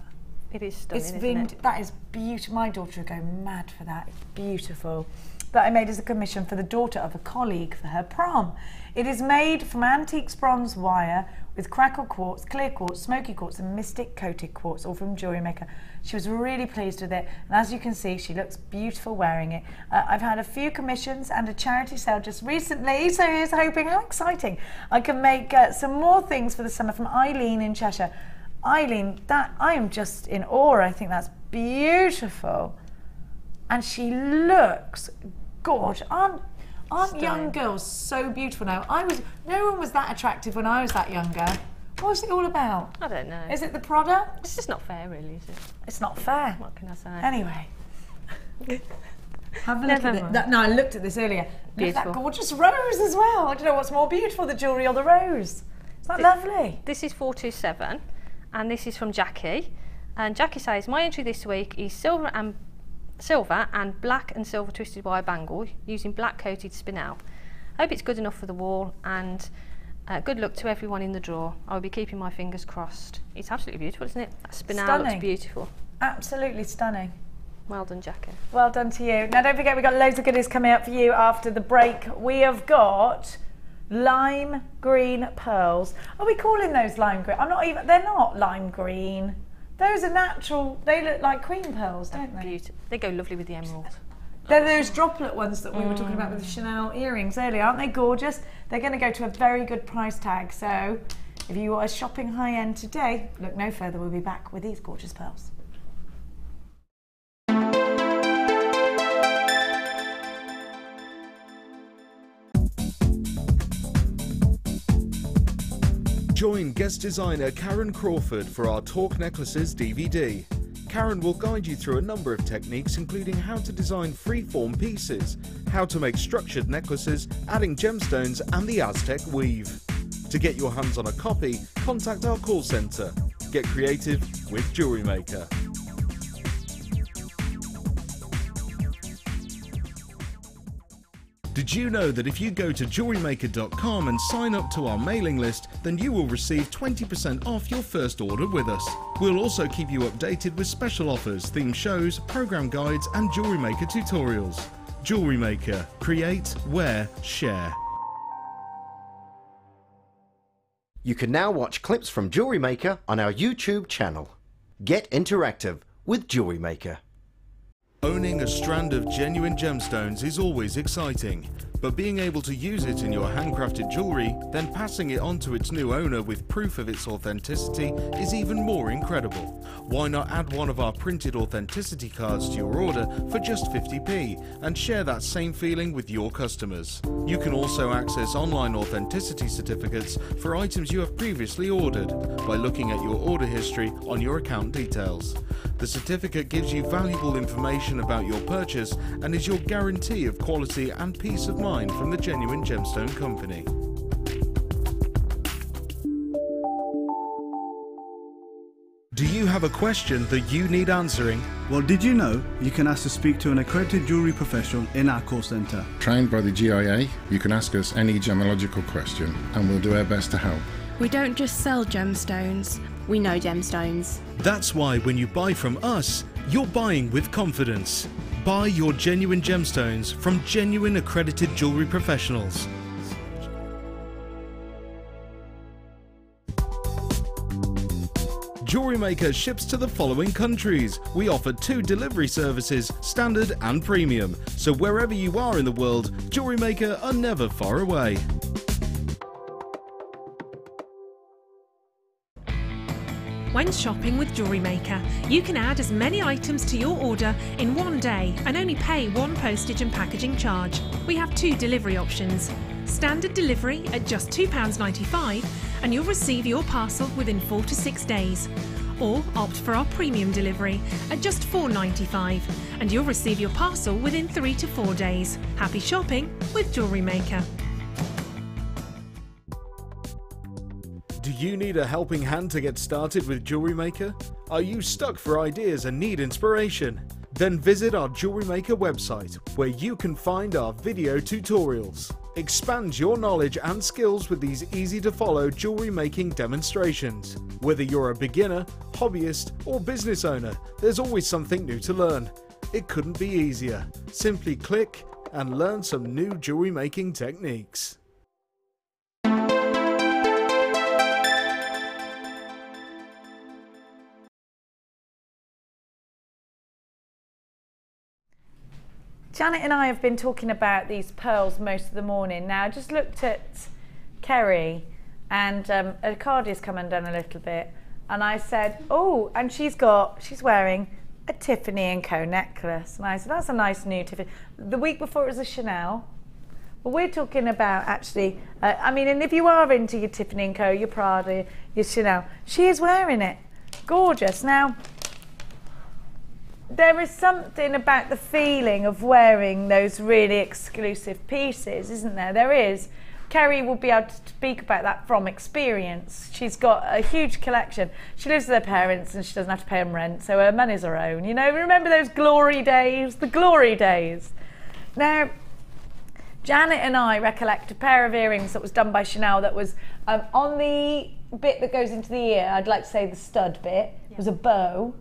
It is stunning, isn't it? That is beautiful. My daughter would go mad for that. It's beautiful. That I made as a commission for the daughter of a colleague for her prom. It is made from antique bronze wire with crackle quartz, clear quartz, smoky quartz and mystic coated quartz, all from JewelleryMaker. She was really pleased with it, and as you can see, she looks beautiful wearing it. I've had a few commissions and a charity sale just recently, so here's hoping, how exciting, I can make some more things for the summer from Eileen in Cheshire. Eileen, I am just in awe. I think that's beautiful. And she looks gorgeous. Aren't young girls so beautiful now? No one was that attractive when I was that younger. What was it all about? I don't know. Is it the product? It's just not fair, really, is it? It's not fair. What can I say? Anyway. Have a look at it. No, I looked at this earlier. Look at that gorgeous rose as well. I don't know what's more beautiful, the jewellery or the rose. Is that lovely? This is 427, and this is from Jackie. And Jackie says, my entry this week is silver and black and silver twisted wire bangle using black coated spinel. Hope it's good enough for the wall, and good luck to everyone in the draw. I will be keeping my fingers crossed. It's absolutely beautiful, isn't it? That spinel looks beautiful. Absolutely stunning. Well done, Jackie. Well done to you. Now don't forget, we've got loads of goodies coming up for you after the break. We have got lime green pearls. Are we calling those lime green? They're not lime green. Those are natural, they look like cream pearls, don't they? Beautiful. They go lovely with the emerald. They're those droplet ones that we were talking about with the Chanel earrings earlier. Aren't they gorgeous? They're going to go to a very good price tag. So if you are shopping high end today, look no further. We'll be back with these gorgeous pearls. Join guest designer Karen Crawford for our Talk Necklaces DVD. Karen will guide you through a number of techniques, including how to design free-form pieces, how to make structured necklaces, adding gemstones and the Aztec weave. To get your hands on a copy, contact our call centre. Get creative with JewelleryMaker. Did you know that if you go to JewelleryMaker.com and sign up to our mailing list, then you will receive 20% off your first order with us? We'll also keep you updated with special offers, theme shows, program guides and Jewellery Maker tutorials. Jewellery Maker. Create, wear, share. You can now watch clips from Jewellery Maker on our YouTube channel. Get interactive with Jewellery Maker. Owning a strand of genuine gemstones is always exciting, but being able to use it in your handcrafted jewellery, then passing it on to its new owner with proof of its authenticity is even more incredible. Why not add one of our printed authenticity cards to your order for just 50p and share that same feeling with your customers? You can also access online authenticity certificates for items you have previously ordered by looking at your order history on your account details. The certificate gives you valuable information about your purchase and is your guarantee of quality and peace of mind from the Genuine Gemstone Company. Do you have a question that you need answering? Well, did you know you can ask to speak to an accredited jewellery professional in our call centre? Trained by the GIA, you can ask us any gemological question and we'll do our best to help. We don't just sell gemstones, we know gemstones. That's why when you buy from us, you're buying with confidence. Buy your genuine gemstones from genuine accredited jewellery professionals. Jewellery Maker ships to the following countries. We offer 2 delivery services, standard and premium. So wherever you are in the world, Jewellery Maker are never far away. When shopping with Jewellery Maker, you can add as many items to your order in one day and only pay 1 postage and packaging charge. We have 2 delivery options. Standard delivery at just £2.95 and you'll receive your parcel within 4 to 6 days. Or opt for our premium delivery at just £4.95 and you'll receive your parcel within 3 to 4 days. Happy shopping with Jewellery Maker. Do you need a helping hand to get started with Jewellery Maker? Are you stuck for ideas and need inspiration? Then visit our Jewellery Maker website where you can find our video tutorials. Expand your knowledge and skills with these easy to follow jewellery making demonstrations. Whether you're a beginner, hobbyist or business owner, there's always something new to learn. It couldn't be easier. Simply click and learn some new jewellery making techniques. Janet and I have been talking about these pearls most of the morning. Now I just looked at Kerry and her card is come undone a little bit and I said, oh, and she's wearing a Tiffany & Co necklace. And I said, that's a nice new Tiffany. The week before it was a Chanel. But we're talking about actually, I mean, and if you are into your Tiffany & Co, your Prada, your Chanel, she is wearing it. Gorgeous. Now, there is something about the feeling of wearing those really exclusive pieces, isn't there? There is. Kerry will be able to speak about that from experience. She's got a huge collection. She lives with her parents and she doesn't have to pay them rent, so her money's her own. You know, remember those glory days? The glory days. Now, Janet and I recollect a pair of earrings that was done by Chanel that was on the bit that goes into the ear, I'd like to say the stud bit, was a bow.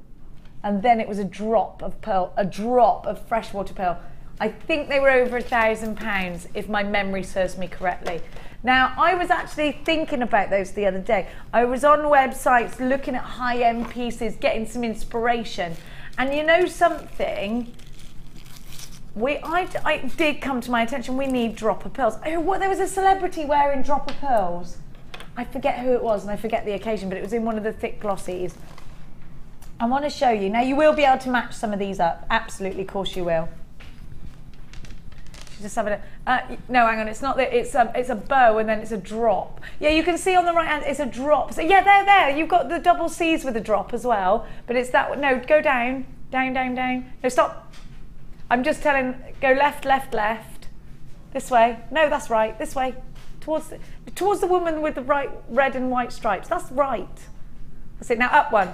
And then it was a drop of pearl, a drop of freshwater pearl. I think they were over £1,000 if my memory serves me correctly. Now, I was actually thinking about those the other day. I was on websites looking at high-end pieces, getting some inspiration. And you know something? I did come to my attention, we need drop of pearls. Oh, what, there was a celebrity wearing drop of pearls. I forget who it was and I forget the occasion, but it was in one of the thick glossies. I want to show you. Now you will be able to match some of these up. Absolutely, of course you will. Just have it. No, hang on. It's not that. It's a bow and then it's a drop. Yeah, you can see on the right hand. It's a drop. So yeah, there. You've got the double C's with a drop as well. But it's that. No, go down, down. No, stop. I'm just telling. Go left. This way. No, that's right. This way. Towards the woman with the right red and white stripes. That's right. That's it. Now up one.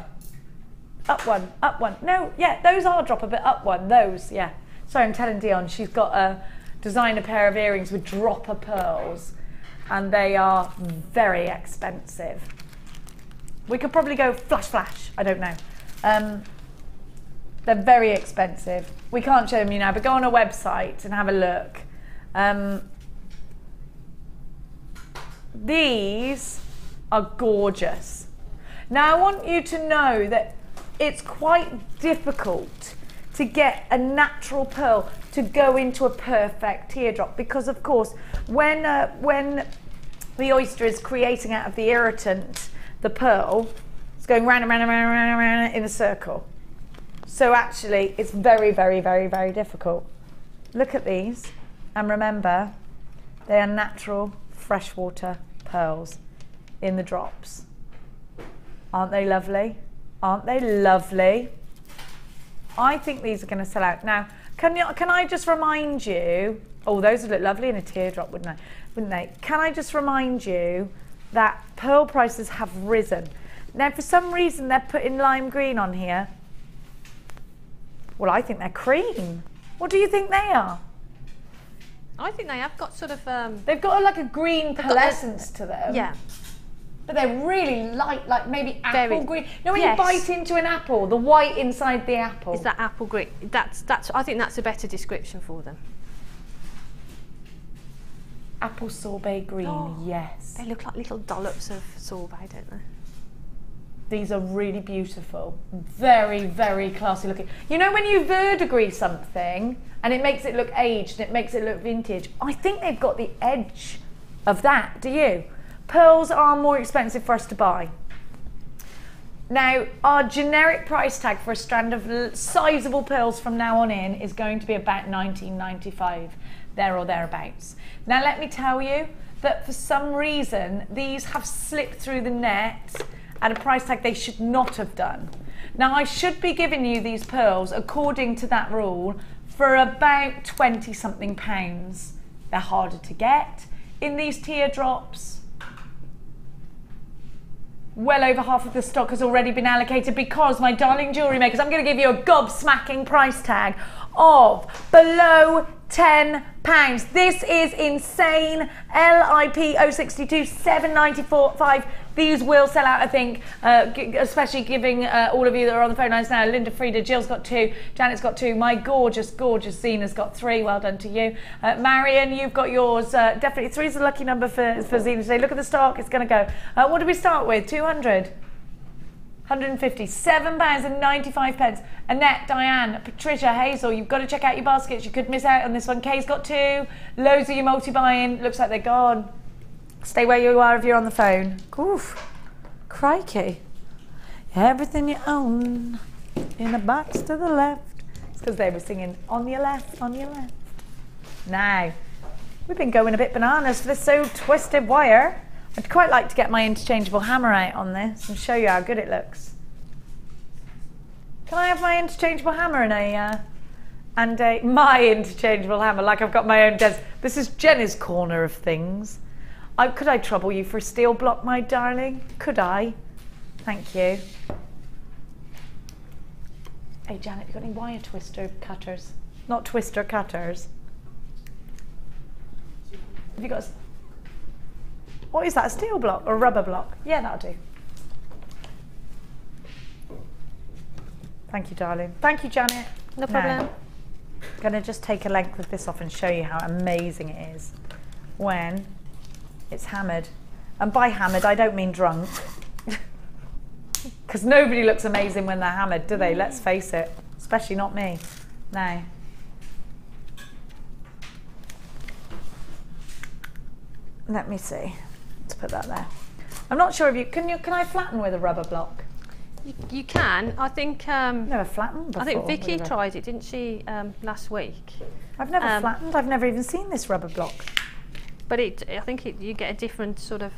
Up one. No, yeah, those are drop a bit up one. Those, yeah. Sorry, I'm telling Dion, she's got designer pair of earrings with dropper pearls, and they are very expensive. We could probably go flash, flash, I don't know. They're very expensive. We can't show them you now, but go on a website and have a look. These are gorgeous. Now I want you to know that it's quite difficult to get a natural pearl to go into a perfect teardrop, because of course when the oyster is creating out of the irritant the pearl, it's going round and round and round and round and round in a circle. So actually it's very, very, very, very difficult. Look at these, and remember, they are natural freshwater pearls in the drops. Aren't they lovely? Aren't they lovely? I think these are going to sell out. Now, can I just remind you, oh, those would look lovely in a teardrop, wouldn't they? Can I just remind you that pearl prices have risen. Now, for some reason, they're putting lime green on here. Well, I think they're cream. What do you think they are? I think they have got sort of... they've got like a green pearlescence to them. Yeah. But they're really light, like maybe apple green. You know when Yes. you bite into an apple, the white inside the apple? Is that apple green? I think that's a better description for them. Apple sorbet green, Oh, yes. They look like little dollops of sorbet, don't they? These are really beautiful. Very, very classy looking. You know when you verdigris something and it makes it look aged and it makes it look vintage? I think they've got the edge of that, do you? Pearls are more expensive for us to buy. Now, our generic price tag for a strand of sizable pearls from now on in is going to be about $19.95, there or thereabouts. Now, let me tell you that for some reason, these have slipped through the net at a price tag they should not have done. Now, I should be giving you these pearls, according to that rule, for about 20-something pounds. They're harder to get. In these teardrops, well over half of the stock has already been allocated because, my darling jewellery makers, I'm going to give you a gobsmacking price tag of below £10. This is insane. LIP 062 794.5. These will sell out, I think, especially giving all of you that are on the phone lines now. Linda, Frida, Jill's got 2, Janet's got 2, my gorgeous, gorgeous Zena's got 3. Well done to you. Marion, you've got yours. Definitely 3 is a lucky number for Zena today. Look at the stock, it's going to go. What did we start with? 200? 150, £7.95. Annette, Diane, Patricia, Hazel, you've got to check out your baskets. You could miss out on this one. Kay's got 2. Loads of you multi-buying. Looks like they're gone. Stay where you are if you're on the phone. Oof, crikey. Everything you own in a box to the left. It's because they were singing on your left, on your left. Now, we've been going a bit bananas for this so twisted wire. I'd quite like to get my interchangeable hammer out on this and show you how good it looks. Can I have my interchangeable hammer and my interchangeable hammer, like I've got my own desk. This is Jenny's corner of things. Could I trouble you for a steel block, my darling? Could I? Thank you. Hey Janet, you got any wire twister cutters? Not twister cutters. Have you got what is that, a steel block or a rubber block? Yeah, that'll do. Thank you, darling. Thank you, Janet. No problem. Now, I'm going to just take a length of this off and show you how amazing it is when it's hammered. And by hammered, I don't mean drunk. Because nobody looks amazing when they're hammered, do they? Let's face it. Especially not me. Now. Let me see. Let's put that there. I'm not sure if you can I flatten with a rubber block? You can. I think. Never flattened before. I think Vicky tried it, didn't she, last week? I've never flattened. I've never even seen this rubber block. But I think you get a different sort of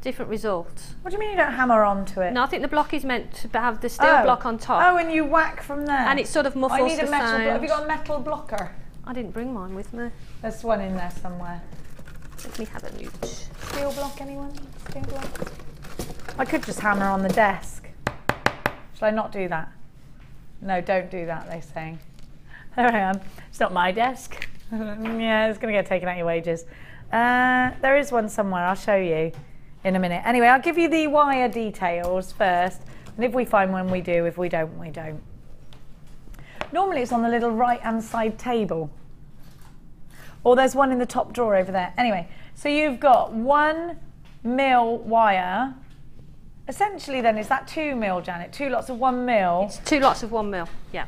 different result. What do you mean you don't hammer onto it? No, I think the block is meant to have the steel block on top. Oh, and you whack from there. And it sort of muffles I need a the metal sound. Have you got a metal blocker? I didn't bring mine with me. There's one in there somewhere. Let me have a look. Steel block, anyone? Steel block? I could just hammer on the desk. Shall I not do that? No, don't do that, they're saying. Hang on, it's not my desk. Yeah, it's going to get taken out your wages. There is one somewhere, I'll show you in a minute. Anyway, I'll give you the wire details first, and if we find one, we do. If we don't, we don't. Normally it's on the little right-hand side table. Or there's one in the top drawer over there. Anyway, so you've got 1 mil wire. Essentially then, is that 2 mil, Janet? 2 lots of 1 mil. It's 2 lots of 1 mil, yeah.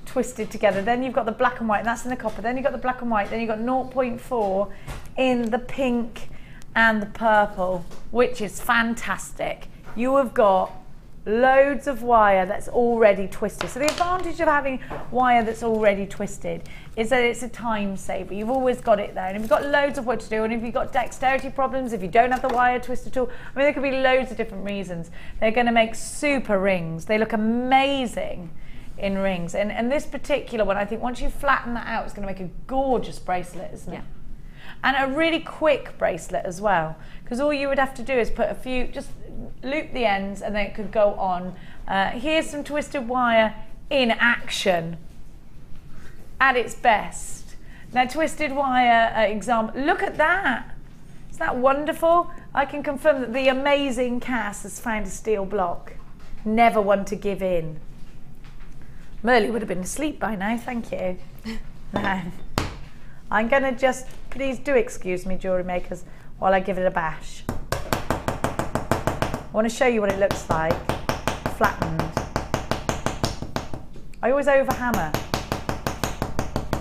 Twisted together. Then you've got the black and white, and that's in the copper. Then you've got the black and white. Then you've got 0.4 in the pink and the purple, which is fantastic. You have got loads of wire that's already twisted. So the advantage of having wire that's already twisted is that it's a time saver. You've always got it there. And if you've got loads of work to do, and if you've got dexterity problems, if you don't have the wire twist at all, I mean, there could be loads of different reasons. They're going to make super rings. They look amazing in rings. And this particular one, I think once you flatten that out, it's going to make a gorgeous bracelet, isn't it? Yeah. And a really quick bracelet as well, because all you would have to do is put a few, just loop the ends, and then it could go on. Here's some twisted wire in action at its best. Now, twisted wire example, look at that. Isn't that wonderful? I can confirm that the amazing Cass has found a steel block. Never one to give in. Merle would have been asleep by now, thank you. No. I'm going to just, please do excuse me, jewellery makers, while I give it a bash. I want to show you what it looks like, flattened. I always overhammer.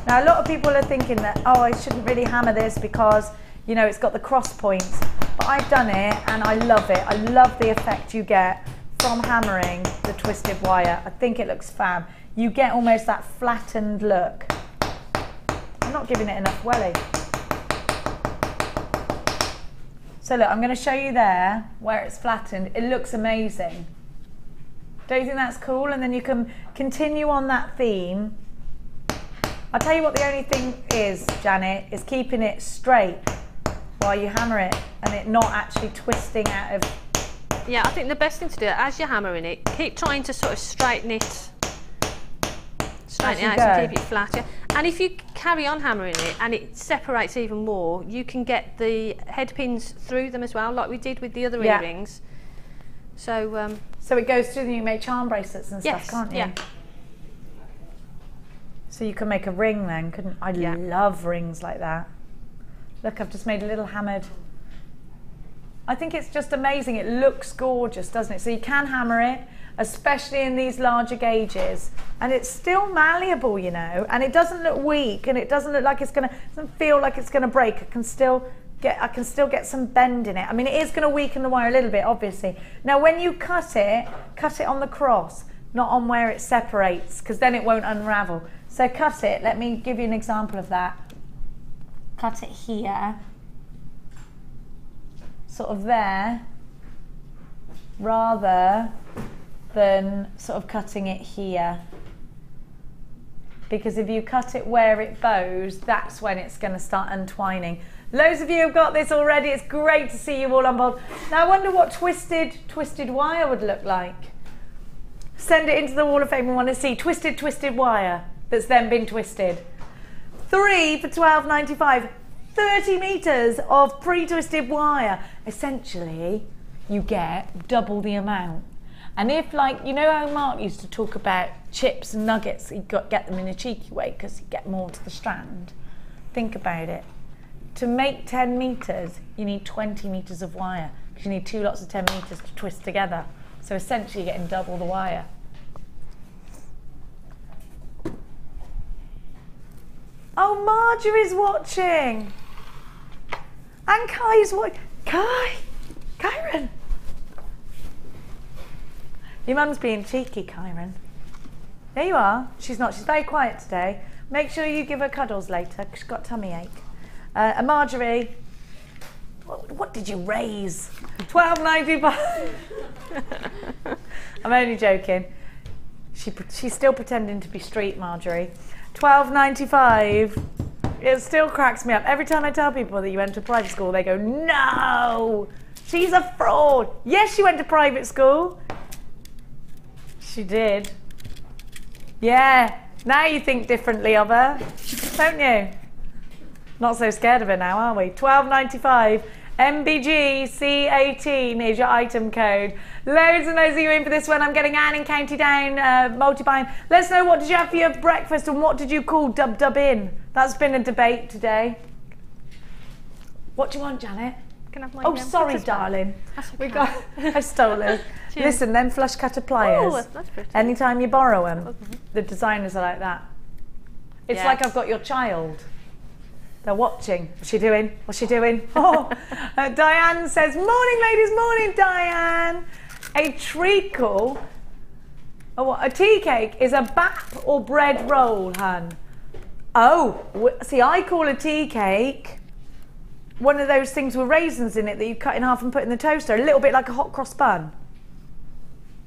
Now, a lot of people are thinking that, oh, I shouldn't really hammer this because, you know, it's got the cross points. But I've done it and I love it. I love the effect you get from hammering the twisted wire. I think it looks fab. You get almost that flattened look. I'm not giving it enough welly. So look, I'm going to show you there where it's flattened. It looks amazing. Don't you think that's cool? And then you can continue on that theme. I'll tell you what the only thing is, Janet, is keeping it straight while you hammer it and it not actually twisting out of... Yeah, I think the best thing to do as you're hammering it, keep trying to sort of straighten it out and keep it flat. Yeah. And if you carry on hammering it and it separates even more, you can get the head pins through them as well, like we did with the other earrings. So so it goes through them. You make charm bracelets and stuff, can't you? Yeah. So you can make a ring then, couldn't I? Love rings like that. Look, I've just made a little hammered. I think it's just amazing. It looks gorgeous, doesn't it? So you can hammer it, especially in these larger gauges, and it's still malleable, you know, and it doesn't look weak, and it doesn't look like it's gonna, doesn't feel like it's gonna break. I can still get some bend in it. I mean, it is gonna weaken the wire a little bit, obviously. Now, when you cut it on the cross, not on where it separates, because then it won't unravel. So cut it. Let me give you an example of that. Cut it here, sort of there, rather than sort of cutting it here, because if you cut it where it bows, that's when it's going to start untwining. Loads of you have got this already. It's great to see you all on board. Now I wonder what twisted wire would look like. Send it into the Wall of Fame. We want to see twisted wire that's then been twisted. 3 for £12.95. 30 meters of pre-twisted wire. Essentially, you get double the amount. And if, like, you know how Mark used to talk about chips and nuggets, you get them in a cheeky way because you get more to the strand. Think about it. To make 10 meters, you need 20 meters of wire because you need 2 lots of 10 meters to twist together. So essentially, you're getting double the wire. Oh, Marjorie's watching. And Kai's watching. Kyron. Your mum's being cheeky, Kyron. There you are. She's not. She's very quiet today. Make sure you give her cuddles later because she's got tummy ache. And Marjorie, what did you raise? £12.95. I'm only joking. She's still pretending to be street, Marjorie. £12.95. It still cracks me up. Every time I tell people that you went to private school, they go, no, she's a fraud. Yes, she went to private school. She did. Yeah, Now you think differently of her, don't you? Not so scared of her now, are we? £12.95. MBG C18 is your item code. Loads and loads of you in for this one. I'm getting Anne in County Down, multi-buying. Let us know, what did you have for your breakfast and what did you call dub in? That's been a debate today. What do you want, Janet? Can I have my sorry, darling. Okay. I stole it. Listen, them flush cutter pliers. Oh, that's pretty. Anytime you borrow them, the designers are like that. It's like I've got your child. They're watching. What's she doing? What's she doing? Oh, Diane says, morning, ladies, morning, Diane. A treacle, a tea cake is a bap or bread roll, hun. Oh, see, I call a tea cake one of those things with raisins in it that you cut in half and put in the toaster, a little bit like a hot cross bun.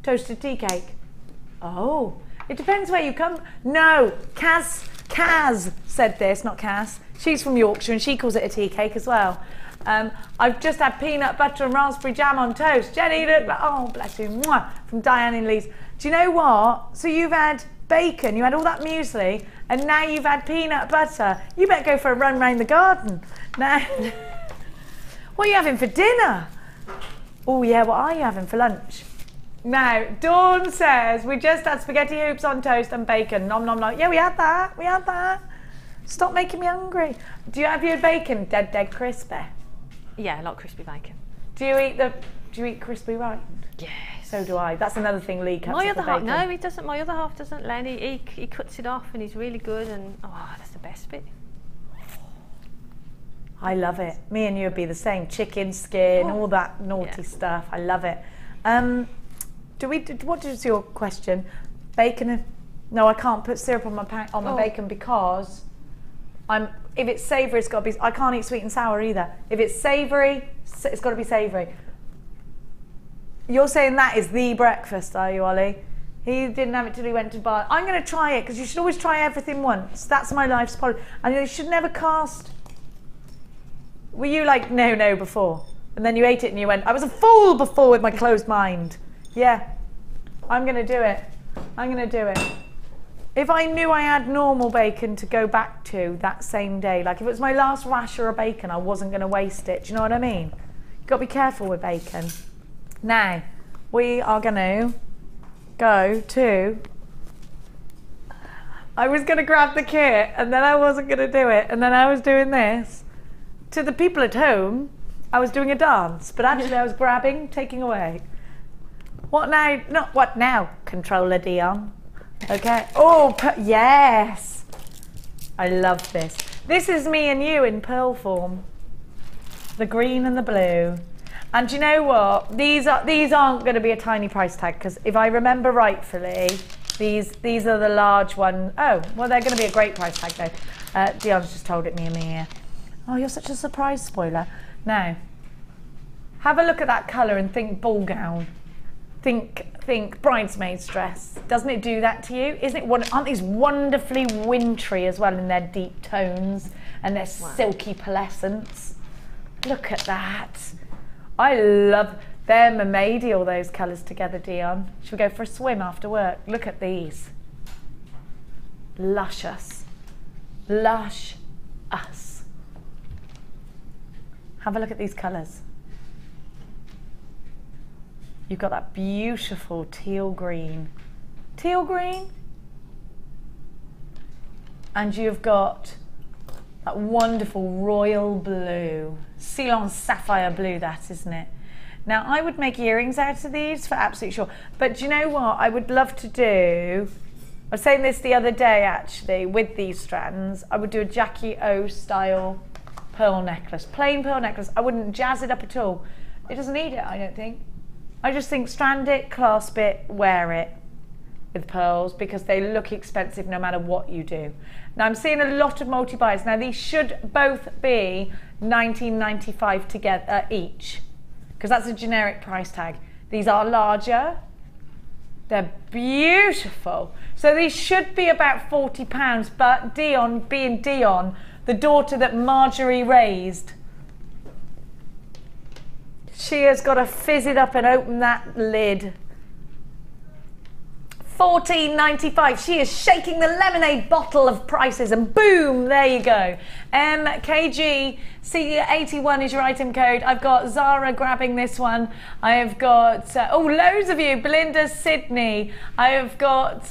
Toasted tea cake. Oh, it depends where you come. No, Kaz said this, not Cass. She's from Yorkshire and she calls it a tea cake as well. I've just had peanut butter and raspberry jam on toast. Jenny, look, oh, bless you. Mwah, from Diane in Leeds. Do you know what? So you've had bacon, you had all that muesli, and now you've had peanut butter. You better go for a run round the garden. Now, what are you having for dinner? Oh yeah, what are you having for lunch? Now, Dawn says, we just had spaghetti hoops on toast and bacon. Nom nom nom. Yeah, we had that. Stop making me hungry. Do you have your bacon dead crispy? Yeah, I like crispy bacon. Do you eat crispy rind? Yeah. So do I. That's another thing Lee cuts My off other the half, bacon. no, he doesn't. My other half doesn't. Len, he cuts it off and he's really good, and that's the best bit. I love it. Me and you would be the same. Chicken skin, all that naughty stuff. I love it. What is your question? Bacon? No, I can't put syrup on my bacon because if it's savoury, it's got to be. I can't eat sweet and sour either. If it's savoury, it's got to be savoury. You're saying that is the breakfast, are you, Ollie? He didn't have it till he went to bar. I'm going to try it because you should always try everything once. That's my life's policy. And you should never cast. Were you like no before, and then you ate it and you went, I was a fool before with my closed mind. Yeah, I'm going to do it. If I knew I had normal bacon to go back to that same day, like if it was my last rasher of bacon, I wasn't going to waste it. Do you know what I mean? You've got to be careful with bacon. Now, we are going to go to... I was going to grab the kit, and then I wasn't going to do it, and then I was doing this. To the people at home, I was doing a dance, but actually I was grabbing, taking away. What now? Not what now, Controller Dion. Okay. Oh, yes. I love this. This is me and you in pearl form. The green and the blue. And do you know what? These aren't going to be a tiny price tag because if I remember rightfully, these are the large ones. Oh, well, they're going to be a great price tag though. Dion's just told it me in the ear. Oh, you're such a surprise spoiler. Now, have a look at that colour and think ball gown. Think bridesmaid's dress. Doesn't it do that to you? Isn't it? Aren't these wonderfully wintry as well in their deep tones and their silky pearlescence? Look at that. I love they're mermaidy, all those colours together, Dion. Should we go for a swim after work? Look at these. Luscious. Lush us. Have a look at these colours. You've got that beautiful teal green. Teal green? And you've got that wonderful royal blue. Ceylon sapphire blue, that, isn't it? Now, I would make earrings out of these for absolutely sure. But do you know what I would love to do? I was saying this the other day, actually, with these strands. I would do a Jackie O style pearl necklace. Plain pearl necklace. I wouldn't jazz it up at all. It doesn't need it, I don't think. I just think strand it, clasp it, wear it with pearls because they look expensive no matter what you do. Now I'm seeing a lot of multi-buys. Now these should both be $19.95 together each because that's a generic price tag. These are larger. They're beautiful. So these should be about £40, but Dion, being Dion, the daughter that Marjorie raised, she has got to fizz it up and open that lid. 14.95. She is shaking the lemonade bottle of prices, and boom, there you go. MKG C81 is your item code. I've got Zara grabbing this one. I have got loads of you. Belinda, Sydney. I have got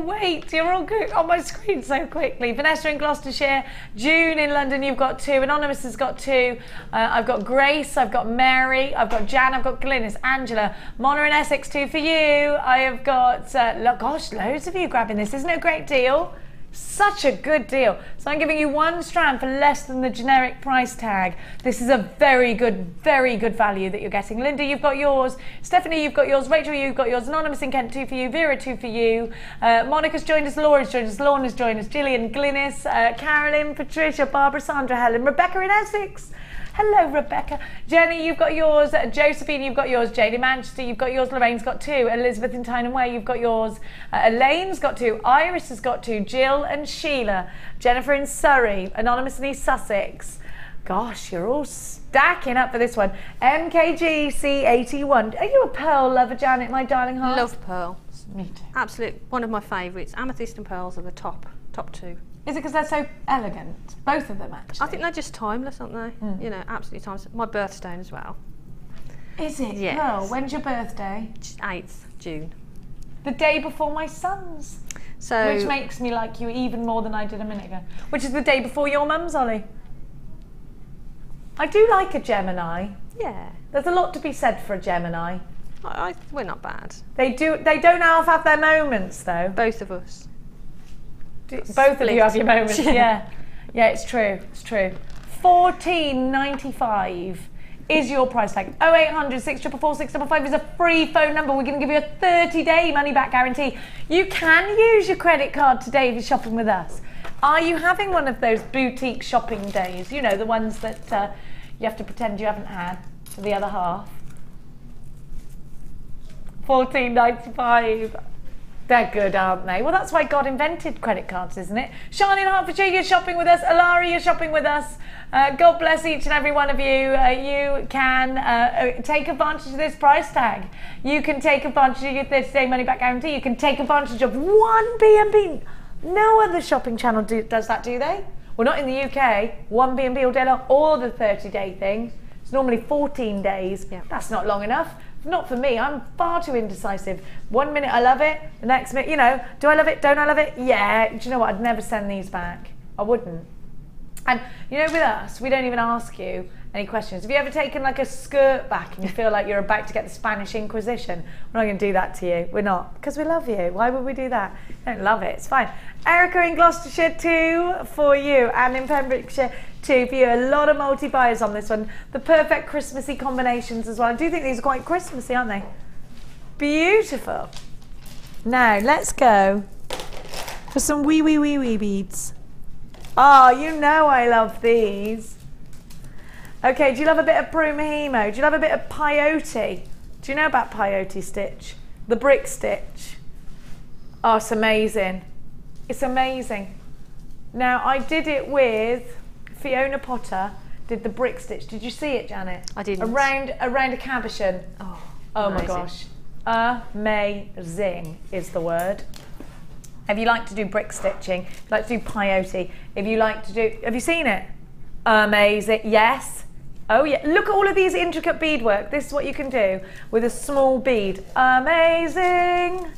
wait, you're all good on my screen so quickly. Vanessa in Gloucestershire. June in London, you've got 2. Anonymous has got 2. I've got Grace, I've got Mary, I've got Jan, I've got Glynis, Angela, Mona in Essex, 2 for you. I have got gosh, loads of you grabbing this. Isn't it a great deal? Such a good deal. So I'm giving you 1 strand for less than the generic price tag. This is a very good value that you're getting. Linda, you've got yours. Stephanie, you've got yours. Rachel, you've got yours. Anonymous in Kent, 2 for you. Vera, 2 for you. Monica's joined us. Laura's joined us. Lorna's joined us. Gillian, Glynis, Carolyn, Patricia, Barbara, Sandra, Helen, Rebecca in Essex. Hello, Rebecca. Jenny, you've got yours. Josephine, you've got yours. Jade in Manchester, you've got yours. Lorraine's got 2. Elizabeth in Tyne and Way, you've got yours. Elaine's got 2. Iris has got 2. Jill and Sheila. Jennifer in Surrey. Anonymous in East Sussex. Gosh, you're all stacking up for this one. MKGC81. Are you a pearl lover, Janet, my darling heart? Love pearls. Me too. Absolute, one of my favourites. Amethyst and pearls are the top 2. Is it because they're so elegant? Both of them, actually. I think they're just timeless, aren't they? You know, absolutely timeless. My birthstone as well. Is it? Yes. Pearl, when's your birthday? 8th June. The day before my son's. So, which makes me like you even more than I did a minute ago. Which is the day before your mum's, Ollie. I do like a Gemini. yeah, There's a lot to be said for a Gemini. we're not bad. They don't half have their moments, though. Both of us. Both of you have your moments, yeah. Yeah, it's true, it's true. 14.95 is your price tag. 0800 644 655 is a free phone number. We're going to give you a 30-day money-back guarantee. You can use your credit card today if you're shopping with us. Are you having one of those boutique shopping days? You know, the ones that you have to pretend you haven't had for the other half. 14.95. They're good, aren't they? Well, that's why God invented credit cards, isn't it? Sean in Hertfordshire, you're shopping with us. Alari, you're shopping with us. God bless each and every one of you. You can take advantage of this price tag. You can take advantage of your 30-day money-back guarantee. You can take advantage of 1 B&B. No other shopping channel does that, do they? Well, not in the UK. 1 B&B all day long, or the 30-day thing. It's normally 14 days. Yeah. That's not long enough. Not for me. I'm far too indecisive. 1 minute I love it, the next minute, you know, do I love it? Don't I love it? Yeah. Do you know what? I'd never send these back. I wouldn't. And you know, with us, we don't even ask you any questions. Have you ever taken like a skirt back and you feel like you're about to get the Spanish Inquisition? We're not going to do that to you. We're not. Because we love you. Why would we do that? You don't love it. It's fine. Erica in Gloucestershire, 2 for you. And in Pembrokeshire, 2 for you. A lot of multi-buyers on this one. The perfect Christmassy combinations as well. I do think these are quite Christmassy, aren't they? Beautiful. Now, let's go for some wee beads. Oh, you know I love these. Okay, do you love a bit of Brumahimo? Do you love a bit of peyote? Do you know about peyote stitch? The brick stitch. Oh, it's amazing. It's amazing. Now, I did it with Fiona Potter, did the brick stitch. Did you see it, Janet? I didn't. Around a cabochon. Oh my gosh. Amazing is the word. If you like to do brick stitching, if you like to do peyote, if you like to do, have you seen it? Amazing, yes. Oh yeah, look at all of these intricate beadwork. This is what you can do with a small bead. Amazing.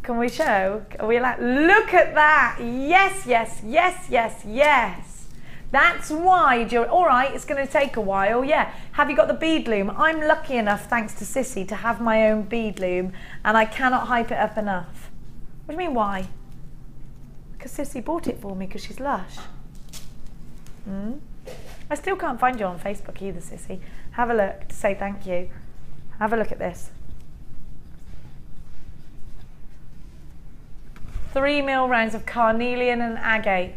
Can we show? Are we allowed? Look at that. Yes, yes, yes, yes, yes. That's why, all right, it's going to take a while, yeah. Have you got the bead loom? I'm lucky enough, thanks to Sissy, to have my own bead loom, and I cannot hype it up enough. What do you mean, why? Because Sissy bought it for me because she's lush. I still can't find you on Facebook either, Sissy. Have a look to say thank you. Have a look at this. 3 mil rounds of carnelian and agate.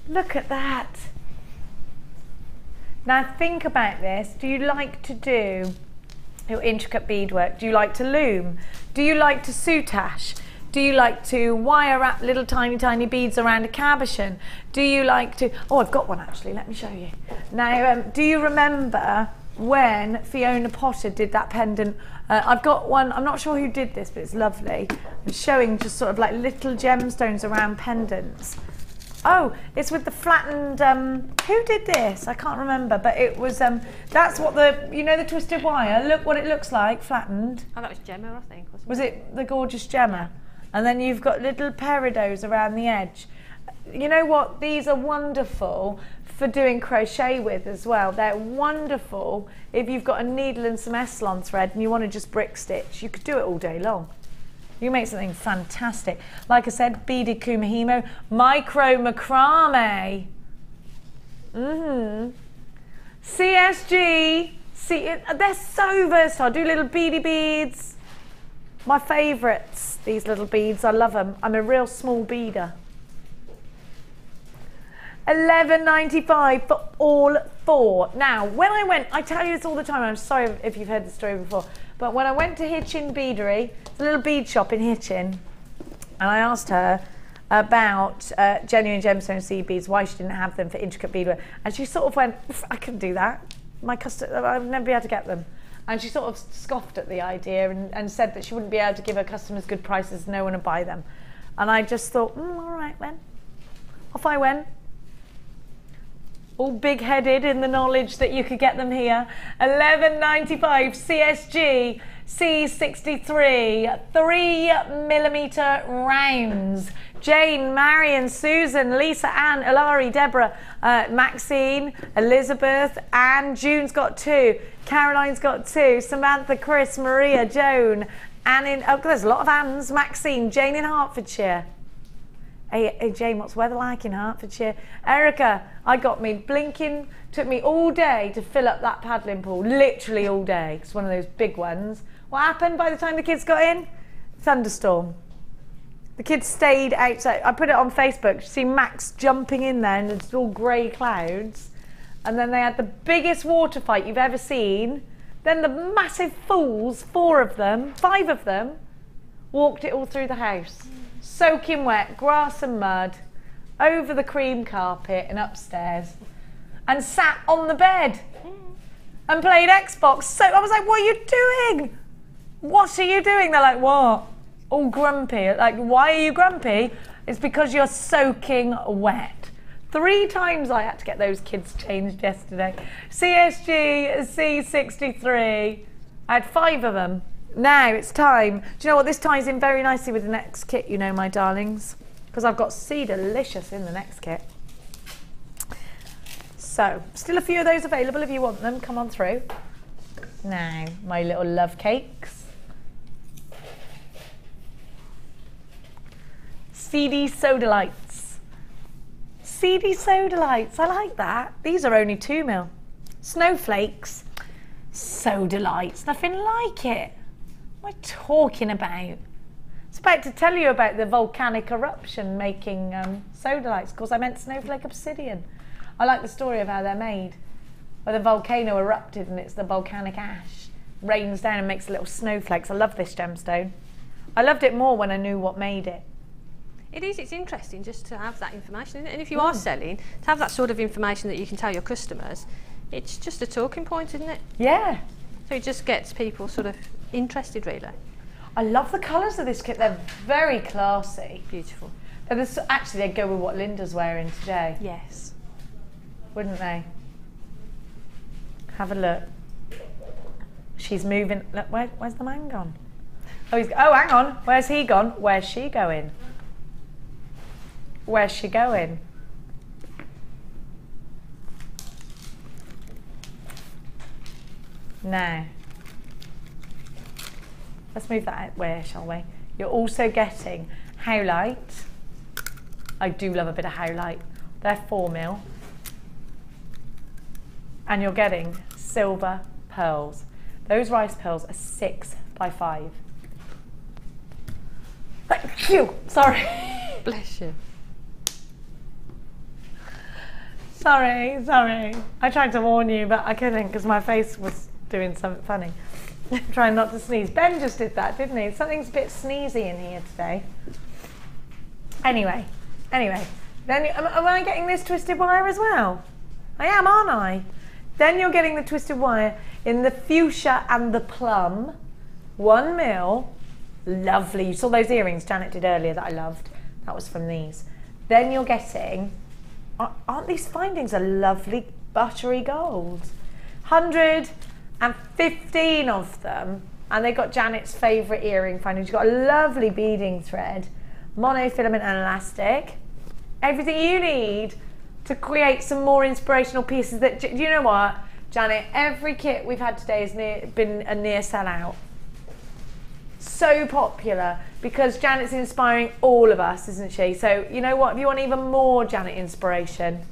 Look at that. Now think about this. Do you like to do your intricate beadwork? Do you like to loom? Do you like to soutache? Do you like to wire wrap little tiny beads around a cabochon? Do you like to, oh, I've got one actually, let me show you. Now, do you remember when Fiona Potter did that pendant? I've got one, I'm not sure who did this, but it's lovely. It's showing just sort of like little gemstones around pendants. Oh, it's with the flattened, who did this? I can't remember, but it was, that's what the, you know, the twisted wire, look what it looks like, flattened. Oh, that was Gemma, I think, wasn't it? Was it the gorgeous Gemma? And then you've got little peridots around the edge. You know what? These are wonderful for doing crochet with as well. They're wonderful if you've got a needle and some Eslon thread and you want to just brick stitch. You could do it all day long. You can make something fantastic. Like I said, beaded kumihimo, micro macrame. CSG. See, they're so versatile. Do little beady beads. My favourites, these little beads, I love them. I'm a real small beader. $11.95 for all 4. Now, when I went, I tell you this all the time, I'm sorry if you've heard the story before, but when I went to Hitchin Beadery, it's a little bead shop in Hitchin, and I asked her about genuine gemstone seed beads, why she didn't have them for intricate beadwork, and she sort of went, I couldn't do that. I'd never be able to get them. And she sort of scoffed at the idea and said that she wouldn't be able to give her customers good prices, no one would buy them. And I just thought, all right then. Off I went. All big-headed in the knowledge that you could get them here. $11.95 CSG C63 3mm rounds. Jane, Marion, Susan, Lisa, Anne, Ilari, Deborah, Maxine, Elizabeth, Anne, June's got 2, Caroline's got 2, Samantha, Chris, Maria, Joan, Anne in, oh, there's a lot of Annes, Maxine, Jane in Hertfordshire. Hey Jane, what's weather like in Hertfordshire? Erica, I got me blinking, took me all day to fill up that paddling pool, literally all day. It's one of those big ones. What happened by the time the kids got in? Thunderstorm. The kids stayed outside. I put it on Facebook. You see Max jumping in there and it's all grey clouds. And then they had the biggest water fight you've ever seen. Then the massive fools, 4 of them, 5 of them, walked it all through the house. Soaking wet, grass and mud, over the cream carpet and upstairs. And sat on the bed and played Xbox. So I was like, what are you doing? What are you doing? They're like, what? All grumpy. Like, why are you grumpy? It's because you're soaking wet. 3 times I had to get those kids changed yesterday. CSG C63. I had 5 of them. Now it's time. Do you know what? This ties in very nicely with the next kit, you know, my darlings. Because I've got See Delicious in the next kit. So, still a few of those available if you want them. Come on through. Now, my little love cakes. CD Sodalites. CD Sodalites, I like that. These are only 2mm. Snowflakes. Sodalites, nothing like it. What am I talking about? I was about to tell you about the volcanic eruption making sodalites. Of course, I meant snowflake obsidian. I like the story of how they're made. Where the volcano erupted and it's the volcanic ash. Rains down and makes little snowflakes. I love this gemstone. I loved it more when I knew what made it. It is, it's interesting just to have that information, isn't it? And if you are selling, to have that sort of information that you can tell your customers, it's just a talking point, isn't it? Yeah. So it just gets people sort of interested, really. I love the colours of this kit. They're very classy. Beautiful. Actually, they'd go with what Linda's wearing today. Yes. Wouldn't they? Have a look. She's moving. Look, where's the man gone? Oh, hang on. Where's he gone? Where's she going? Where's she going? Now, let's move that out way, shall we? You're also getting howlite. I do love a bit of howlite. They're 4mm. And you're getting silver pearls. Those rice pearls are 6x5. Thank you. Sorry. Bless you. Sorry. I tried to warn you, but I couldn't because my face was doing something funny. Trying not to sneeze. Ben just did that, didn't he? Something's a bit sneezy in here today. Anyway. Then am I getting this twisted wire as well? I am, aren't I? Then you're getting the twisted wire in the fuchsia and the plum. 1 mil. Lovely. You saw those earrings Janet did earlier that I loved. That was from these. Then you're getting, aren't these findings a lovely buttery gold? 115 of them. And they got Janet's favourite earring findings. You've got a lovely beading thread, monofilament and elastic. Everything you need to create some more inspirational pieces that, do you know what, Janet, every kit we've had today has been a near sellout. So popular because Janet's inspiring all of us, isn't she? So you know what, if you want even more Janet inspiration,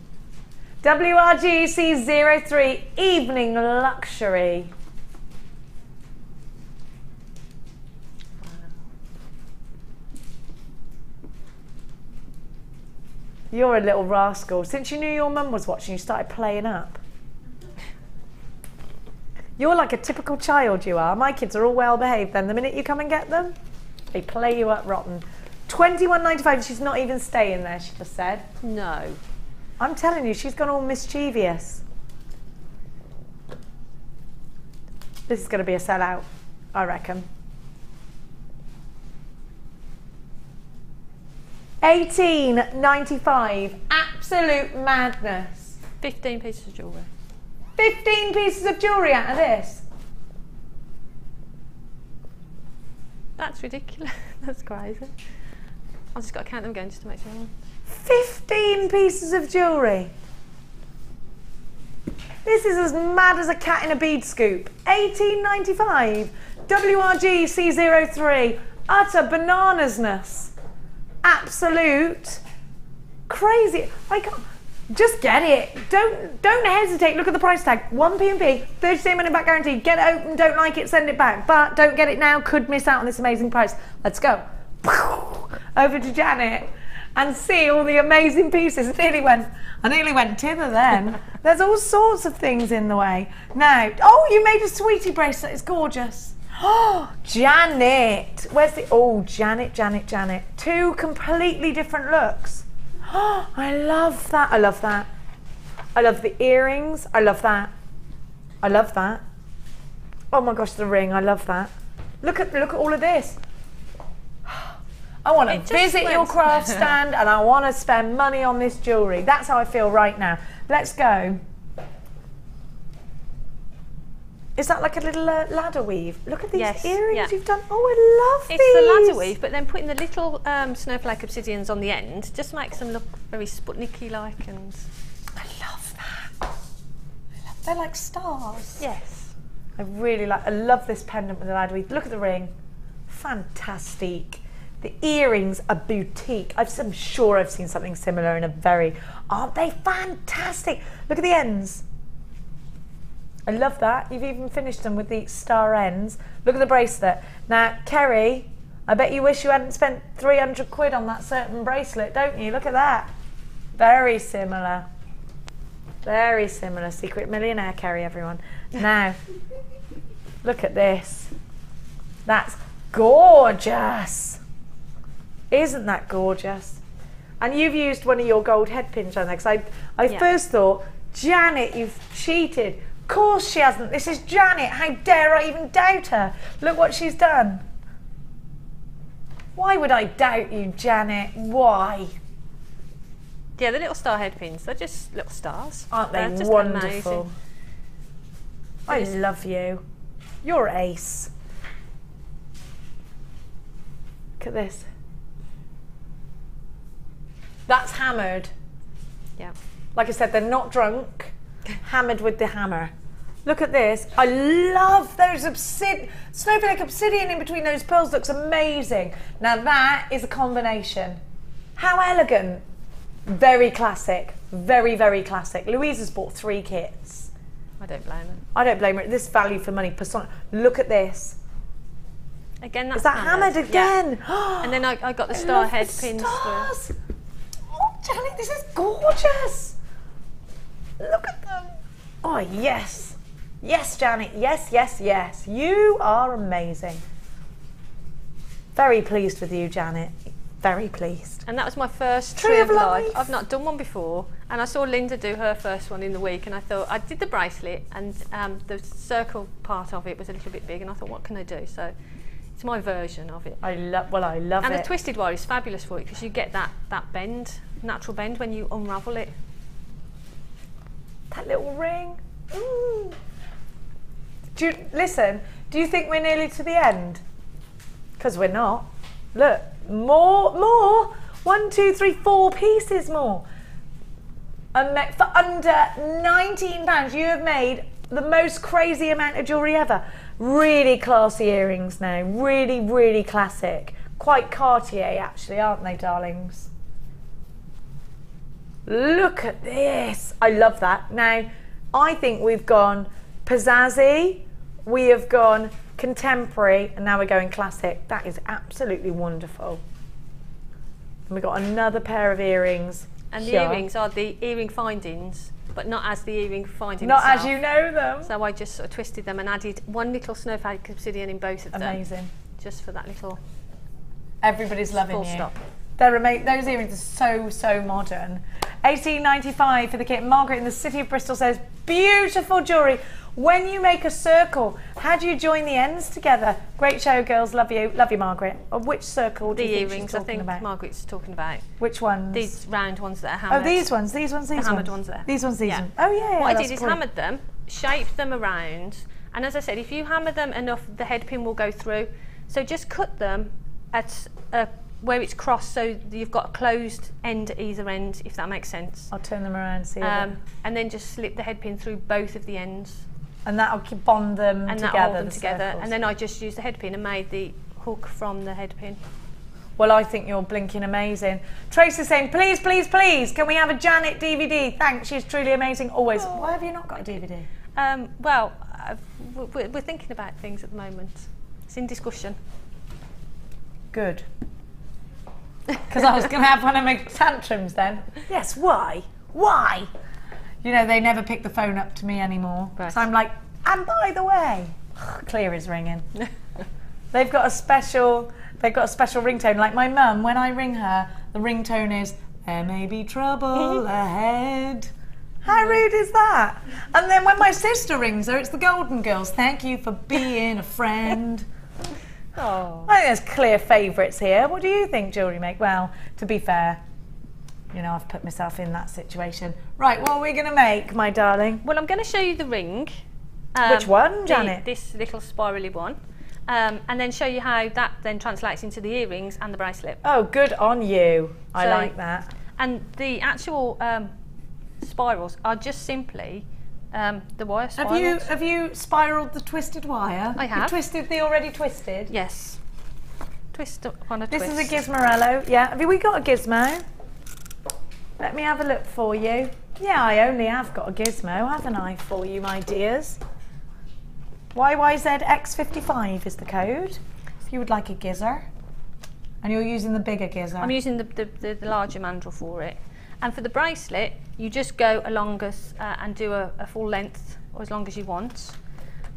WRGC03 Evening Luxury. You're a little rascal. Since you knew your mum was watching, you started playing up. You're like a typical child, you are. My kids are all well behaved then. The minute you come and get them, they play you up rotten. £21.95, she's not even staying there, she just said. No. I'm telling you, she's gone all mischievous. This is going to be a sellout, I reckon. £18.95, absolute madness. 15 pieces of jewellery. 15 pieces of jewellery out of this. That's ridiculous. That's crazy. I've just got to count them again just to make sure. 15 pieces of jewellery. This is as mad as a cat in a bead scoop. £18.95. WRGC03. Utter bananasness. Absolute crazy. I can't. Just get it. Don't hesitate. Look at the price tag. 1p&p, 30-day money back guarantee. Get it open, don't like it, send it back. But don't get it now, could miss out on this amazing price. Let's go. Over to Janet and see all the amazing pieces. I nearly went tither then. There's all sorts of things in the way. Now, oh, you made a sweetie bracelet. It's gorgeous. Oh, Janet. Where's the, oh, Janet. Two completely different looks. Oh, I love that. I love that. I love the earrings. I love that. I love that. Oh my gosh, the ring. I love that. Look at all of this. I want to visit your craft stand and I want to spend money on this jewellery. That's how I feel right now. Let's go. Is that like a little ladder weave? Look at these earrings you've done. Oh, I love these. It's the ladder weave, but then putting the little snowflake obsidians on the end just makes them look very Sputnik-y-like. And I love that. They're like stars. Yes. I love this pendant with the ladder weave. Look at the ring. Fantastic. The earrings are boutique. I'm sure I've seen something similar in a very... Aren't they fantastic? Look at the ends. I love that. You've even finished them with the star ends. Look at the bracelet. Now, Kerry, I bet you wish you hadn't spent 300 quid on that certain bracelet, don't you? Look at that. Very similar. Very similar. Secret millionaire, Kerry, everyone. Now, look at this. That's gorgeous. Isn't that gorgeous? And you've used one of your gold head pins on there, because I first thought, Janet, you've cheated. Of course she hasn't. This is Janet. How dare I even doubt her? Look what she's done. Why would I doubt you, Janet? Why? Yeah, the little star head pins, they're just little stars. Aren't they just wonderful? Amazing. I love you. You're ace. Look at this. That's hammered. Yeah. Like I said, they're not drunk. Hammered with the hammer. Look at this. I love those snowflake obsidian in between those pearls. Looks amazing. Now that is a combination. How elegant. Very classic. Very, very classic. Louise has bought 3 kits. I don't blame her. I don't blame her. This value for money. Persona. Look at this. Again, that's is that hammered again? Yeah. And then I got the star head pins. Stars. Oh, Janet, this is gorgeous. Look at them. Oh, yes. Yes, Janet, yes, yes, yes. You are amazing. Very pleased with you, Janet. Very pleased. And that was my first Tree of Life. I've not done one before, and I saw Linda do her first one in the week, and I thought, I did the bracelet, and the circle part of it was a little bit big, and I thought, what can I do? So it's my version of it. I love it. And the twisted wire is fabulous for it, because you get that bend, natural bend, when you unravel it. That little ring. Ooh. Listen, do you think we're nearly to the end? Because we're not. Look, more. 1, 2, 3, 4 pieces more. For under £19, you have made the most crazy amount of jewellery ever. Really classy earrings now. Really, really classic. Quite Cartier, actually, aren't they, darlings? Look at this. I love that. Now, I think we've gone pizzazzy, we have gone contemporary, and now we're going classic. That is absolutely wonderful. And we've got another pair of earrings. And the earrings are the earring findings, but not as the earring finding Not itself. as you know them. So I just sort of twisted them and added one little snowflake obsidian in both of them. Amazing. Just for that little Everybody's loving full you. stop. They're amazing. Those earrings are so modern. $18.95 for the kit. Margaret in the city of Bristol says, beautiful jewellery. When you make a circle, how do you join the ends together? Great show, girls. Love you. Love you, Margaret. Which circle do you think earrings, she's talking about? Margaret's talking about. Which ones? These round ones that are hammered. Oh, these ones. The hammered ones there. These ones. Oh, yeah. What I did is hammered them, shaped them around, and as I said, if you hammer them enough, the head pin will go through. So just cut them at where it's crossed, so you've got a closed end at either end, if that makes sense. I'll turn them around, see and then just slip the head pin through both of the ends. And that'll bond them and together. That'll hold them together. And then I just used the head pin and made the hook from the head pin. Well, I think you're blinking amazing. Tracy's saying, please, please, please, can we have a Janet DVD? Thanks, she's truly amazing always. Oh. Why have you not got a DVD? Well, we're thinking about things at the moment. It's in discussion. Good. Because I was going to have one of my tantrums then. Yes, why? Why? You know, they never pick the phone up to me anymore. Right. So I'm like, and by the way, Cleary's ringing. They've got a special ringtone. Like my mum, when I ring her, the ringtone is, there may be trouble ahead. How rude is that? And then when my sister rings her, it's the Golden Girls. Thank you for being a friend. Oh. I think there's clear favourites here. What do you think, JewelleryMaker? Well, to be fair, you know, I've put myself in that situation. Right, what are we going to make, my darling? Well, I'm going to show you the ring. Which one, Janet? This little spirally one. And then show you how that then translates into the earrings and the bracelet. Oh, good on you. I like that. And the actual spirals are just simply the wire spirals. Have you spiraled the twisted wire? I have. You've twisted the already twisted? Yes. Twist on a twist. This is a gizmorello. Yeah. Have we got a gizmo? Let me have a look for you. Yeah, I only have got a gizmo, haven't I, for you, my dears? YYZX55 is the code, if you would like a gizzer. And you're using the bigger gizzer? I'm using the larger mandrel for it. And for the bracelet, you just go along us and do a full length, or as long as you want.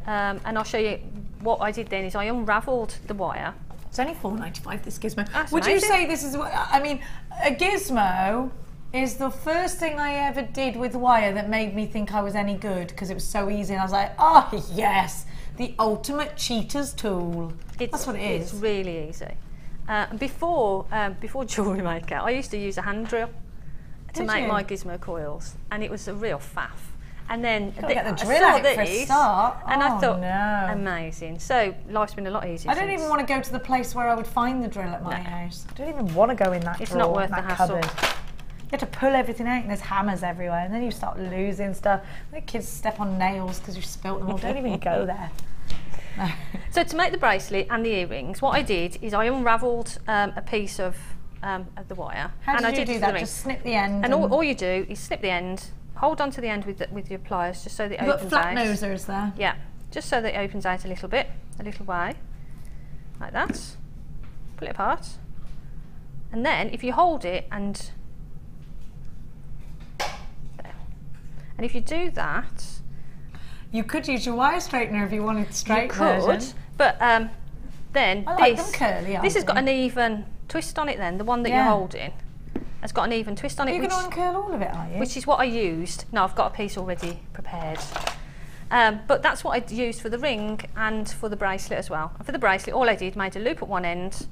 And I'll show you what I did then is I unravelled the wire. It's only £4.95 this gizmo. That's would amazing. you say this is what, I mean, a gizmo is the first thing I ever did with wire that made me think I was any good, because it was so easy and I was like, oh yes, the ultimate cheater's tool. That's what it is. It's really easy. Before JewelleryMaker, I used to use a hand drill to make my gizmo coils, and it was a real faff. And then get the drill out for a start. And I thought, amazing. So life's been a lot easier. I don't even want to go to the place where I would find the drill at my house. I don't even want to go in that It's drawer, not worth the hassle. Cupboard. You have to pull everything out and there's hammers everywhere, and then you start losing stuff. The kids step on nails because you've spilt them all. Don't even go there. No. So to make the bracelet and the earrings, what I did is I unravelled a piece of the wire. How and did you do that? Just snip the end? And all you do is snip the end, hold onto the end with your pliers just so that it opens out. You've got flat nosers there? Yeah, just so that it opens out a little bit, a little way, like that. Pull it apart. And then if you hold it and there. And if you do that, You could use your wire straightener if you wanted the straight version. But then I like them curly, this has got an even twist on it then, the one that you're holding has got an even twist on it. You're going to uncurl all of it, are you? Which is what I used. No, I've got a piece already prepared. But that's what I used for the ring and for the bracelet as well. And for the bracelet, all I did, made a loop at one end,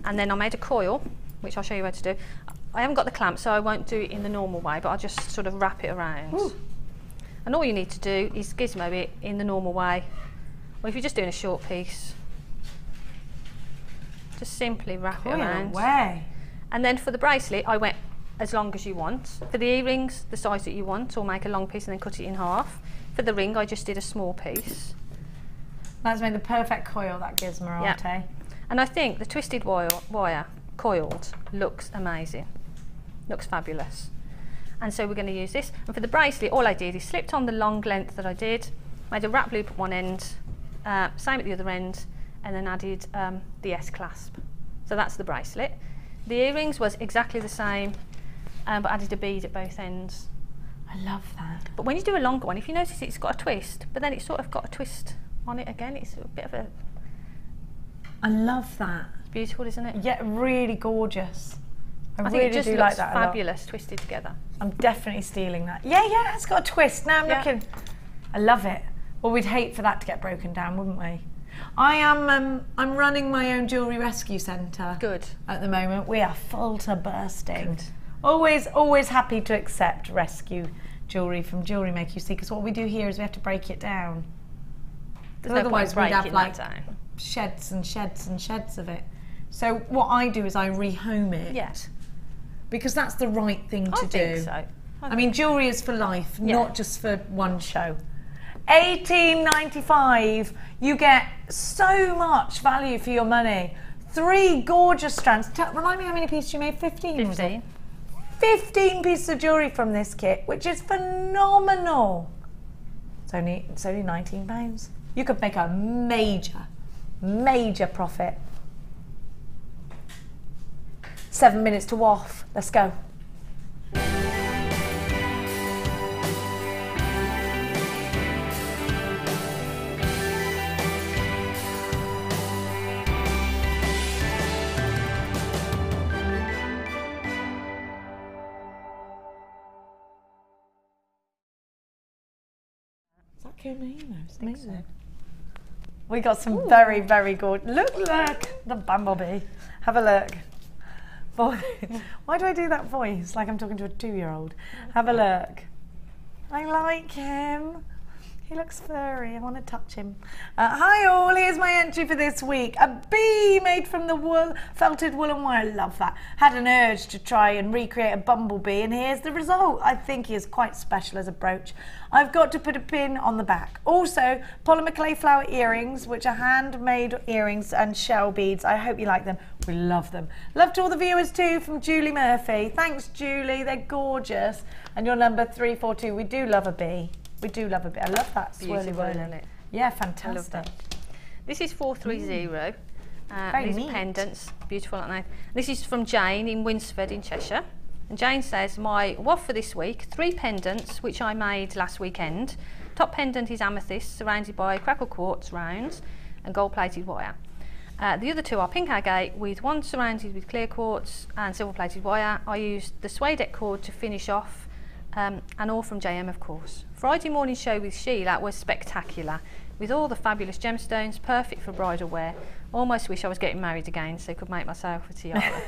and then I made a coil, which I'll show you how to do. I haven't got the clamp, so I won't do it in the normal way, but I'll just sort of wrap it around. Ooh. And all you need to do is gizmo it in the normal way. Or if you're just doing a short piece, just simply wrap it around. Away. And then for the bracelet, I went as long as you want. For the earrings, the size that you want, or make a long piece and then cut it in half. For the ring, I just did a small piece. That's made the perfect coil, that gizmo, yeah. And I think the twisted wire, coiled, looks amazing. Looks fabulous. And so we're going to use this. And for the bracelet, all I did is slipped on the long length that I did, made a wrap loop at one end, same at the other end, and then added the S-clasp. So that's the bracelet. The earrings was exactly the same, but added a bead at both ends. I love that. But when you do a longer one, if you notice it's got a twist, but then it's sort of got a twist on it again. It's a bit of a... I love that. It's beautiful, isn't it? Yeah, really gorgeous. I think really it just do looks like that fabulous, twisted together. I'm definitely stealing that. Yeah, it's got a twist. Now I'm looking. I love it. Well, we'd hate for that to get broken down, wouldn't we? I'm running my own jewellery rescue centre. Good. At the moment, we are full to bursting. Good. Always happy to accept rescue jewellery from JewelleryMaker. You see, because what we do here is we have to break it down. Otherwise, we'd have like sheds and sheds and sheds of it. So what I do is I rehome it. Yes. Because that's the right thing to do. I think so. I mean, jewellery is for life, not just for one show. $18.95. You get so much value for your money. 3 gorgeous strands. Remind me how many pieces you made? 15? 15. 15 pieces of jewellery from this kit, which is phenomenal. It's only £19. You could make a major profit. 7 minutes to off. Let's go. Is that Kumino? It's amazing. We got some very, very good. Look, the bumblebee. Have a look. Why do I do that voice like I'm talking to a 2-year-old? Have a look. I like him. He looks furry. I want to touch him. Hi all, here's my entry for this week. A bee made from the felted woolen wire. Love that. Had an urge to try and recreate a bumblebee, and here's the result. I think he is quite special as a brooch. I've got to put a pin on the back. Also, polymer clay flower earrings, which are handmade earrings and shell beads. I hope you like them. We love them. Love to all the viewers too from Julie Murphy. Thanks, Julie. They're gorgeous. And your number 342. We do love a bee. We do love a bit. I love that swirly whirly. Yeah, fantastic. I love that. This is 430. These neat. are pendants. Beautiful, aren't they? This is from Jane in Winsford in Cheshire. And Jane says, my waff for this week, 3 pendants, which I made last weekend. Top pendant is amethyst, surrounded by crackle quartz rounds and gold-plated wire. The other 2 are pink agate, with one surrounded with clear quartz and silver-plated wire. I used the suede cord to finish off, and all from JM, of course. Friday morning show with Sheila was spectacular, with all the fabulous gemstones, perfect for bridal wear. Almost wish I was getting married again so I could make myself a tiara.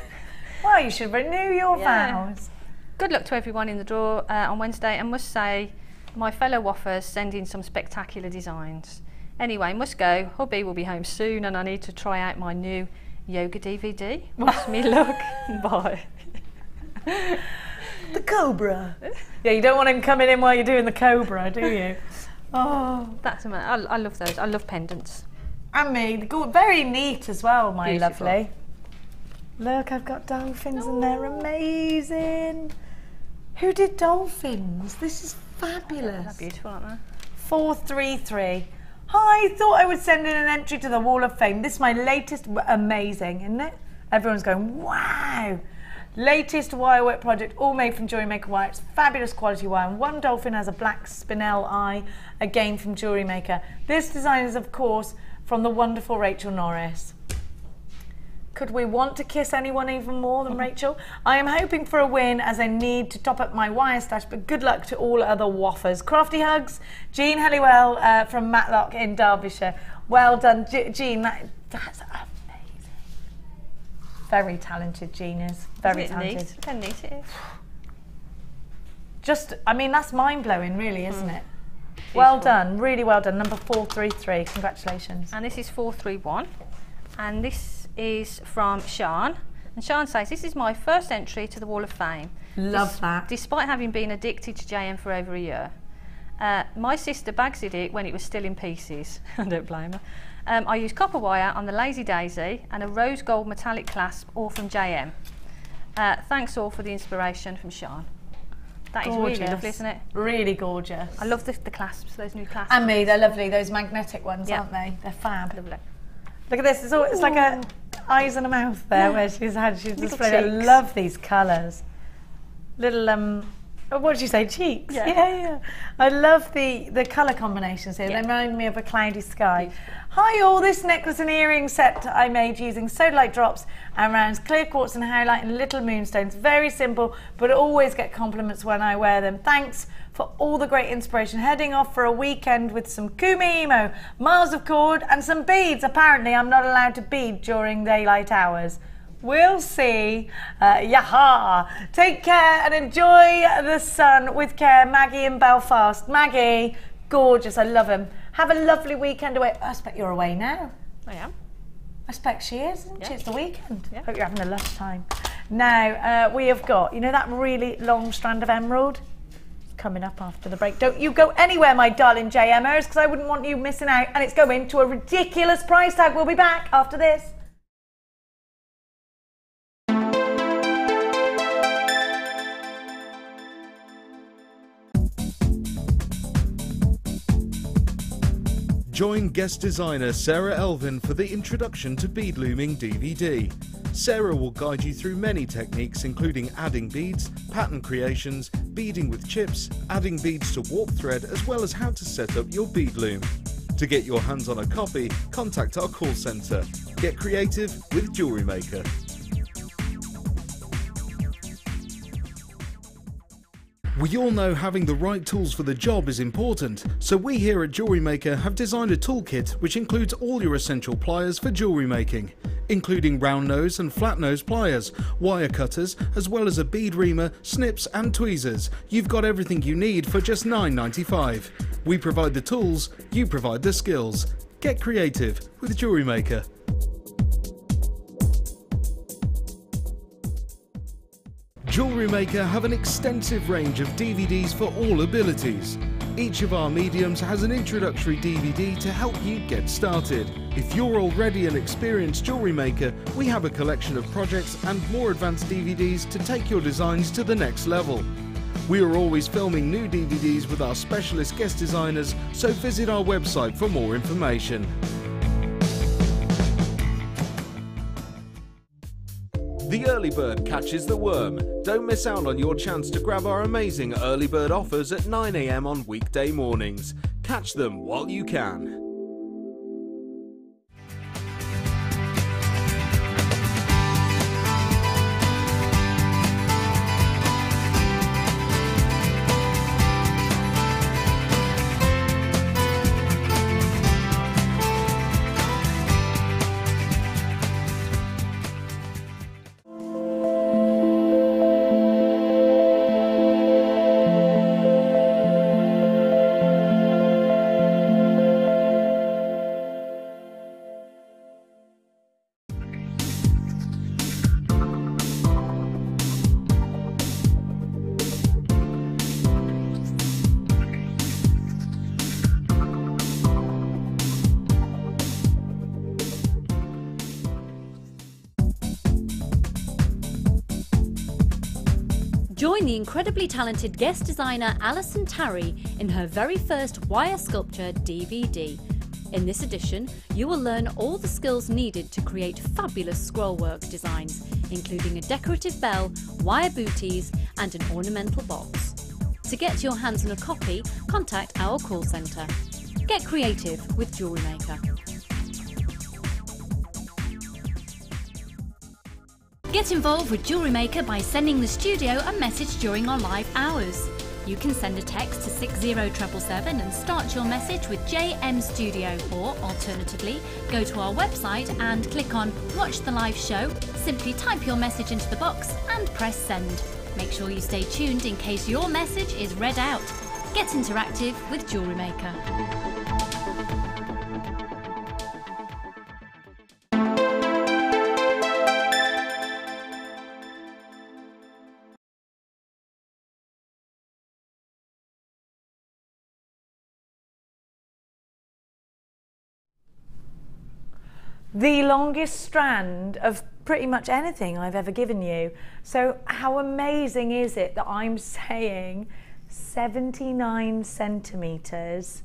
Well, you should renew your vows. Good luck to everyone in the draw on Wednesday, and must say, my fellow waffers send in some spectacular designs. Anyway, must go. Hubby will be home soon, and I need to try out my new yoga DVD. Wish me luck. Bye. The cobra. Yeah, you don't want him coming in while you're doing the cobra, do you? Oh, that's amazing. I love those. I love pendants. And me, very neat as well, my Beautiful. lovely. Look, I've got dolphins and they're amazing. Who did dolphins? This is fabulous. They're beautiful, aren't they? 433. Hi, thought I would send in an entry to the Wall of Fame. This is my latest, amazing, isn't it? Everyone's going, wow. latest wire work project, all made from JewelleryMaker wire. It's fabulous quality wire, and one dolphin has a black spinel eye, again from JewelleryMaker. This design is, of course, from the wonderful Rachel Norris. Could we want to kiss anyone even more than Rachel? I am hoping for a win as I need to top up my wire stash, but good luck to all other waffers. Crafty hugs, Jean Helliwell from Matlock in Derbyshire. Well done, Jean. That's amazing. Very talented, Jean is. Very talented. Neat? Look how neat it is. Just, I mean, that's mind-blowing, really, isn't it? Well done, really well done. Number 433, congratulations. And this is 431. And this is from Sean, and Sean says, this is my first entry to the Wall of Fame. Love that. Despite having been addicted to JM for over a year. My sister bagsed it when it was still in pieces. I don't blame her. I used copper wire on the Lazy Daisy and a rose gold metallic clasp, all from JM. Thanks all for the inspiration, from Sean. That is really lovely, isn't it? Really gorgeous. I love the clasps, those new clasps. And me, they're lovely, those magnetic ones, aren't they? They're fab. Lovely. Look at this, it's like a eyes and a mouth there, where she's displayed. I love these colours. Little, what did you say, cheeks? Yeah. I love the colour combinations here. They remind me of a cloudy sky. Hi all, this necklace and earring set I made using sodalite drops and rounds, clear quartz and highlight and little moonstones. Very simple, but I always get compliments when I wear them. Thanks for all the great inspiration. Heading off for a weekend with some Kumimo, miles of cord and some beads. Apparently I'm not allowed to bead during daylight hours. We'll see. Yaha! Take care and enjoy the sun with care. Maggie in Belfast. Maggie, gorgeous. I love him. Have a lovely weekend away. I expect you're away now. I am. I expect she is, isn't she? It's the weekend. Yeah. Hope you're having a lush time. Now, we have got, you know that really long strand of emerald? It's coming up after the break. Don't you go anywhere, my darling JMers, because I wouldn't want you missing out. And it's going to a ridiculous price tag. We'll be back after this. Join guest designer Sarah Elvin for the Introduction to Bead Looming DVD. Sarah will guide you through many techniques including adding beads, pattern creations, beading with chips, adding beads to warp thread, as well as how to set up your bead loom. To get your hands on a copy, contact our call centre. Get creative with JewelleryMaker. We all know having the right tools for the job is important, so we here at JewelleryMaker have designed a toolkit which includes all your essential pliers for jewellery making, including round nose and flat nose pliers, wire cutters, as well as a bead reamer, snips and tweezers. You've got everything you need for just $9.95. We provide the tools, you provide the skills. Get creative with JewelleryMaker. JewelleryMaker have an extensive range of DVDs for all abilities. Each of our mediums has an introductory DVD to help you get started. If you're already an experienced jewellery maker, we have a collection of projects and more advanced DVDs to take your designs to the next level. We are always filming new DVDs with our specialist guest designers, so visit our website for more information. The early bird catches the worm. Don't miss out on your chance to grab our amazing early bird offers at 9 AM on weekday mornings. Catch them while you can. Join the incredibly talented guest designer Alison Tarry in her very first wire sculpture DVD. In this edition, you will learn all the skills needed to create fabulous scrollwork designs, including a decorative bell, wire booties and an ornamental box. To get your hands on a copy, contact our call centre. Get creative with JewelleryMaker. Get involved with JewelleryMaker by sending the studio a message during our live hours. You can send a text to 60777 and start your message with JM Studio, or alternatively, go to our website and click on Watch the Live Show, simply type your message into the box and press send. Make sure you stay tuned in case your message is read out. Get interactive with JewelleryMaker. The longest strand of pretty much anything I've ever given you. So how amazing is it that I'm saying 79 centimetres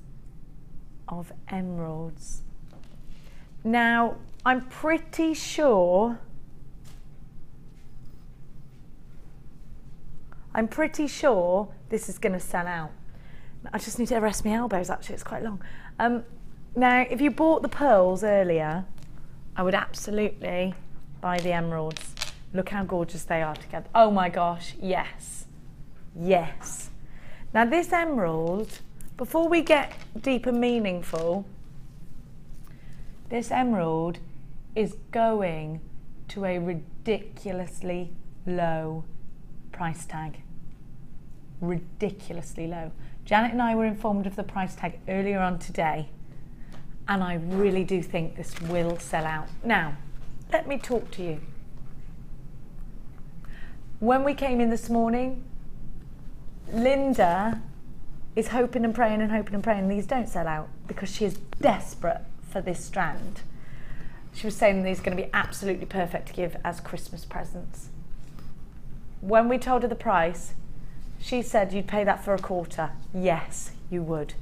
of emeralds? Now, I'm pretty sure this is going to sell out. I just need to rest my elbows, actually, it's quite long. Now, if you bought the pearls earlier, I would absolutely buy the emeralds. Look how gorgeous they are together. Oh my gosh, yes. Yes. Now this emerald, before we get deep and meaningful, this emerald is going to a ridiculously low price tag. Ridiculously low. Janet and I were informed of the price tag earlier on today, and I really do think this will sell out. Now, let me talk to you. When we came in this morning, Linda is hoping and praying these don't sell out because she is desperate for this strand. She was saying these are going to be absolutely perfect to give as Christmas presents. When we told her the price, she said you'd pay that for a quarter. Yes, you would.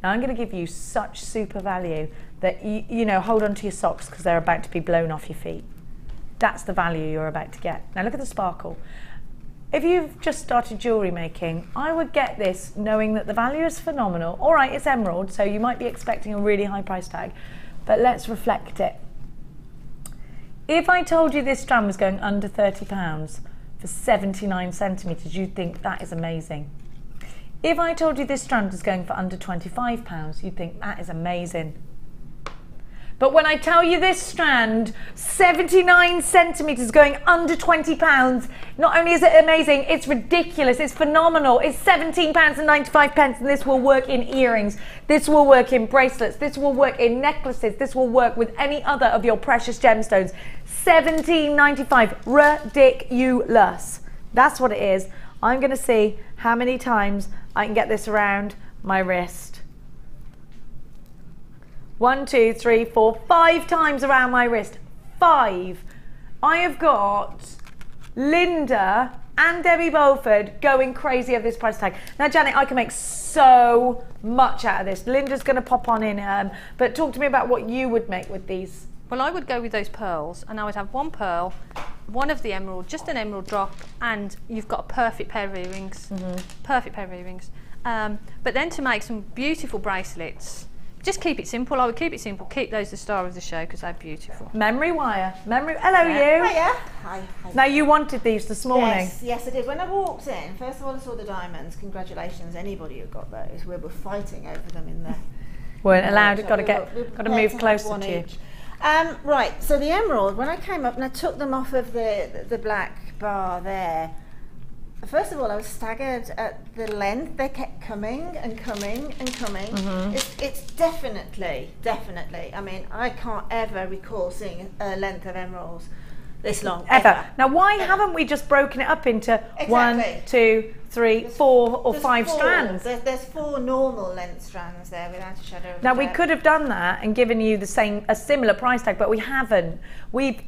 Now I'm going to give you such super value that you know, hold on to your socks because they're about to be blown off your feet. That's the value you're about to get. Now look at the sparkle. If you've just started jewellery making, I would get this knowing that the value is phenomenal. All right, it's emerald, so you might be expecting a really high price tag, but let's reflect it. If I told you this strand was going under £30 for 79 centimetres, you'd think that is amazing. If I told you this strand was going for under £25, you'd think that is amazing. But when I tell you this strand, 79 centimetres going under £20, not only is it amazing, it's ridiculous, it's phenomenal. It's £17.95 and this will work in earrings, this will work in bracelets, this will work in necklaces, this will work with any other of your precious gemstones. £17.95, ridiculous. That's what it is. I'm going to see how many times I can get this around my wrist. 1, 2, 3, 4, 5 times around my wrist. 5. I have got Linda and Debbie Beauford going crazy over this price tag. Now, Janet, I can make so much out of this. Linda's going to pop on in, but talk to me about what you would make with these. Well, I would go with those pearls, and I would have one pearl, one of the emerald, just an emerald drop, and you've got a perfect pair of earrings. Perfect pair of earrings. But then to make some beautiful bracelets, just keep it simple. I would keep it simple. Keep those the star of the show because they're beautiful. Memory wire. Hello, you. Hiya. Hi. Now, you wanted these this morning. Yes, I did. When I walked in, first of all, I saw the diamonds. Congratulations, anybody who got those. We were fighting over them in there. Weren't allowed. Got to move closer to you. Right. So the emerald. When I came up and I took them off of the black bar there. First of all, I was staggered at the length. They kept coming and coming and coming. It's definitely. I mean, I can't ever recall seeing a length of emeralds this long. Ever. Now, why haven't we just broken it up into 1, 2, 3, 4 or 5 strands? There's 4 normal length strands there without a shadow of a doubt. Now, we could have done that and given you a similar price tag, but we haven't. We've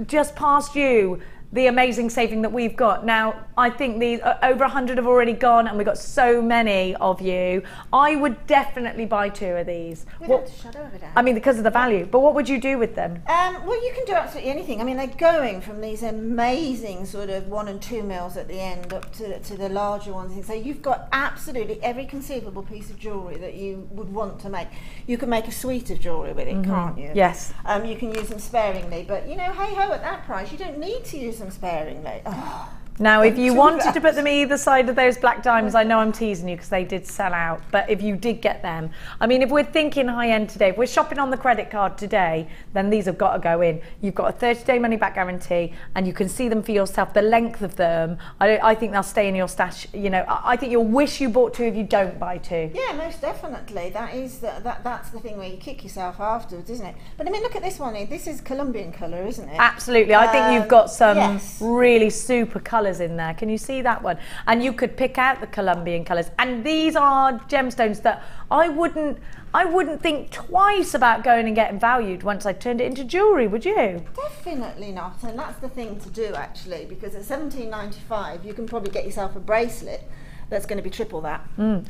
just passed you the amazing saving that we've got. Now, I think these over 100 have already gone, and we've got so many of you. I would definitely buy 2 of these. Without a shadow of a doubt. I mean, because of the value. But what would you do with them? Well, you can do absolutely anything. I mean, they're going from these amazing sort of 1 and 2 mils at the end up to the larger ones. So you've got absolutely every conceivable piece of jewellery that you would want to make. You can make a suite of jewellery with it, can't you? Yes. You can use them sparingly, but you know, hey ho, at that price, you don't need to use them sparingly. Oh. Now, if you wanted to put them either side of those black diamonds, I know I'm teasing you because they did sell out, but if you did get them, I mean, if we're thinking high end today, if we're shopping on the credit card today, then these have got to go in. You've got a 30-day money back guarantee, and you can see them for yourself, the length of them. I think they'll stay in your stash. You know, I think you'll wish you bought 2 if you don't buy 2. Yeah, most definitely. That's the thing where you kick yourself afterwards, isn't it? But I mean, look at this one here. This is Colombian colour, isn't it? Absolutely. I think you've got some really super colours in there. Can you see that one? And you could pick out the Colombian colours. And these are gemstones that I wouldn't think twice about going and getting valued once I turned it into jewellery, would you? Definitely not. And that's the thing to do, actually, because at $17.95 you can probably get yourself a bracelet that's going to be triple that.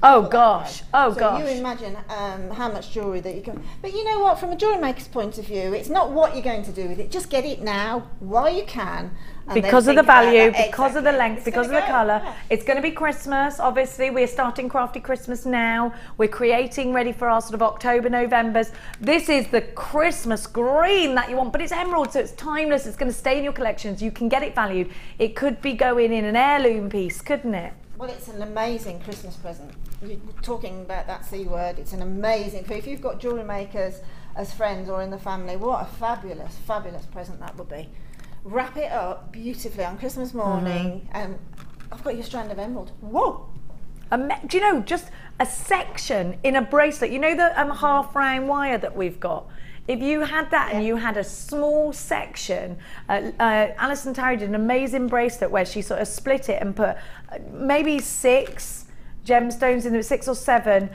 Oh gosh, oh so gosh. You imagine how much jewellery that you can. But you know what? From a jewellery maker's point of view, it's not what you're going to do with it. Just get it now while you can. Because of the value, because of the length, because of the colour. Yeah. It's going to be Christmas, obviously. We're starting Crafty Christmas now. We're creating ready for our sort of October, Novembers. This is the Christmas green that you want, but it's emerald, so it's timeless. It's going to stay in your collections. You can get it valued. It could be going in an heirloom piece, couldn't it? Well, it's an amazing Christmas present. You're talking about that C word. It's an amazing, if you've got jewellery makers as friends or in the family, what a fabulous, fabulous present that would be. Wrap it up beautifully on Christmas morning. I've got your strand of emerald. Whoa! Do you know, just a section in a bracelet, you know the half round wire that we've got? If you had that and you had a small section, Alison Tarry did an amazing bracelet where she sort of split it and put maybe 6 gemstones in there, 6 or 7,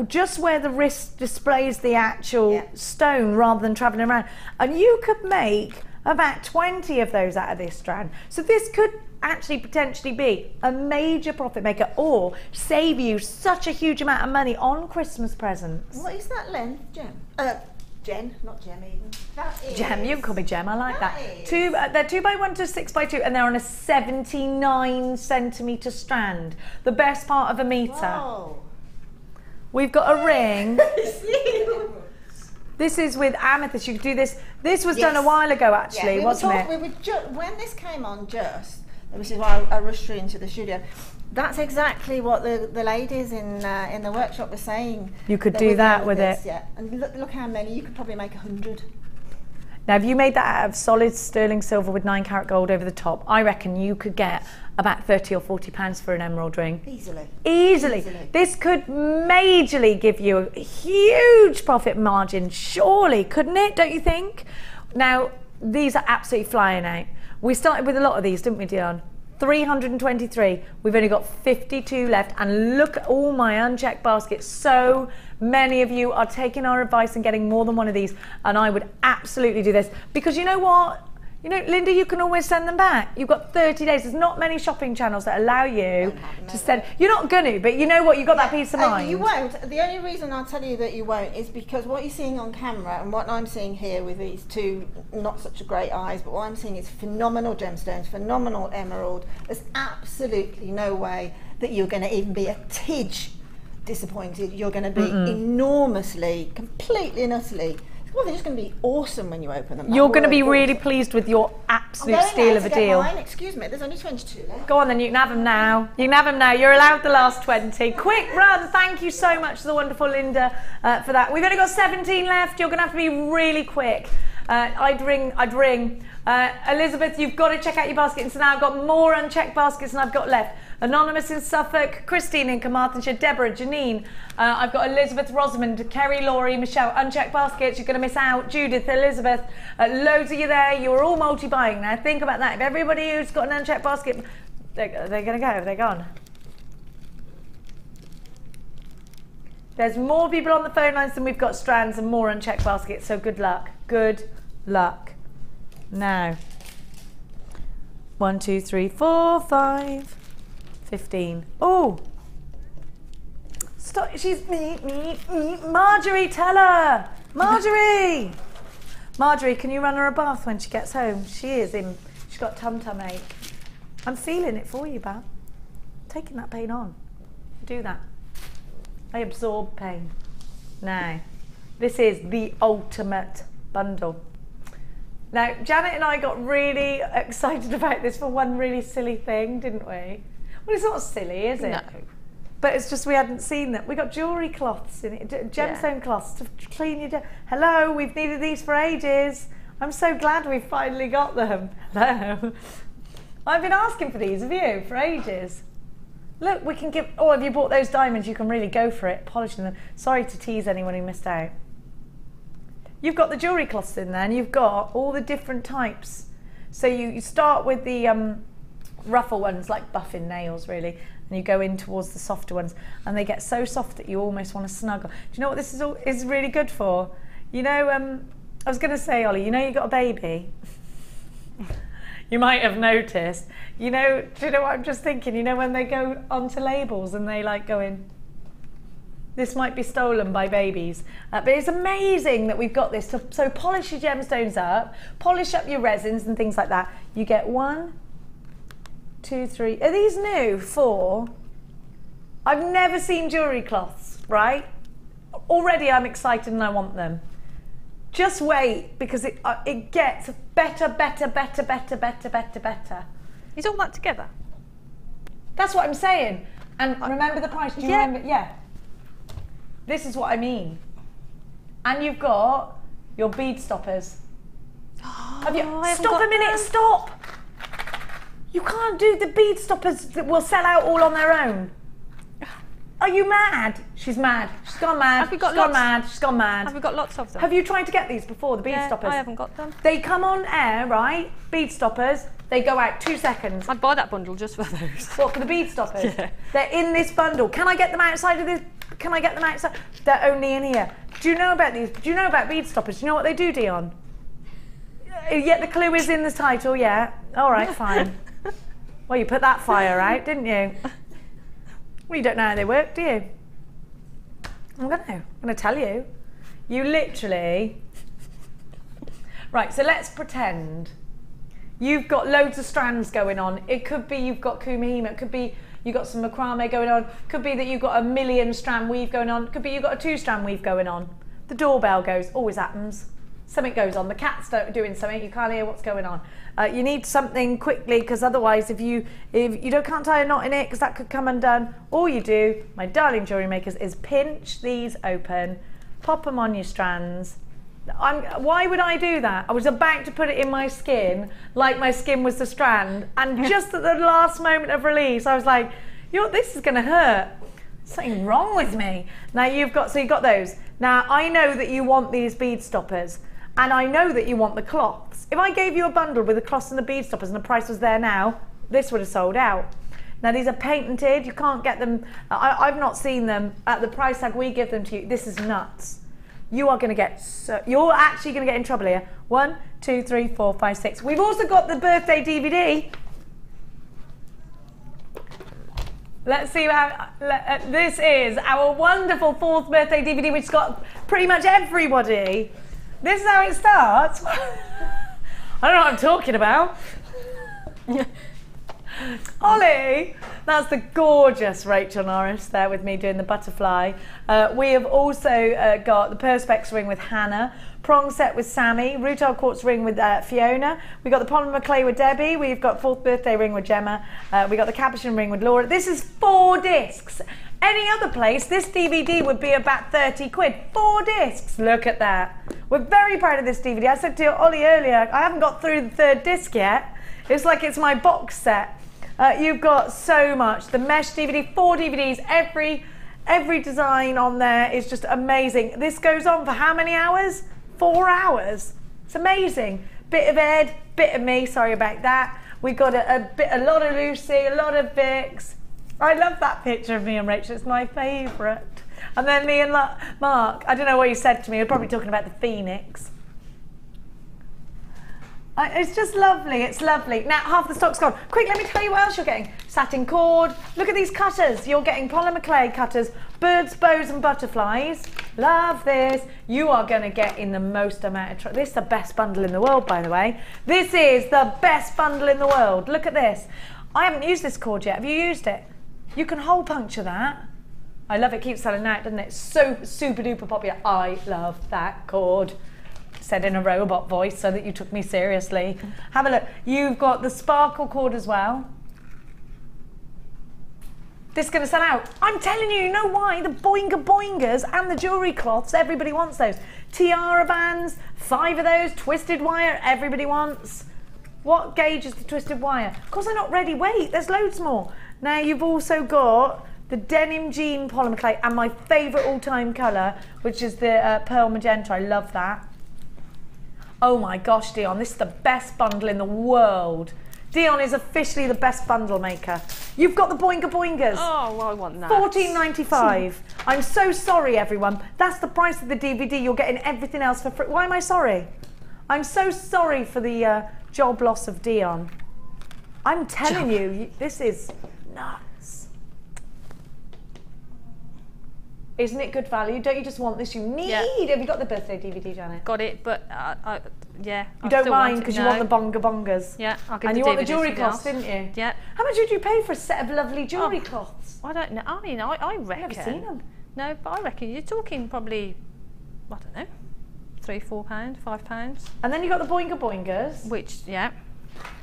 just where the wrist displays the actual stone rather than travelling around. And you could make about 20 of those out of this strand. So this could actually potentially be a major profit maker or save you such a huge amount of money on Christmas presents. What is that length, Gem? Jen, not Gem even. That is... Gem, you can call me Gem, I like that. They're 2x1 to 6x2 and they're on a 79cm strand. The best part of a metre. Whoa. We've got a ring. This is with amethyst. You could do this. This was done a while ago, actually, wasn't it? When this came on which is why I rushed through into the studio, that's exactly what the ladies in the workshop were saying. You could do that with it. Yeah, and look how many. You could probably make 100. Now, if you made that out of solid sterling silver with 9 carat gold over the top, I reckon you could get about 30 or 40 pounds for an emerald ring. Easily. This could majorly give you a huge profit margin, surely, couldn't it? Don't you think? Now, these are absolutely flying out. We started with a lot of these, didn't we, Dion? 323. We've only got 52 left, and look at all my unchecked baskets. So many of you are taking our advice and getting more than one of these, and I would absolutely do this, because you know what? You know, Linda, you can always send them back. You've got 30 days. There's not many shopping channels that allow you to send. You're not going to, but you know what? You've got that peace of mind. You won't. The only reason I'll tell you that you won't is because what you're seeing on camera and what I'm seeing here with these 2 not such a great eyes, but what I'm seeing is phenomenal gemstones, phenomenal emerald. There's absolutely no way that you're going to even be a tidge disappointed. You're going to be enormously, completely and utterly. Well, they're just going to be awesome when you open them. You're going to be really pleased with your absolute steal of a deal. Excuse me, there's only 22 left. Go on then, you can have them now. You can have them now. You're allowed the last 20. Quick run. Thank you so much to the wonderful Linda for that. We've only got 17 left. You're going to have to be really quick. I'd ring. Elizabeth, you've got to check out your basket. So now I've got more unchecked baskets than I've got left. Anonymous in Suffolk, Christine in Carmarthenshire, Deborah, Janine. I've got Elizabeth, Rosamond, Kerry, Laurie, Michelle. Unchecked baskets, you're going to miss out. Judith, Elizabeth, loads of you there. You're all multi-buying now. Think about that. If everybody who's got an unchecked basket, they're going to go. They're gone. There's more people on the phone lines than we've got strands and more unchecked baskets. So good luck. Good luck. Now, 1, 2, 3, 4, 5, 15. Oh! Stop, she's me. Marjorie, tell her! Marjorie! Marjorie, can you run her a bath when she gets home? She's got tum-tum ache. I'm feeling it for you, Bab. Taking that pain on. Do that. I absorb pain. Now, this is the ultimate bundle. Now, Janet and I got really excited about this for one really silly thing, didn't we? Well, it's not silly, is it? No. But it's just we hadn't seen them. We got jewellery cloths in it, gemstone cloths to clean your... Hello, we've needed these for ages. I'm so glad we finally got them. Hello. I've been asking for these, have you, for ages? Look, we can give... Oh, have you bought those diamonds? You can really go for it, polishing them. Sorry to tease anyone who missed out. You've got the jewellery cloths in there and you've got all the different types. So you start with the rougher ones, like buffing nails, really, and you go in towards the softer ones, and they get so soft that you almost want to snuggle. Do you know what this is really good for? You know, I was going to say, Ollie, you know you got a baby? You might have noticed. You know, do you know what I'm just thinking? You know when they go onto labels and they like go in, this might be stolen by babies. But it's amazing that we've got this. So polish your gemstones up, polish up your resins and things like that. You get 1, 2, 3. Are these new? 4. I've never seen jewellery cloths, right? Already I'm excited and I want them. Just wait, because it gets better. Is all that together? That's what I'm saying. And remember the price? Do you remember? Yeah. This is what I mean. And you've got your bead stoppers. Have you? Stop a minute, stop! You can't do the bead stoppers that will sell out all on their own. Are you mad? She's mad. She's gone mad. Have we got She's gone mad. She's gone mad. Have we got lots of them? Have you tried to get these before, the bead stoppers? I haven't got them. They come on air, right? Bead stoppers. They go out 2 seconds. I'd buy that bundle just for those. What, for the bead stoppers? Yeah. They're in this bundle. Can I get them outside of this? Can I get them outside? They're only in here. Do you know about these? Do you know about bead stoppers? Do you know what they do, Dion? Yeah, the clue is in the title, yeah. All right, fine. Well, you put that fire out, didn't you? Well, you don't know how they work, do you? I'm gonna tell you. You literally... Right, so let's pretend you've got loads of strands going on. It could be you've got kumihima, it could be you've got some macrame going on, could be that you've got a 1,000,000 strand weave going on, could be you've got a 2-strand weave going on. The doorbell goes, always happens. Something goes on, the cat's doing something, you can't hear what's going on. You need something quickly, because otherwise if you can't tie a knot in it, because that could come undone, all you do, my darling jewellery makers, is pinch these open, pop them on your strands. Why would I do that? I was about to put it in my skin, like my skin was the strand, and just at the last moment of release, I was like, this is going to hurt. Something wrong with me. Now you've got those. Now I know that you want these bead stoppers, and I know that you want the cloths. If I gave you a bundle with the cloths and the bead stoppers and the price was there now, this would have sold out. Now these are patented, you can't get them, I've not seen them at the price tag we give them to you. This is nuts. You are going to get, you're actually going to get in trouble here. 1, 2, 3, 4, 5, 6. We've also got the birthday DVD. Let's see how, this is our wonderful 4th birthday DVD, which has got pretty much everybody. This is how it starts. I don't know what I'm talking about. Ollie, that's the gorgeous Rachel Norris there with me doing the butterfly. We have also got the Perspex ring with Hannah, prong set with Sammy, rutile quartz ring with Fiona. We got the polymer clay with Debbie. We've got 4th birthday ring with Gemma. We got the capuchin ring with Laura. This is 4 discs. Any other place, this DVD would be about 30 quid. 4 discs. Look at that. We're very proud of this DVD. I said to Ollie earlier, I haven't got through the 3rd disc yet. It's like it's my box set. You've got so much. The mesh DVD, 4 DVDs, every design on there is just amazing. This goes on for how many hours? 4 hours. It's amazing. Bit of Ed, bit of me, sorry about that. We got a lot of Lucy, a lot of Vix. I love that picture of me and Rachel, it's my favourite. And then me and Mark, I don't know what he said to me, he was probably talking about the Phoenix. It's just lovely, it's lovely. Now, half the stock's gone. Quick, let me tell you what else you're getting. Satin cord. Look at these cutters. You're getting polymer clay cutters, birds, bows and butterflies. Love this. You are going to get in the most amount of... This is the best bundle in the world, by the way. This is the best bundle in the world. Look at this. I haven't used this cord yet. Have you used it? You can hole puncture that. I love it. Keeps selling out, doesn't it? So super duper popular. I love that cord. Said in a robot voice so that you took me seriously. Have a look. You've got the sparkle cord as well. This is going to sell out. I'm telling you, you know why? The boinga boingers and the jewellery cloths, everybody wants those. Tiara bands, 5 of those, twisted wire, everybody wants. What gauge is the twisted wire? Of course, they're not ready. Wait, there's loads more. Now, you've also got the denim jean polymer clay and my favourite all-time colour, which is the pearl magenta. I love that. Oh my gosh, Dion, this is the best bundle in the world. Dion is officially the best bundle maker. You've got the boinga boingers. Oh, well, I want that. $14.95. I'm so sorry, everyone. That's the price of the DVD. You're getting everything else for free. Why am I sorry? I'm so sorry for the job loss of Dion. I'm telling you, this is nuts. Isn't it good value? Don't you just want this? You need. Yeah. Have you got the birthday DVD, Janet? Got it, but yeah. You don't mind because you want the bonga bongas. Yeah, I'll get and the you DVD want the jewellery cloths, didn't you? Yeah. How much did you pay for a set of lovely jewellery cloths? I don't know. I mean, I reckon. I've never seen them. No, but I reckon you're talking probably, I don't know, £3, £4, £5. And then you got the boinga boingers. Which, yeah.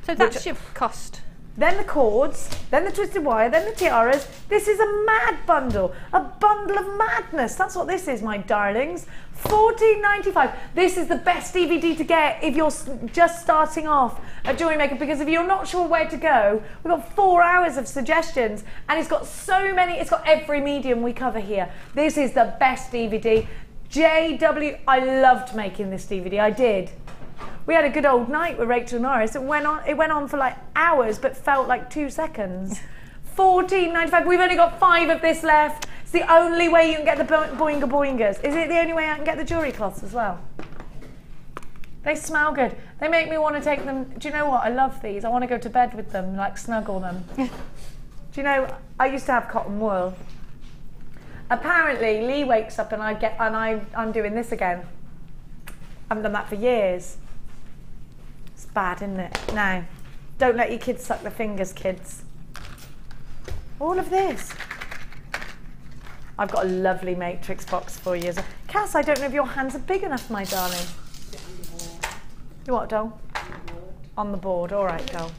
So that's your cost. Then the cords, then the twisted wire, then the tiaras. This is a mad bundle, a bundle of madness. That's what this is, my darlings. $14.95. This is the best DVD to get if you're just starting off at Jewellery Maker, because if you're not sure where to go, we've got 4 hours of suggestions and it's got so many, it's got every medium we cover here. This is the best DVD. I loved making this DVD, I did. We had a good old night with Rachel Norris. It went on for like hours, but felt like 2 seconds. $14.95. We've only got 5 of this left. It's the only way you can get the boinga boingers. Is it the only way I can get the jewellery cloths as well? They smell good. They make me want to take them. Do you know what? I love these. I want to go to bed with them, like snuggle them. Do you know? I used to have cotton wool. Apparently, Lee wakes up and I'm doing this again. I haven't done that for years. It's bad, isn't it? No. Don't let your kids suck their fingers, kids. All of this. I've got a lovely matrix box for you. Cass, I don't know if your hands are big enough, my darling. You what, doll? On the board. All right, doll.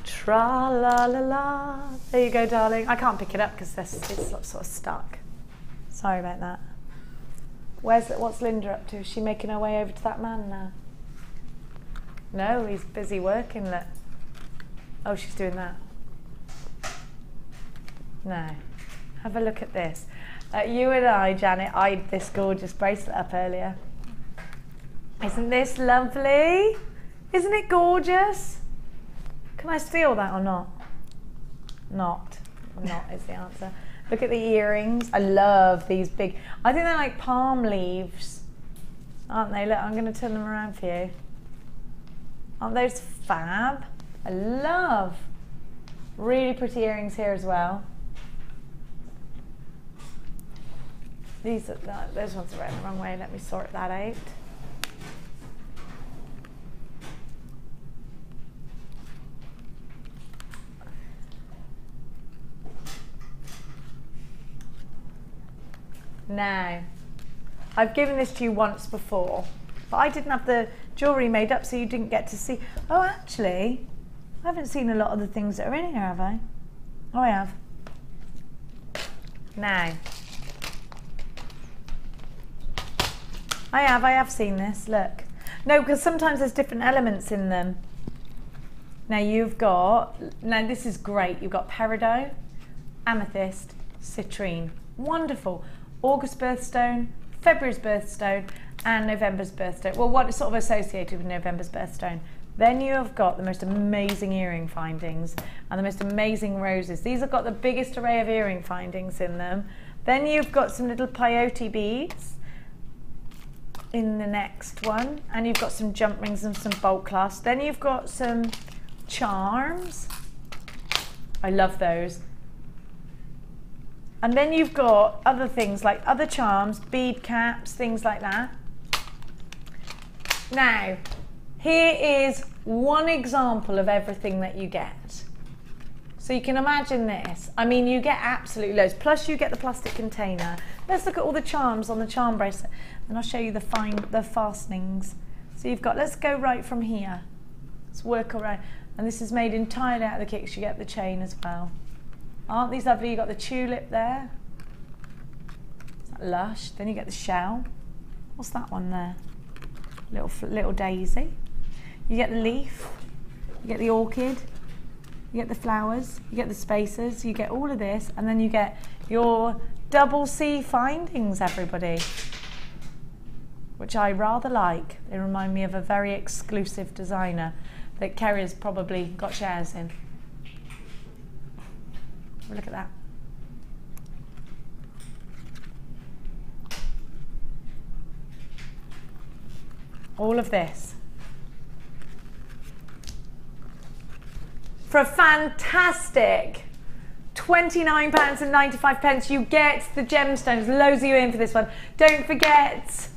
Tra-la-la-la. There you go, darling. I can't pick it up because it's sort of stuck. Sorry about that. What's Linda up to? Is she making her way over to that man now? No, he's busy working. Look. Oh, she's doing that. No. Have a look at this. You and I, Janet, eyed this gorgeous bracelet up earlier. Isn't this lovely? Isn't it gorgeous? Can I steal that or not? Not is the answer. Look at the earrings. I love these big. I think they're like palm leaves, aren't they? Look, I'm going to turn them around for you. Aren't those fab? I love. Really pretty earrings here as well. Those ones are the wrong way. Let me sort that out. Now, I've given this to you once before, but I didn't have the jewellery made up, so you didn't get to see. Oh, actually, I haven't seen a lot of the things that are in here, have I? Oh, I have. Now, I have seen this, look. No, because sometimes there's different elements in them. Now this is great. You've got peridot, amethyst, citrine. Wonderful. August birthstone, February's birthstone, and November's birthstone. Well, what is sort of associated with November's birthstone. Then you have got the most amazing earring findings and the most amazing roses. These have got the biggest array of earring findings in them. Then you've got some little peyote beads. in the next one, and you've got some jump rings and some bolt clasps. Then you've got some charms. I love those. And then you've got other things like other charms, bead caps, things like that. Now, here is one example of everything that you get. So you can imagine this. I mean, you get absolutely loads. Plus you get the plastic container. Let's look at all the charms on the charm bracelet. And I'll show you the fastenings. So you've got, let's go right from here. Let's work around. And this is made entirely out of the kit, so you get the chain as well. Aren't these lovely? You've got the tulip there. Is that lush? Then you get the shell. What's that one there? Little daisy. You get the leaf. You get the orchid. You get the flowers. You get the spacers. You get all of this. And then you get your double C findings, everybody. Which I rather like. They remind me of a very exclusive designer that Kerry's probably got shares in. Look at that. All of this. For a fantastic £29.95, you get the gemstones. Loads of you in for this one. Don't forget,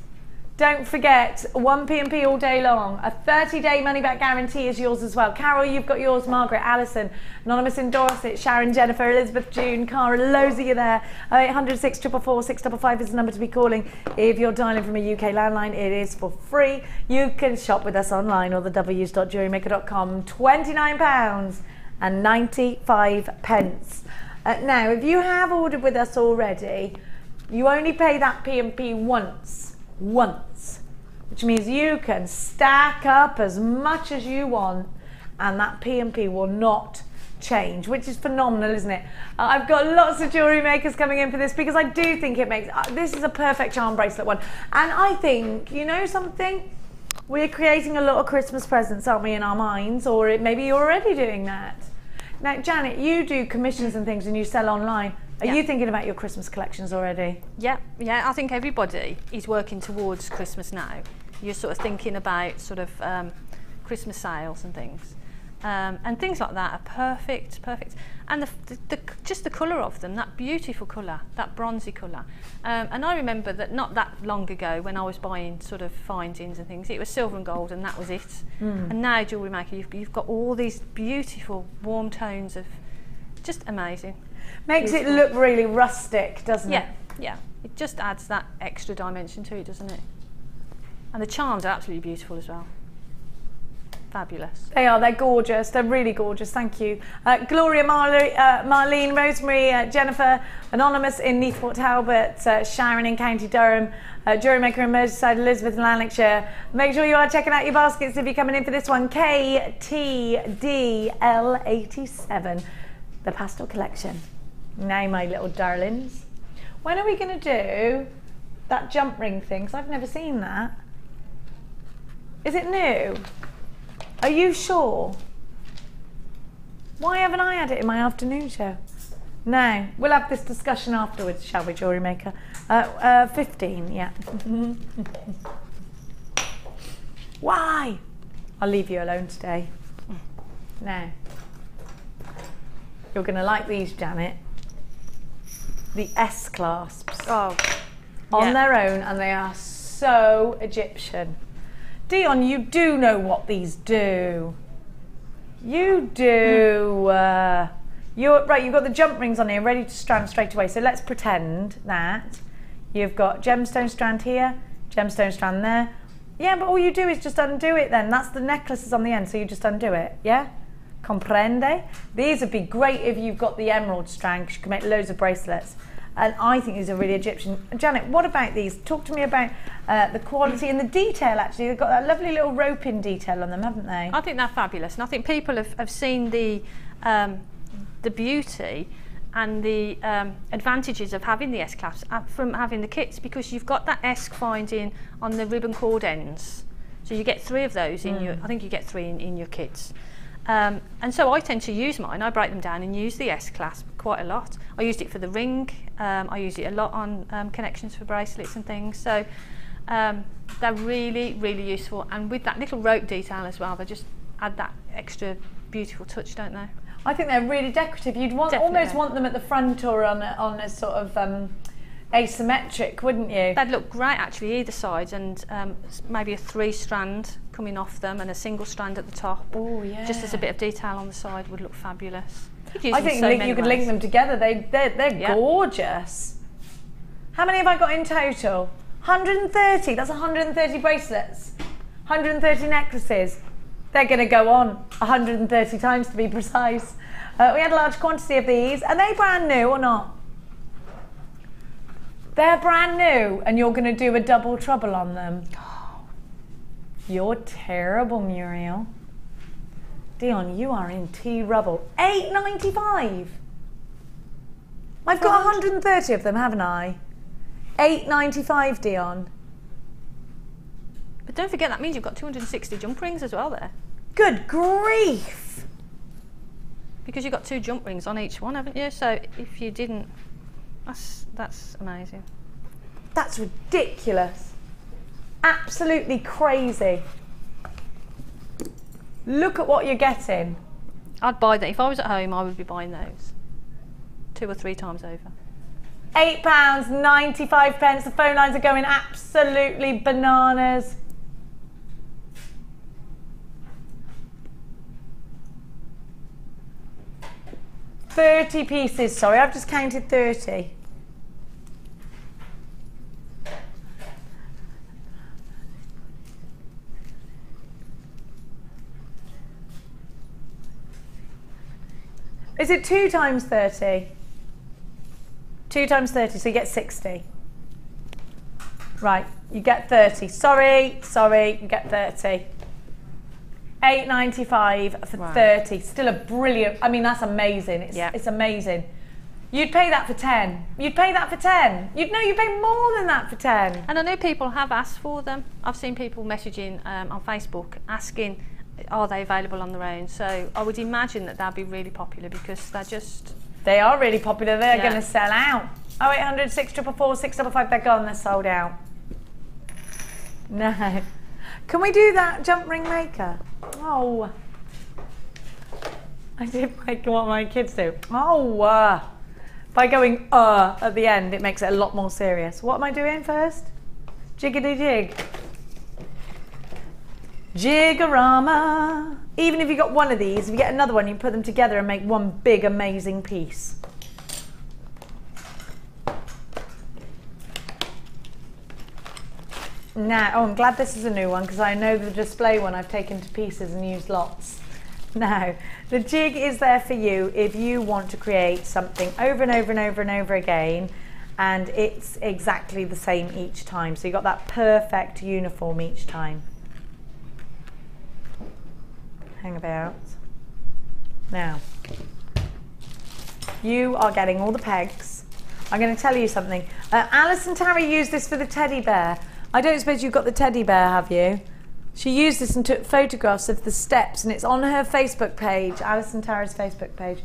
1P&P all day long. A 30-day money-back guarantee is yours as well. Carol, you've got yours. Margaret, Alison, Anonymous in Dorset, Sharon, Jennifer, Elizabeth, June, Cara, loads of you there. 0800 644 655 is the number to be calling. If you're dialing from a UK landline, it is for free. You can shop with us online or the w's.jewellerymaker.com. £29.95. Now, if you have ordered with us already, you only pay that P&P once, which means you can stack up as much as you want and that P&P will not change, which is phenomenal, isn't it? I've got lots of jewellery makers coming in for this because I do think it makes, this is a perfect charm bracelet one. And I think, you know something? We're creating a lot of Christmas presents, aren't we, in our minds, or maybe you're already doing that. Now, Janet, you do commissions and things and you sell online. Are you thinking about your Christmas collections already? Yeah, I think everybody is working towards Christmas now. You're sort of thinking about sort of Christmas sales and things. And things like that are perfect. And just the colour of them, that beautiful colour, that bronzy colour. And I remember that not that long ago when I was buying sort of findings and things, it was silver and gold and that was it. And now, Jewellery Maker, you've got all these beautiful warm tones of just amazing. Makes it look really rustic, doesn't it? Yeah. It just adds that extra dimension to it, doesn't it? And the charms are absolutely beautiful as well. Fabulous. They are, they're gorgeous, they're really gorgeous, thank you. Gloria, Marlene, Rosemary, Jennifer, Anonymous in Neathport Talbot, Sharon in County Durham, Jewellery Maker in Merseyside, Elizabeth in Lanarkshire. Make sure you are checking out your baskets if you're coming in for this one. KTDL87, the pastel collection. Now, my little darlings, when are we going to do that jump ring thing? Because I've never seen that. Is it new? Are you sure? Why haven't I had it in my afternoon show? No, we'll have this discussion afterwards, shall we, Jewellery Maker? 15, yeah. Why? I'll leave you alone today. Now, you're going to like these, Janet. The S clasps. On their own, and they are so Egyptian. Dion, you do know what these do. You do. You've got the jump rings on here, ready to strand straight away. So let's pretend that you've got gemstone strand here, gemstone strand there. Yeah, but all you do is just undo it then. That's the necklaces on the end, so you just undo it, yeah? Comprende? These would be great if you've got the emerald strand, because you can make loads of bracelets. And I think these are really Egyptian. Janet, what about these? Talk to me about the quality and the detail, actually. They've got that lovely little roping detail on them, haven't they? I think they're fabulous. And I think people have seen the beauty and the advantages of having the S-clasps from having the kits, because you've got that S finding on the ribbon cord ends. So you get 3 of those in your, I think you get 3 in your kits. And so I tend to use mine. I break them down and use the S-clasp quite a lot. I used it for the ring. I use it a lot on connections for bracelets and things. So They're really, really useful, and with that little rope detail as well, they just add that extra beautiful touch, don't they? I think they're really decorative. You'd almost want them at the front or on a sort of asymmetric, wouldn't you? They'd look great actually either side, and maybe a 3-strand coming off them and a single strand at the top. Oh yeah. Just as a bit of detail on the side would look fabulous. I think you could link them together. They're gorgeous. How many have I got in total? 130. That's 130 bracelets. 130 necklaces. They're going to go on 130 times to be precise. We had a large quantity of these. Are they brand new or not? They're brand new, and you're going to do a double trouble on them. You're terrible, Muriel. Dion, you are in tea rubble. $8.95. I've got 130 of them, haven't I? $8.95, Dion. But don't forget, that means you've got 260 jump rings as well there. Good grief! Because you've got 2 jump rings on each one, haven't you? So if you didn't, that's amazing. That's ridiculous. Absolutely crazy. Look at what you're getting. I'd buy that. If I was at home, I would be buying those 2 or 3 times over. £8.95. The phone lines are going absolutely bananas. $30 pieces. Sorry, I've just counted 30. Is it 2 times 30? 2 times 30, so you get 60. Right, you get 30. Sorry, you get 30. $8.95 for 30. Still a brilliant, I mean, that's amazing. It's amazing. You'd pay that for 10. You'd pay that for 10. You'd pay more than that for 10. And I know people have asked for them. I've seen people messaging on Facebook asking, are they available on their own? So I would imagine that they'll be really popular because they are really popular. They're going to sell out. 0800 644 655, they're gone, they're sold out. No. Can we do that jump ring maker? Oh. I did like what my kids do. Oh. By going at the end, it makes it a lot more serious. What am I doing first? Jiggity jig. Jigorama. Even if you got one of these, if you get another one, you put them together and make one big amazing piece. Now, I'm glad this is a new one because I know the display one I've taken to pieces and used lots. Now, the jig is there for you if you want to create something over and over and over and over again, and it's exactly the same each time. So you got that perfect uniform each time. Hang about. Now, you are getting all the pegs. I'm going to tell you something. Alice and Tara used this for the teddy bear. I don't suppose you've got the teddy bear, have you? She used this and took photographs of the steps, and it's on her Facebook page, Alice and Tara's Facebook page.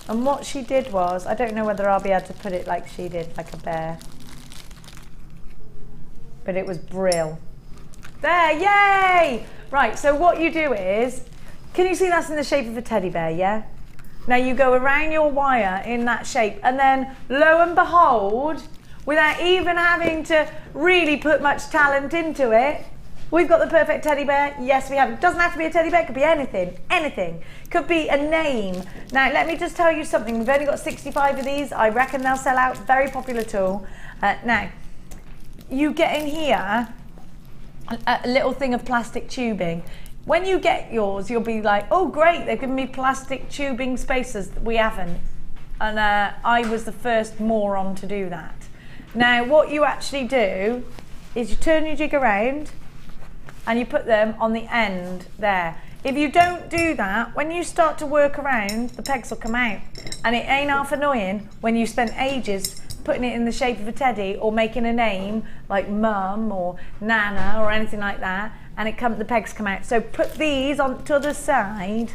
And what she did was, I don't know whether I'll be able to put it like she did, like a bear. But it was brill. There, yay! Right, so what you do is, can you see that's in the shape of a teddy bear, yeah? Now you go around your wire in that shape, and then lo and behold, without even having to really put much talent into it, we've got the perfect teddy bear. Yes, we have. It doesn't have to be a teddy bear, it could be anything, anything. Could be a name. Now, let me just tell you something. We've only got 65 of these. I reckon they'll sell out. Very popular tool. Now, you get in here a little thing of plastic tubing. When you get yours, you'll be like, oh, great, they've given me plastic tubing spacers. We haven't. And I was the first moron to do that. Now, what you actually do is you turn your jig around and you put them on the end there. If you don't do that, when you start to work around, the pegs will come out. And it ain't half annoying when you spend ages putting it in the shape of a teddy or making a name like Mum or Nana or anything like that, and the pegs come out. So put these on to the side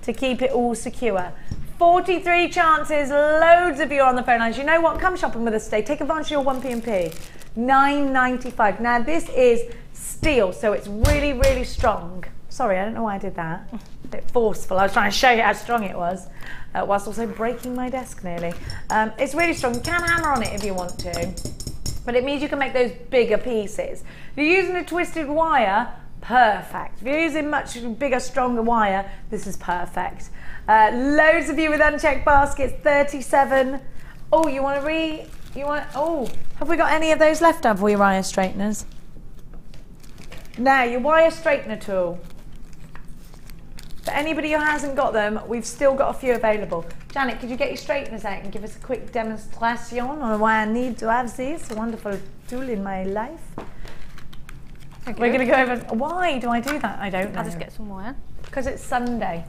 to keep it all secure. 43 chances, loads of you are on the phone lines. You know what? Come shopping with us today. Take advantage of your 1p&p. £9.95. Now this is steel, so it's really, really strong. Sorry, I don't know why I did that. A bit forceful. I was trying to show you how strong it was, whilst also breaking my desk nearly. It's really strong. You can hammer on it if you want to, but it means you can make those bigger pieces. If you're using a twisted wire, perfect. If you're using much bigger, stronger wire, this is perfect. Loads of you with unchecked baskets, 37. Oh, oh, have we got any of those left, have we, wire straighteners? Now, your wire straightener tool. For anybody who hasn't got them, we've still got a few available. Janet, could you get your straighteners out and give us a quick demonstration on why I need to have this wonderful tool in my life? We're going to go over. Why do I do that? I don't know. I'll just get some wire. Because it's Sunday.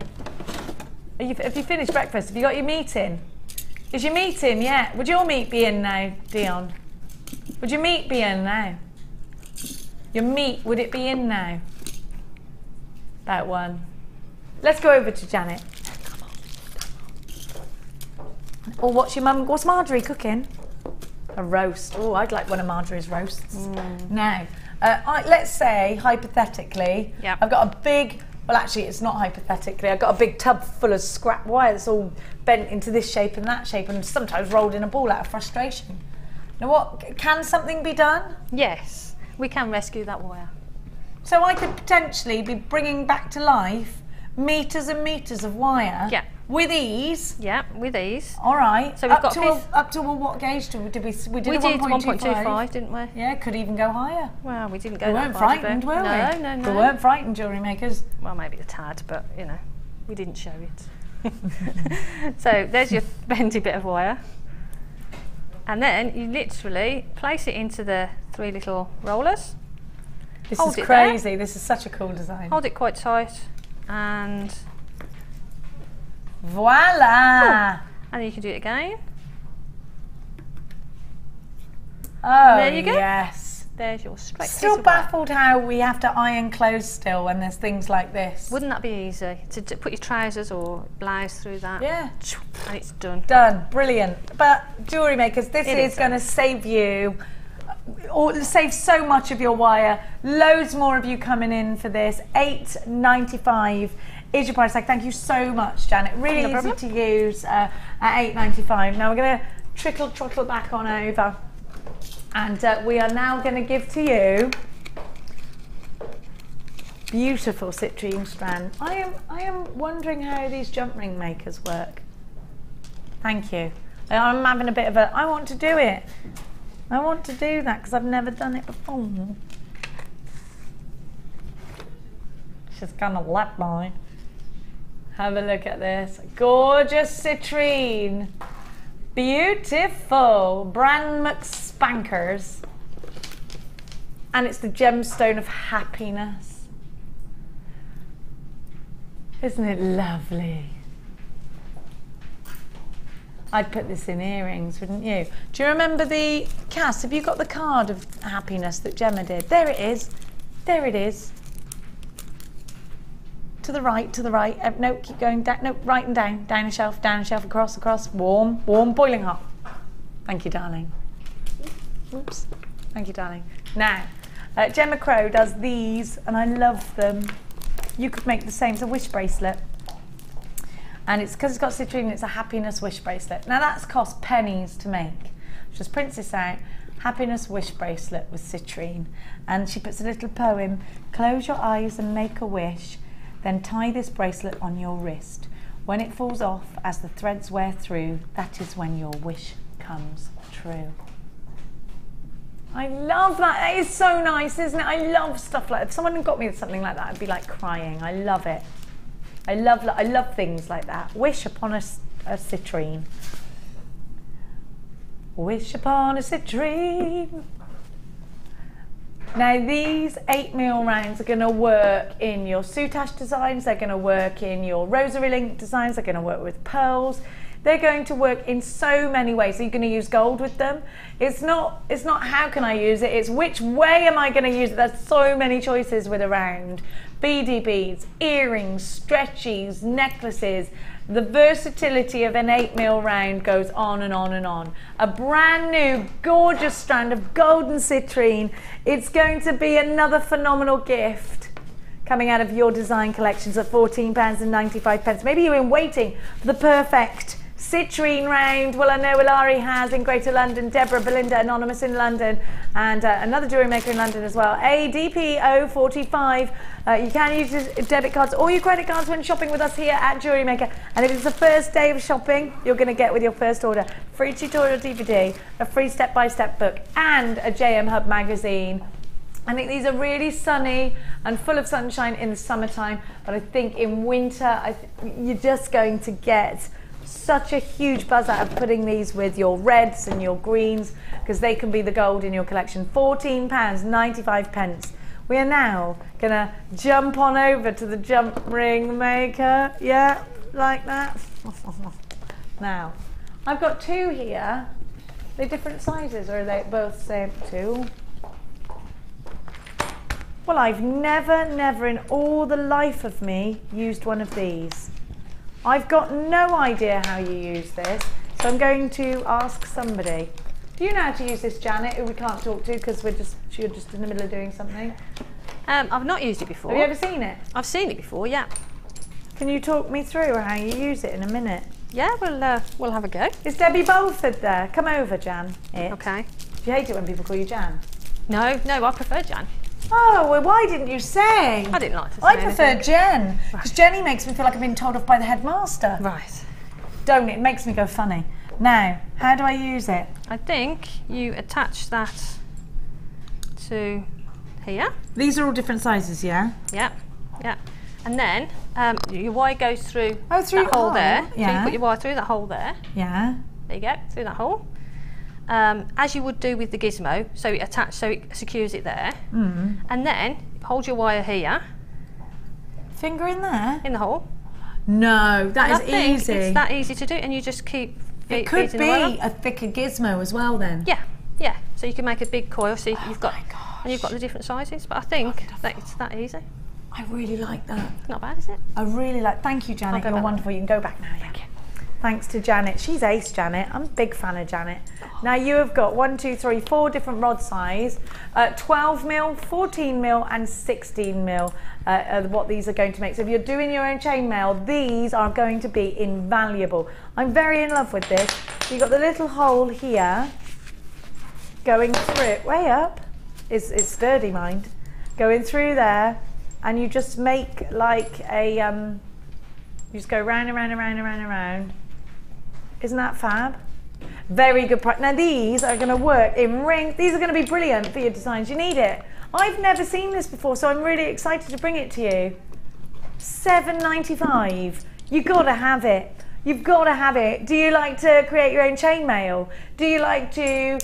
Have you finished breakfast? Have you got your meat in? Is your meat in? Yeah. Would your meat be in now, Dion? Would your meat be in now? Your meat, would it be in now? That one. Let's go over to Janet. Or what's Marjorie cooking? A roast. Oh, I'd like one of Marjorie's roasts. Now, let's say, hypothetically, I've got a big, well actually it's not hypothetically, I've got a big tub full of scrap wire that's all bent into this shape and that shape and sometimes rolled in a ball out of frustration. Now what, can something be done? Yes, we can rescue that wire. So I could potentially be bringing back to life meters and meters of wire. Yeah. With ease. Yeah, with ease. All right. So we've got up to what gauge did we do? We did 1.25, didn't we? Yeah, could even go higher. Well, we didn't go. We weren't frightened, were we? No. We weren't frightened, jewellery makers. Well, maybe a tad, but you know, we didn't show it. So there's your bendy bit of wire, and then you literally place it into the 3 little rollers. This is crazy. This is such a cool design. Hold it quite tight, and voila! Oh, and then you can do it again. Oh, there you go. Yes. There's your straight. Still baffled how we have to iron clothes still when there's things like this. Wouldn't that be easy to put your trousers or blouse through that? Yeah. And it's done. Done. Brilliant. But jewellery makers, this is going to save you, or save so much of your wire. Loads more of you coming in for this. $8.95 is your price tag. Thank you so much, Janet. Really easy to use at $8.95. Now we're going to trottle back on over, and we are now going to give to you beautiful citrine strand. I am wondering how these jump ring makers work. Thank you. I'm having a bit of a. I want to do it. I want to do that because I've never done it before. She's gonna let me. Have a look at this. Gorgeous citrine. Beautiful. Brand McSpankers. And it's the gemstone of happiness. Isn't it lovely? I'd put this in earrings, wouldn't you? Do you remember the Cass? Have you got the card of happiness that Gemma did? There it is. There it is. To the right, to the right. No, keep going down. No, right and down. Down a shelf, across, across. Warm, warm, boiling hot. Thank you, darling. Oops. Thank you, darling. Now, Gemma Crow does these, and I love them. You could make the same. It's a wish bracelet. And it's because it's got citrine, it's a happiness wish bracelet. Now that's cost pennies to make. Just prints this out, happiness wish bracelet with citrine. And she puts a little poem, close your eyes and make a wish, then tie this bracelet on your wrist. When it falls off as the threads wear through, that is when your wish comes true. I love that. That is so nice, isn't it? I love stuff like that. If someone had got me something like that, I'd be like crying. I love it. I love things like that. Wish upon a citrine. Wish upon a citrine. Now these 8mm rounds are going to work in your soutache designs. They're going to work in your rosary link designs. They're going to work with pearls. They're going to work in so many ways. So you're going to use gold with them. It's not how can I use it, it's which way am I going to use it. There's so many choices with a round. beady beads, earrings, stretchies, necklaces. The versatility of an 8mm round goes on and on and on. A brand new gorgeous strand of golden citrine. It's going to be another phenomenal gift coming out of your design collections at £14.95. Maybe you've been waiting for the perfect citrine round. Well, I know Ilari has in Greater London, Deborah, Belinda, Anonymous in London, and another jewellery maker in London as well. ADP045. You can use debit cards or your credit cards when shopping with us here at Jewellery Maker. And if it's the first day of shopping, you're going to get with your first order free tutorial DVD, a free step-by-step book, and a JM Hub magazine. I think these are really sunny and full of sunshine in the summertime, but I think in winter, you're just going to get such a huge buzz out of putting these with your reds and your greens, because they can be the gold in your collection. £14.95. We are now gonna jump on over to the jump ring maker. Yeah, like that. Now, I've got two here. They're different sizes, or are they both same? Two. Well, I've never in all the life of me used one of these. I've got no idea how you use this, so I'm going to ask somebody. Do you know how to use this, Janet, who we can't talk to because you're just in the middle of doing something? I've not used it before. Have you ever seen it? I've seen it before, yeah. Can you talk me through how you use it in a minute? Yeah, we'll have a go. Is Debbie Bolford there? Come over, Jan. Okay. Do you hate it when people call you Jan? No, I prefer Jan. Oh, well, why didn't you say? I didn't like to say I prefer anything. Jen, because Jenny makes me feel like I've been told off by the headmaster. Right. Don't it? It makes me go funny. Now, how do I use it? I think you attach that to here. These are all different sizes, yeah? Yeah, yeah. And then your wire goes through, through that hole there. Yeah. So you put your wire through that hole there. Yeah. There you go, through that hole. As you would do with the gizmo, so it secures it there. Mm. And then hold your wire here. Finger in there? In the hole. No, that is easy. It's that easy to do, and you just keep it could be a thicker gizmo as well then. Yeah, yeah. So you can make a big coil, so you've got the different sizes, but I think that it's that easy. I really like that. Not bad, is it? I really like. Thank you, Janet. You're wonderful. You can go back now. Thank you. Thanks to Janet. She's ace, Janet. I'm a big fan of Janet. Now you have got 4 different rod size, 12mm, 14mm, and 16mm. What these are going to make. So if you're doing your own chainmail, these are going to be invaluable. I'm very in love with this. You've got the little hole here going through, way up. It's sturdy, mind. Going through there, and you just make like a, you just go round and round and round and round and round. Isn't that fab? Very good price. Now these are going to work in rings. These are going to be brilliant for your designs. You need it. I've never seen this before, so I'm really excited to bring it to you. £7.95. You've got to have it. You've got to have it. Do you like to create your own chainmail? Do you like to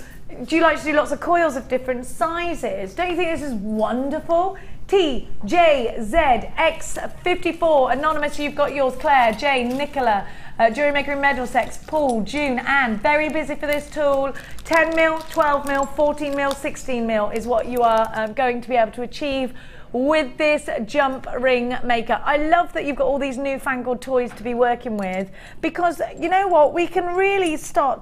do lots of coils of different sizes? Don't you think this is wonderful? TJZX54. Anonymous, you've got yours. Claire, Jane, Nicola, Jewellery Maker in Middlesex, Paul, June, Anne. Very busy for this tool. 10mm, 12mm, 14mm, 16mm is what you are going to be able to achieve with this jump ring maker. I love that you've got all these newfangled toys to be working with, because you know what, we can really start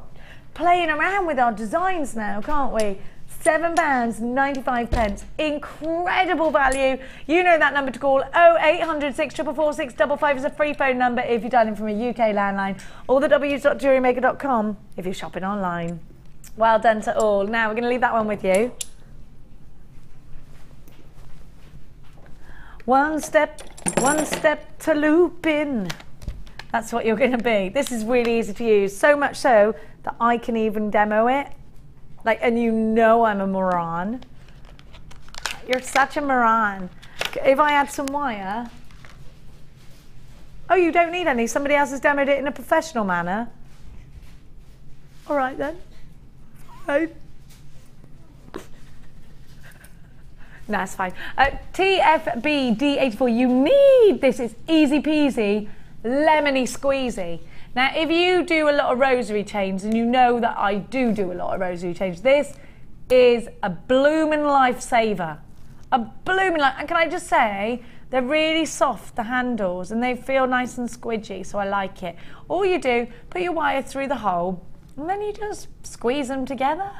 playing around with our designs now, can't we? £7.95. Incredible value. You know that number to call. 0800 644 655 is a free phone number if you're dialing from a UK landline, or the www.jewellerymaker.com if you're shopping online. Well done to all. Now we're going to leave that one with you. One step to looping. That's what you're going to be. This is really easy to use, so much so that I can even demo it. Like, and you know I'm a moron. You're such a moron. If I add some wire. Oh, you don't need any. Somebody else has demoed it in a professional manner. All right then. Right. That's fine. TFBD84, you need this. It's easy peasy, lemony squeezy. Now, if you do a lot of rosary chains, and you know that I do a lot of rosary chains, this is a blooming lifesaver. A blooming life. And can I just say, They're really soft, the handles, and they feel nice and squidgy, so I like it. All you do, put your wire through the hole, and then you just squeeze them together.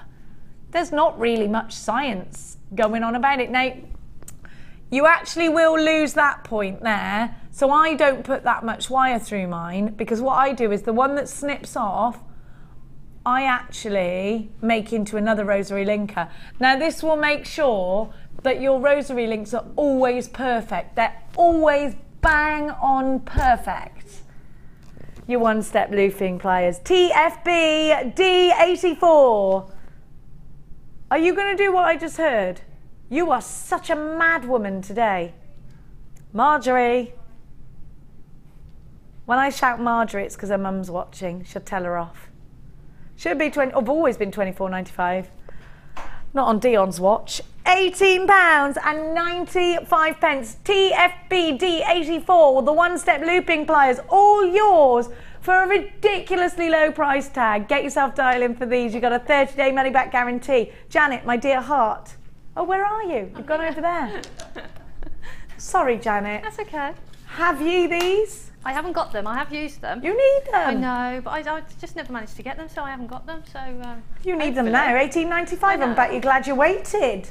There's not really much science going on about it. Now, you actually will lose that point there, so I don't put that much wire through mine, because what I do is the one that snips off, I actually make into another rosary linker. Now, this will make sure that your rosary links are always perfect. They're always bang on perfect. Your one-step looping pliers. TFB D84. Are you going to do what I just heard? You are such a mad woman today. Marjorie. When I shout Marjorie, it's because her mum's watching. She'll tell her off. Should be I've always been £24.95. Not on Dion's watch. £18.95. TFB D84. The one-step looping pliers, all yours for a ridiculously low price tag. Get yourself dialed in for these. You've got a 30-day money-back guarantee. Janet, my dear heart. Oh, where are you? You've gone over there. Sorry, Janet. That's okay. Have you these? I haven't got them. I have used them. You need them. I know, but I just never managed to get them, so I haven't got them. So you need them now. £18.95. I'm bet you're glad you waited.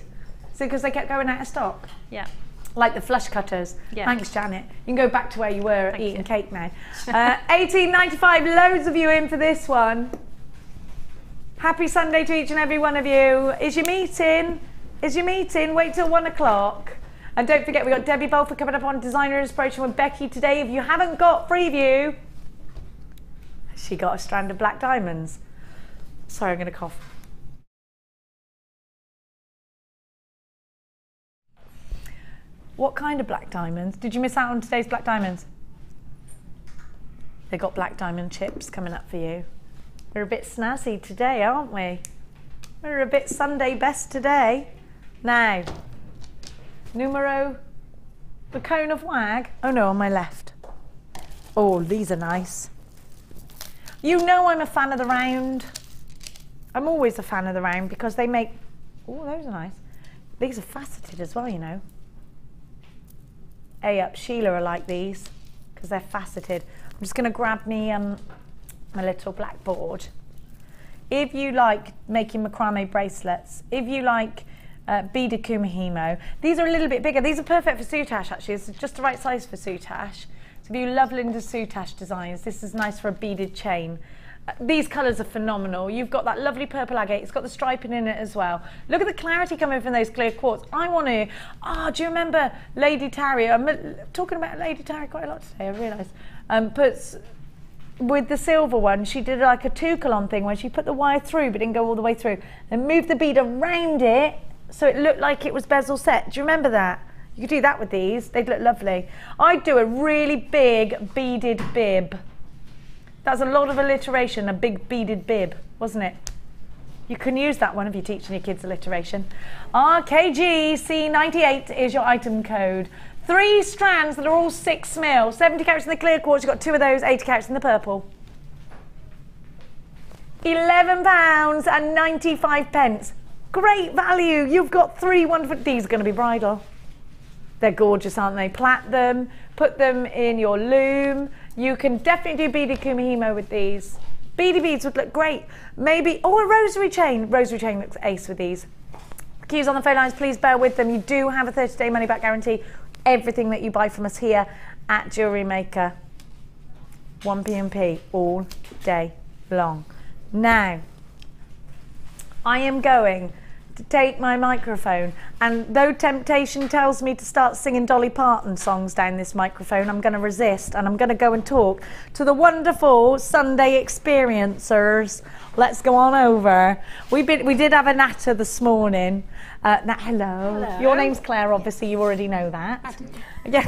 So because they kept going out of stock. Yeah. Like the flush cutters. Yeah. Thanks, Janet. You can go back to where you were eating cake now. £18.95. Loads of you in for this one. Happy Sunday to each and every one of you. Is your meeting? Is your meeting? Wait till 1 o'clock. And don't forget, we've got Debbie Bolford coming up on Designer Inspiration with Becky today. If you haven't got Freeview, she got a strand of black diamonds. Sorry, I'm going to cough. What kind of black diamonds? Did you miss out on today's black diamonds? They got black diamond chips coming up for you. We're a bit snazzy today, aren't we? We're a bit Sunday best today. Now, numero, the cone of wag. Oh no, on my left. Oh, these are nice. You know I'm a fan of the round. I'm always a fan of the round because they make, oh, those are nice. These are faceted as well, you know. Up, Sheila are like these because they're faceted. I'm just going to grab me my little blackboard. If you like making macrame bracelets, if you like beaded kumihimo, these are a little bit bigger. These are perfect for soutache actually. It's just the right size for soutache. So if you love Linda's soutache designs, this is nice for a beaded chain. These colours are phenomenal. You've got that lovely purple agate. It's got the striping in it as well. Look at the clarity coming from those clear quartz. I want to, do you remember Lady Tarry? I'm talking about Lady Tarry quite a lot today, I realise. Puts, with the silver one, she did like a toucan thing where she put the wire through but didn't go all the way through. And moved the bead around it so it looked like it was bezel set. Do you remember that? You could do that with these. They'd look lovely. I'd do a really big beaded bib. That's a lot of alliteration, a big beaded bib, wasn't it? You can use that one if you're teaching your kids alliteration. RKGC98 is your item code. 3 strands that are all 6 mil. 70 carats in the clear quartz. You've got 2 of those, 80 carats in the purple. £11.95. Great value. You've got 3 wonderful. These are going to be bridal. They're gorgeous, aren't they? Plait them, put them in your loom. You can definitely do beaded kumihimo with these. Beady beads would look great. Maybe, a rosary chain. Rosary chain looks ace with these. Queues on the phone lines, please bear with them. You do have a 30-day money-back guarantee. Everything that you buy from us here at JewelleryMaker. 1P&P all day long. Now, I am going to take my microphone, and though temptation tells me to start singing Dolly Parton songs down this microphone, I'm going to resist, and I'm going to go and talk to the wonderful Sunday experiencers. Let's go on over. We did have a natter this morning. Hello. Your name's Claire, obviously. You already know that. I do. Yeah.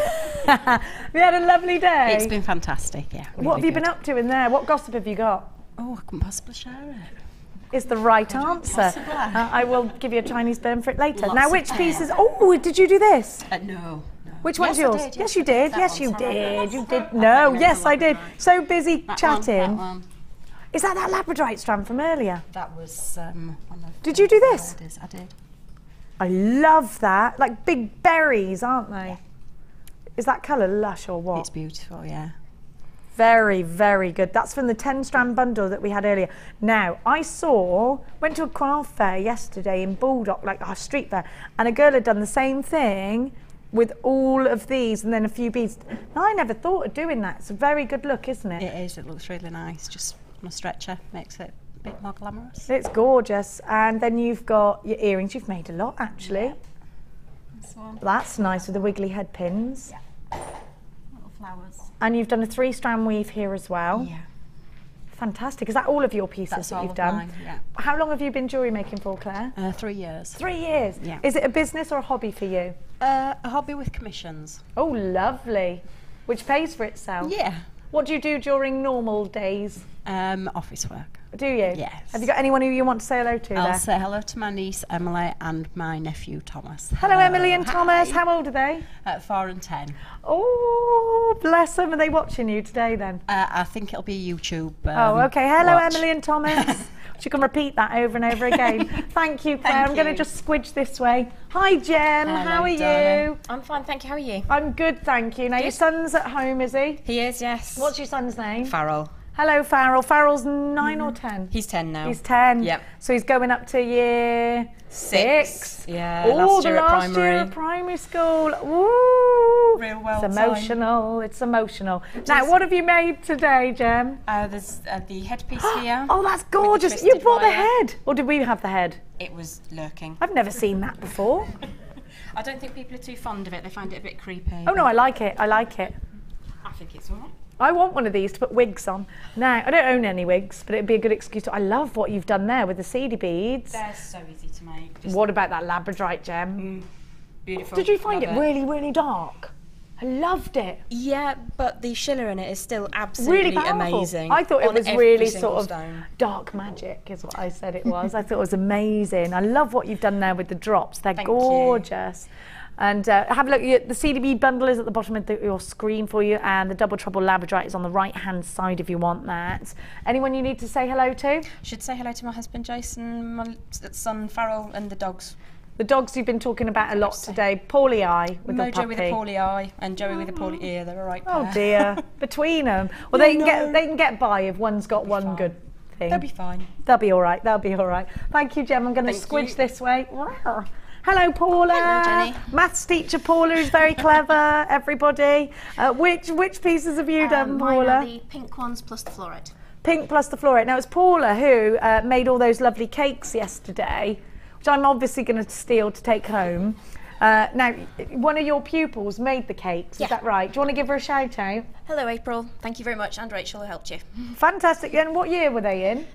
We had a lovely day. It's been fantastic, yeah. Really what have you been up to in there? What gossip have you got? Oh, I couldn't possibly share it. Is the right answer. I will give you a Chinese burn for it later. Lots now, which pieces? Oh, did you do this? No. Which one's Yes, I yours? did, Yes, you did. That Yes, one, you sorry. did. You did. No, yes, I did. So busy chatting. That one. Is that Labradorite strand from earlier? That was one of Did you do this? I did. I love that. Like big berries, aren't they? Is that colour lush or what? It's beautiful, yeah. Very, very good. That's from the 10 strand bundle that we had earlier. Now, went to a craft fair yesterday in Baldock, like a street fair, and a girl had done the same thing with all of these and then a few beads. Now, I never thought of doing that. It's a very good look, isn't it? It is. It looks really nice. Just on a stretcher makes it a bit more glamorous. It's gorgeous. And then you've got your earrings. You've made a lot, actually. Yeah. This one. That's nice with the wiggly head pins. Yeah. Little flowers. And you've done a 3 strand weave here as well. Yeah. Fantastic. Is that all of your pieces that you've done? Mine, yeah. How long have you been jewellery making for, Claire? 3 years. 3 years? Yeah. Is it a business or a hobby for you? A hobby with commissions. Oh, lovely. Which pays for itself. Yeah. What do you do during normal days? Office work. Do you? Yes. Have you got anyone who you want to say hello to I'll there? say hello to my niece Emily and my nephew Thomas. Hello Emily and Thomas. How old are they? 4 and 10. Oh, bless them. Are they watching you today then? I think it'll be YouTube. Oh, okay. Hello watch. Emily and Thomas. You can repeat that over and over again. Thank you, Claire. I'm going to just squidge this way. Hi, Jem. Hello, how are darling. you? I'm fine, thank you. How are you? I'm good, thank you. Now, your son's at home, is he? He is, yes. What's your son's name? Farrell. Hello, Farrell. Farrell's 9 or 10? He's 10 now. He's 10. Yep. So he's going up to year 6. Yeah, Oh, last the year at last primary. year at primary school. Woo! Real well It's emotional. It's emotional. Now, what have you made today, Jem? There's the headpiece here. Oh, that's with the gorgeous. You twisted brought the wire. head. Or did we have the head? It was lurking. I've never seen that before. I don't think people are too fond of it. They find it a bit creepy. Oh, no, I like it. I like it. I think it's all right. I want one of these to put wigs on. Now, I don't own any wigs, but it'd be a good excuse to... I love what you've done there with the seedy beads. They're so easy to make. What about that Labradorite gem? Beautiful. Did you find Love it really, really dark? I loved it. Yeah, but the shiller in it is still absolutely Really powerful. amazing. I thought it on was every really single sort of stone. dark magic is what I said it was. I thought it was amazing. I love what you've done there with the drops. They're Thank you. gorgeous. And have a look. The CDB bundle is at the bottom of your screen for you, and the Double Trouble Labradorite is on the right-hand side if you want that. Anyone you need to say hello to? Should say hello to my husband Jason, my son Farrell, and the dogs. The dogs you've been talking about a lot today. Paulie Eye with the Mojo puppy. with a Paulie eye and Joey with a Paulie ear. They're a right pair. Oh dear, between them. Well, they can get by if one's got one good thing. They'll be fine. They'll be all right. They'll be all right. Thank you, Jem. I'm going to squidge this way. Hello, Paula. Hello, Jenny. Maths teacher Paula is very clever. Everybody. Which pieces have you done, Mine Paula? are the pink ones plus the fluorite. Pink plus the fluorite. Now, it's Paula who made all those lovely cakes yesterday, which I'm obviously going to steal to take home. Now, one of your pupils made the cakes, is that right? Do you want to give her a shout out? Hello, April. Thank you very much, and Rachel who helped you. Fantastic. And what year were they in?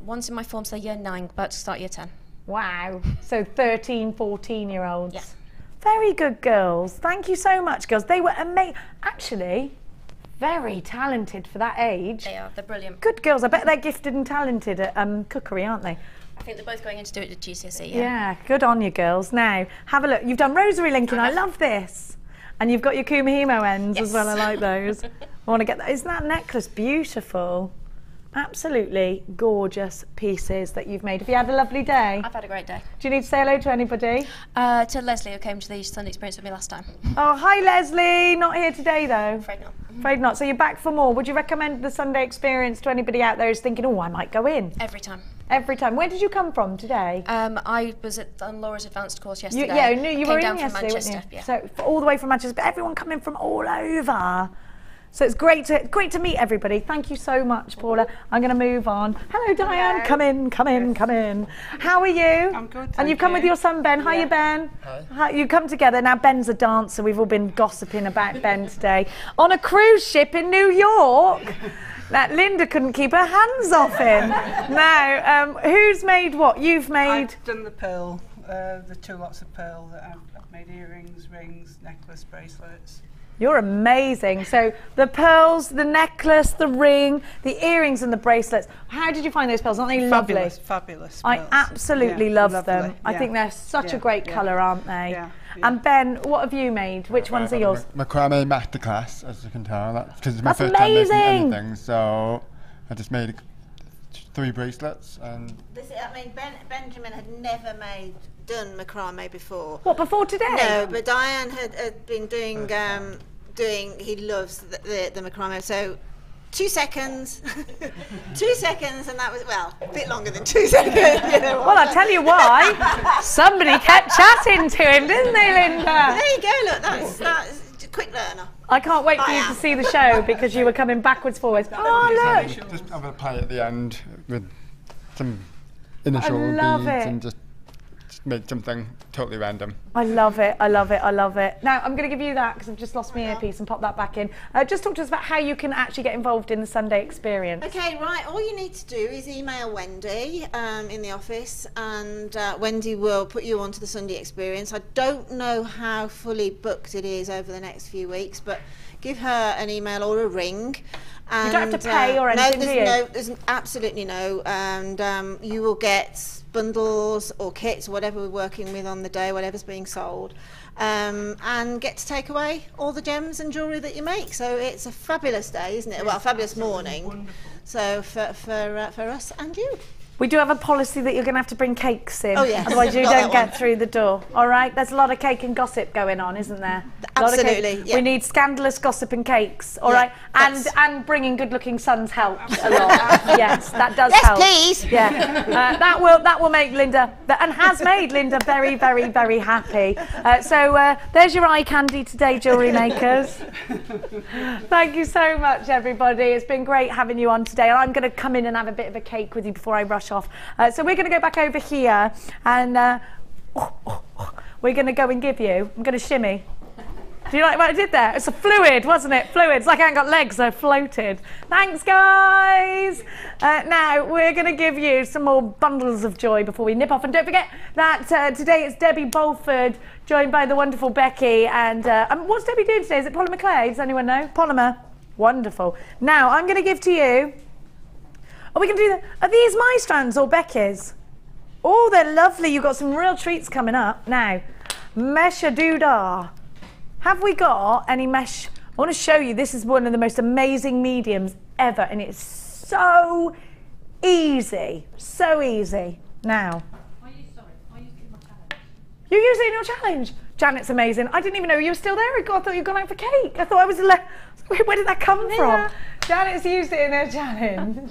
One's in my form, so year 9, about to start year 10. Wow. So 13, 14-year-olds. Yeah. Very good girls. Thank you so much, girls. They were amazing. Actually, very talented for that age. They are. They're brilliant. Good girls. I bet they're gifted and talented at cookery, aren't they? I think they're both going in to do it at GCSE. Yeah, good on you, girls. Now, have a look. You've done rosary linking. I love this. And you've got your kumihimo ends as well. I like those. I want to get that. Isn't that necklace beautiful? Absolutely gorgeous pieces that you've made. Have you had a lovely day? I've had a great day. Do you need to say hello to anybody? To Leslie, who came to the Sunday experience with me last time. Oh, hi Leslie. Not here today though. Afraid not. Afraid not. So you're back for more. Would you recommend the Sunday experience to anybody out there who's thinking, oh, I might go in? Every time. Every time. Where did you come from today? I was on Laura's advanced course yesterday. Yeah, I knew you were in down yesterday, from Manchester. weren't you? Yeah. So all the way from Manchester, but everyone coming from all over. So it's great to meet everybody. Thank you so much, Paula. I'm going to move on. Hello, Diane. Come in, come in, come in. How are you? I'm good, And you've come with your son, Ben. Hiya, Ben. Hi. You come together. Now, Ben's a dancer. We've all been gossiping about Ben today. On a cruise ship in New York. That Linda couldn't keep her hands off him. Now, who's made what? You've made... I've done the pearl, the 2 lots of pearl that I've made earrings, rings, necklace, bracelets. You're amazing. So the pearls, the necklace, the ring, the earrings and the bracelets. How did you find those pearls? Aren't they lovely? Fabulous, fabulous I pearls. absolutely love them. Lovely, I think they're such a great colour, aren't they? Yeah. And Ben, what have you made? Which ones are yours? Macrame masterclass, as you can tell. Because it's my That's first time making amazing. anything, so I just made 3 bracelets and. Benjamin had never done macrame before. What, before today? No, but Diane had been doing he loves the macrame. So 2 seconds, 2 seconds, and that was, well, a bit longer than 2 seconds. You know what? Well, I'll tell you why. Somebody kept chatting to him, didn't they, Linda? There you go, look, that's a quick learner. I can't wait for you to see the show because you were coming backwards, forwards. Oh, look. Just have a play at the end with some initial I love beads it. and just make something totally random. I love it, I love it, I love it. Now, I'm going to give you that because I've just lost my earpiece and pop that back in. Just talk to us about how you can actually get involved in the Sunday experience. Okay, right, all you need to do is email Wendy in the office, and Wendy will put you onto the Sunday experience. I don't know how fully booked it is over the next few weeks, but give her an email or a ring. And, you don't have to pay or anything, do you? No, there's absolutely no, and you will get bundles or kits, whatever we're working with on the day, whatever's being sold, and get to take away all the gems and jewellery that you make. So it's a fabulous day, isn't it? Well, a fabulous morning. So for us and you. We do have a policy that you're going to have to bring cakes in. Oh, yes. Otherwise you Got don't that get one. through the door. All right? There's a lot of cake and gossip going on, isn't there? A lot of cake. Absolutely, yeah. We need scandalous gossip and cakes. All Yeah, right? And bringing good-looking sons helps a lot. Yes, that does Yes, help. please. Yeah. That will make Linda, and has made Linda very, very, very happy. So there's your eye candy today, jewellery makers. Thank you so much, everybody. It's been great having you on today. And I'm going to come in and have a bit of a cake with you before I rush off. So we're going to go back over here and we're going to go and give you, I'm going to shimmy. Do you like what I did there? It's a fluid, wasn't it? Fluid. It's like I ain't got legs, I floated. Thanks, guys. Now, we're going to give you some more bundles of joy before we nip off. And don't forget that today it's Debbie Bolford, joined by the wonderful Becky. And what's Debbie doing today? Is it polymer clay? Does anyone know? Polymer. Wonderful. Now, I'm going to give to you... Are we going to do that? Are these my strands or Becky's? Oh, they're lovely. You've got some real treats coming up. Now, Mesha Doodah. Have we got any mesh? I want to show you. This is one of the most amazing mediums ever, and it's so easy. So easy. Now. You use it in your challenge. Janet's amazing. I didn't even know you were still there. I thought you'd gone out for cake. I thought I was... Where did that come from? Janet's used it in her challenge.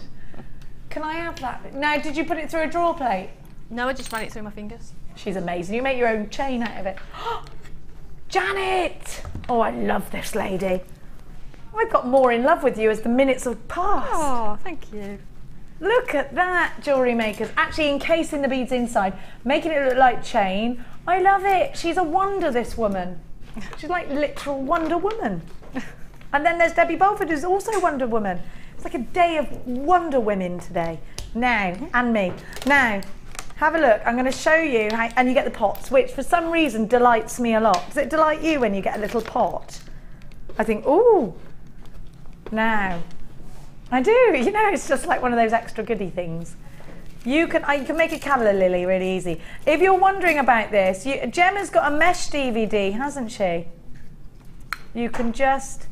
Can I have that? Now, did you put it through a drawer plate? No, I just ran it through my fingers. She's amazing. You make your own chain out of it. Janet! Oh, I love this lady. I've got more in love with you as the minutes have passed. Oh, thank you. Look at that, jewellery makers. Actually encasing the beads inside, making it look like chain. I love it. She's a wonder, this woman. She's like literal Wonder Woman. And then there's Debbie Bolford, who's also Wonder Woman. It's like a day of Wonder Women today. Now, and me. Now, have a look. I'm going to show you how, and you get the pots, which for some reason delights me a lot. Does it delight you when you get a little pot? I think, ooh. Now, I do. You know, it's just like one of those extra goodie things. You can make a calla lily really easy. If you're wondering about this, Gemma's got a mesh DVD, hasn't she? You can just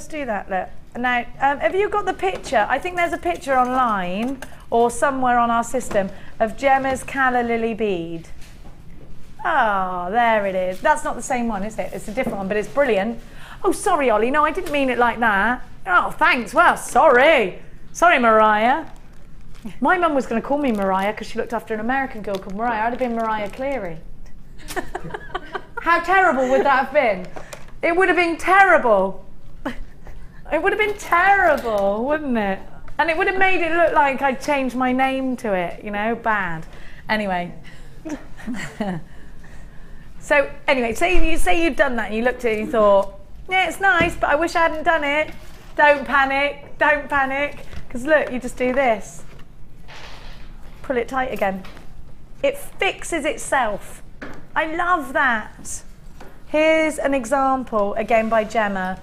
do that, look. Now, have you got the picture? I think there's a picture online or somewhere on our system of Gemma's calla lily bead. Oh, there it is. That's not the same one, is it? It's a different one, but it's brilliant. Oh, sorry, Ollie. No, I didn't mean it like that. Oh, thanks. Well, sorry. Sorry, Mariah. My mum was going to call me Mariah because she looked after an American girl called Mariah. I'd have been Mariah Cleary. How terrible would that have been? It would have been terrible. It would have been terrible, wouldn't it? And it would have made it look like I'd changed my name to it, you know, bad. Anyway. So, anyway, say you'd done that and you looked at it and you thought, yeah, it's nice, but I wish I hadn't done it. Don't panic, don't panic. Because look, you just do this. Pull it tight again. It fixes itself. I love that. Here's an example, again by Gemma,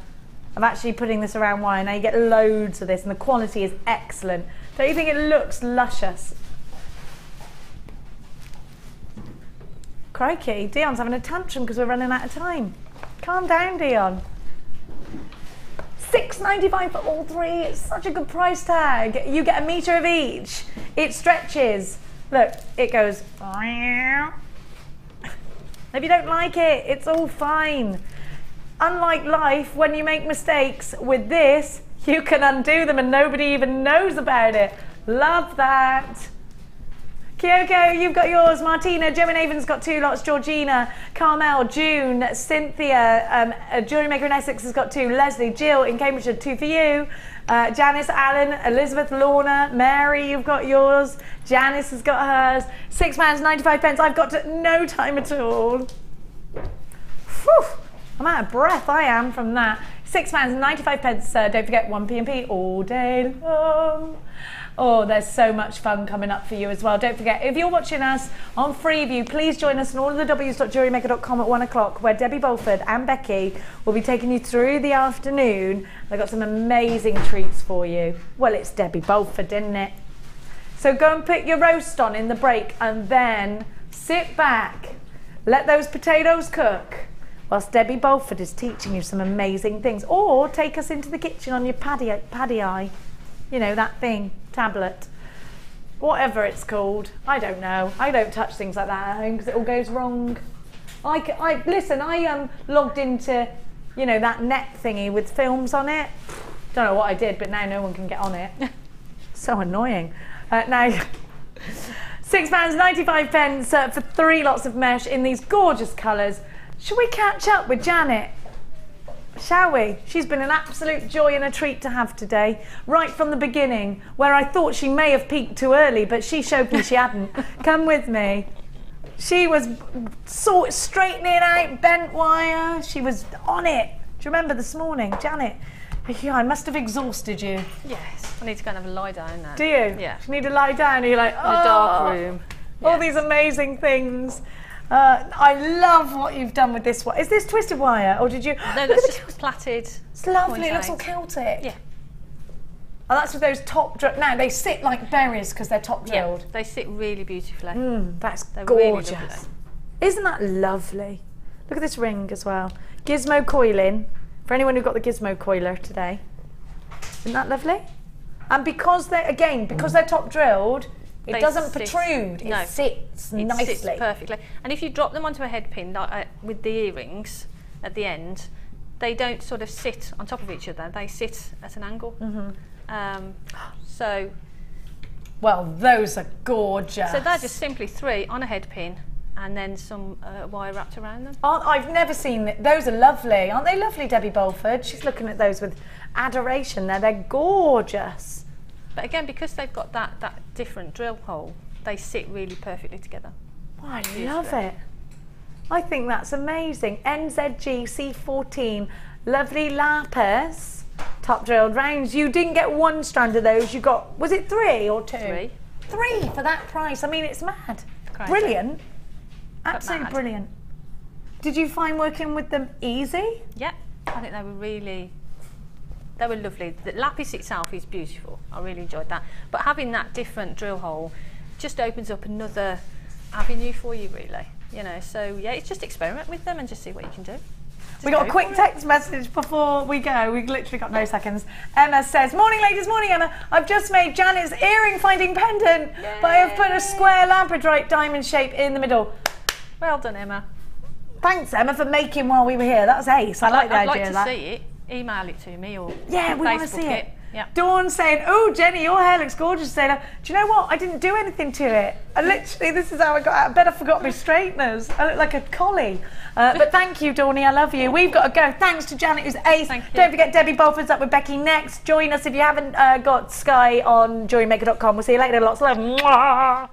of actually putting this around wire. Now you get loads of this and the quality is excellent. Don't you think it looks luscious? Crikey, Dion's having a tantrum because we're running out of time. Calm down, Dion. $6.95 for all three. It's such a good price tag. You get a metre of each. It stretches. Look, it goes. If you don't like it, it's all fine. unlike life, when you make mistakes, with this, you can undo them and nobody even knows about it. Love that. Kyoko, you've got yours. Martina, Joey Naven's got 2 lots. Georgina, Carmel, June, Cynthia, JewelleryMaker in Essex has got 2. Leslie, Jill in Cambridgeshire, 2 for you. Janice, Alan, Elizabeth, Lorna, Mary, you've got yours. Janice has got hers. £6.95. I've got no time at all. Whew, I'm out of breath, I am, from that. £6.95. Don't forget 1p&p all day long. Oh, there's so much fun coming up for you as well. Don't forget, if you're watching us on Freeview, please join us on all of the w's.jewellerymaker.com at 1 o'clock, where Debbie Bolford and Becky will be taking you through the afternoon. They've got some amazing treats for you. Well, it's Debbie Bolford, isn't it? So go and put your roast on in the break and then sit back, let those potatoes cook, whilst Debbie Bolford is teaching you some amazing things. Or take us into the kitchen on your paddy eye. You know, that thing, tablet, whatever it's called. I don't know. I don't touch things like that at home because it all goes wrong. Listen, I logged into, you know, that net thingy with films on it. Don't know what I did, but now no one can get on it. So annoying. Now, £6.95 for 3 lots of mesh in these gorgeous colours. Should we catch up with Janet? Shall we? She's been an absolute joy and a treat to have today, right from the beginning, where I thought she may have peaked too early, but she showed me she hadn't. Come with me. She was straightening out bent wire. She was on it. Do you remember this morning, Janet? Yeah, I must have exhausted you. Yes, I need to go and have a lie down now. Do you? Yeah. You need to lie down and you're like, oh, in a dark room. All these amazing things. I love what you've done with this one. Is this twisted wire, or did you? No, that's just plaited. It's lovely. It looks all Celtic. Yeah. Oh, that's with those top drilled. Now they sit like berries because they're top drilled. Yeah, they sit really beautifully. That's They're gorgeous. Really lovely. Isn't that lovely? Look at this ring as well. Gizmo coiling. For anyone who got the Gizmo coiler today. Isn't that lovely? And because they're top drilled, it doesn't protrude. It sits nicely. It sits perfectly. And if you drop them onto a head pin with the earrings at the end, they don't sort of sit on top of each other. They sit at an angle. Well, those are gorgeous. So they're just simply 3 on a head pin and then some wire wrapped around them. I've never seen those. Are lovely. Aren't they lovely, Debbie Bolford? She's looking at those with adoration there. They're gorgeous. But again, because they've got that different drill hole, they sit really perfectly together. Oh, I love it. I think that's amazing. NZG C14, lovely lapis, top drilled rounds. You didn't get 1 strand of those. You got, was it 3 or 2? 3. 3 for that price. I mean, it's mad. Crazy. Brilliant. Absolutely mad. brilliant. Did you find working with them easy? Yeah, I think they were lovely. The lapis itself is beautiful. I really enjoyed that. But having that different drill hole just opens up another avenue for you, really. You know, so yeah, it's just experiment with them and just see what you can do. We got a quick text message before we go. We've literally got no seconds. Emma says, morning ladies, morning Emma. I've just made Janet's earring finding pendant, but I have put a square Labradorite diamond shape in the middle. Well done, Emma. Thanks, Emma, for making while we were here. That was ace. I like the idea of that. I'd like to see it. Email it to me or yeah, we want to Facebook see it. Yeah. Dawn saying, oh, Jenny, your hair looks gorgeous today. Do you know what? I didn't do anything to it. I literally, this is how I got out of bed. I forgot my straighteners. I look like a collie. But thank you, Dawny. I love you. We've got to go. Thanks to Janet, who's ace. Don't forget, Debbie Bolford's up with Becky next. Join us if you haven't got Sky on JewelleryMaker.com. We'll see you later. Lots of love. Mwah!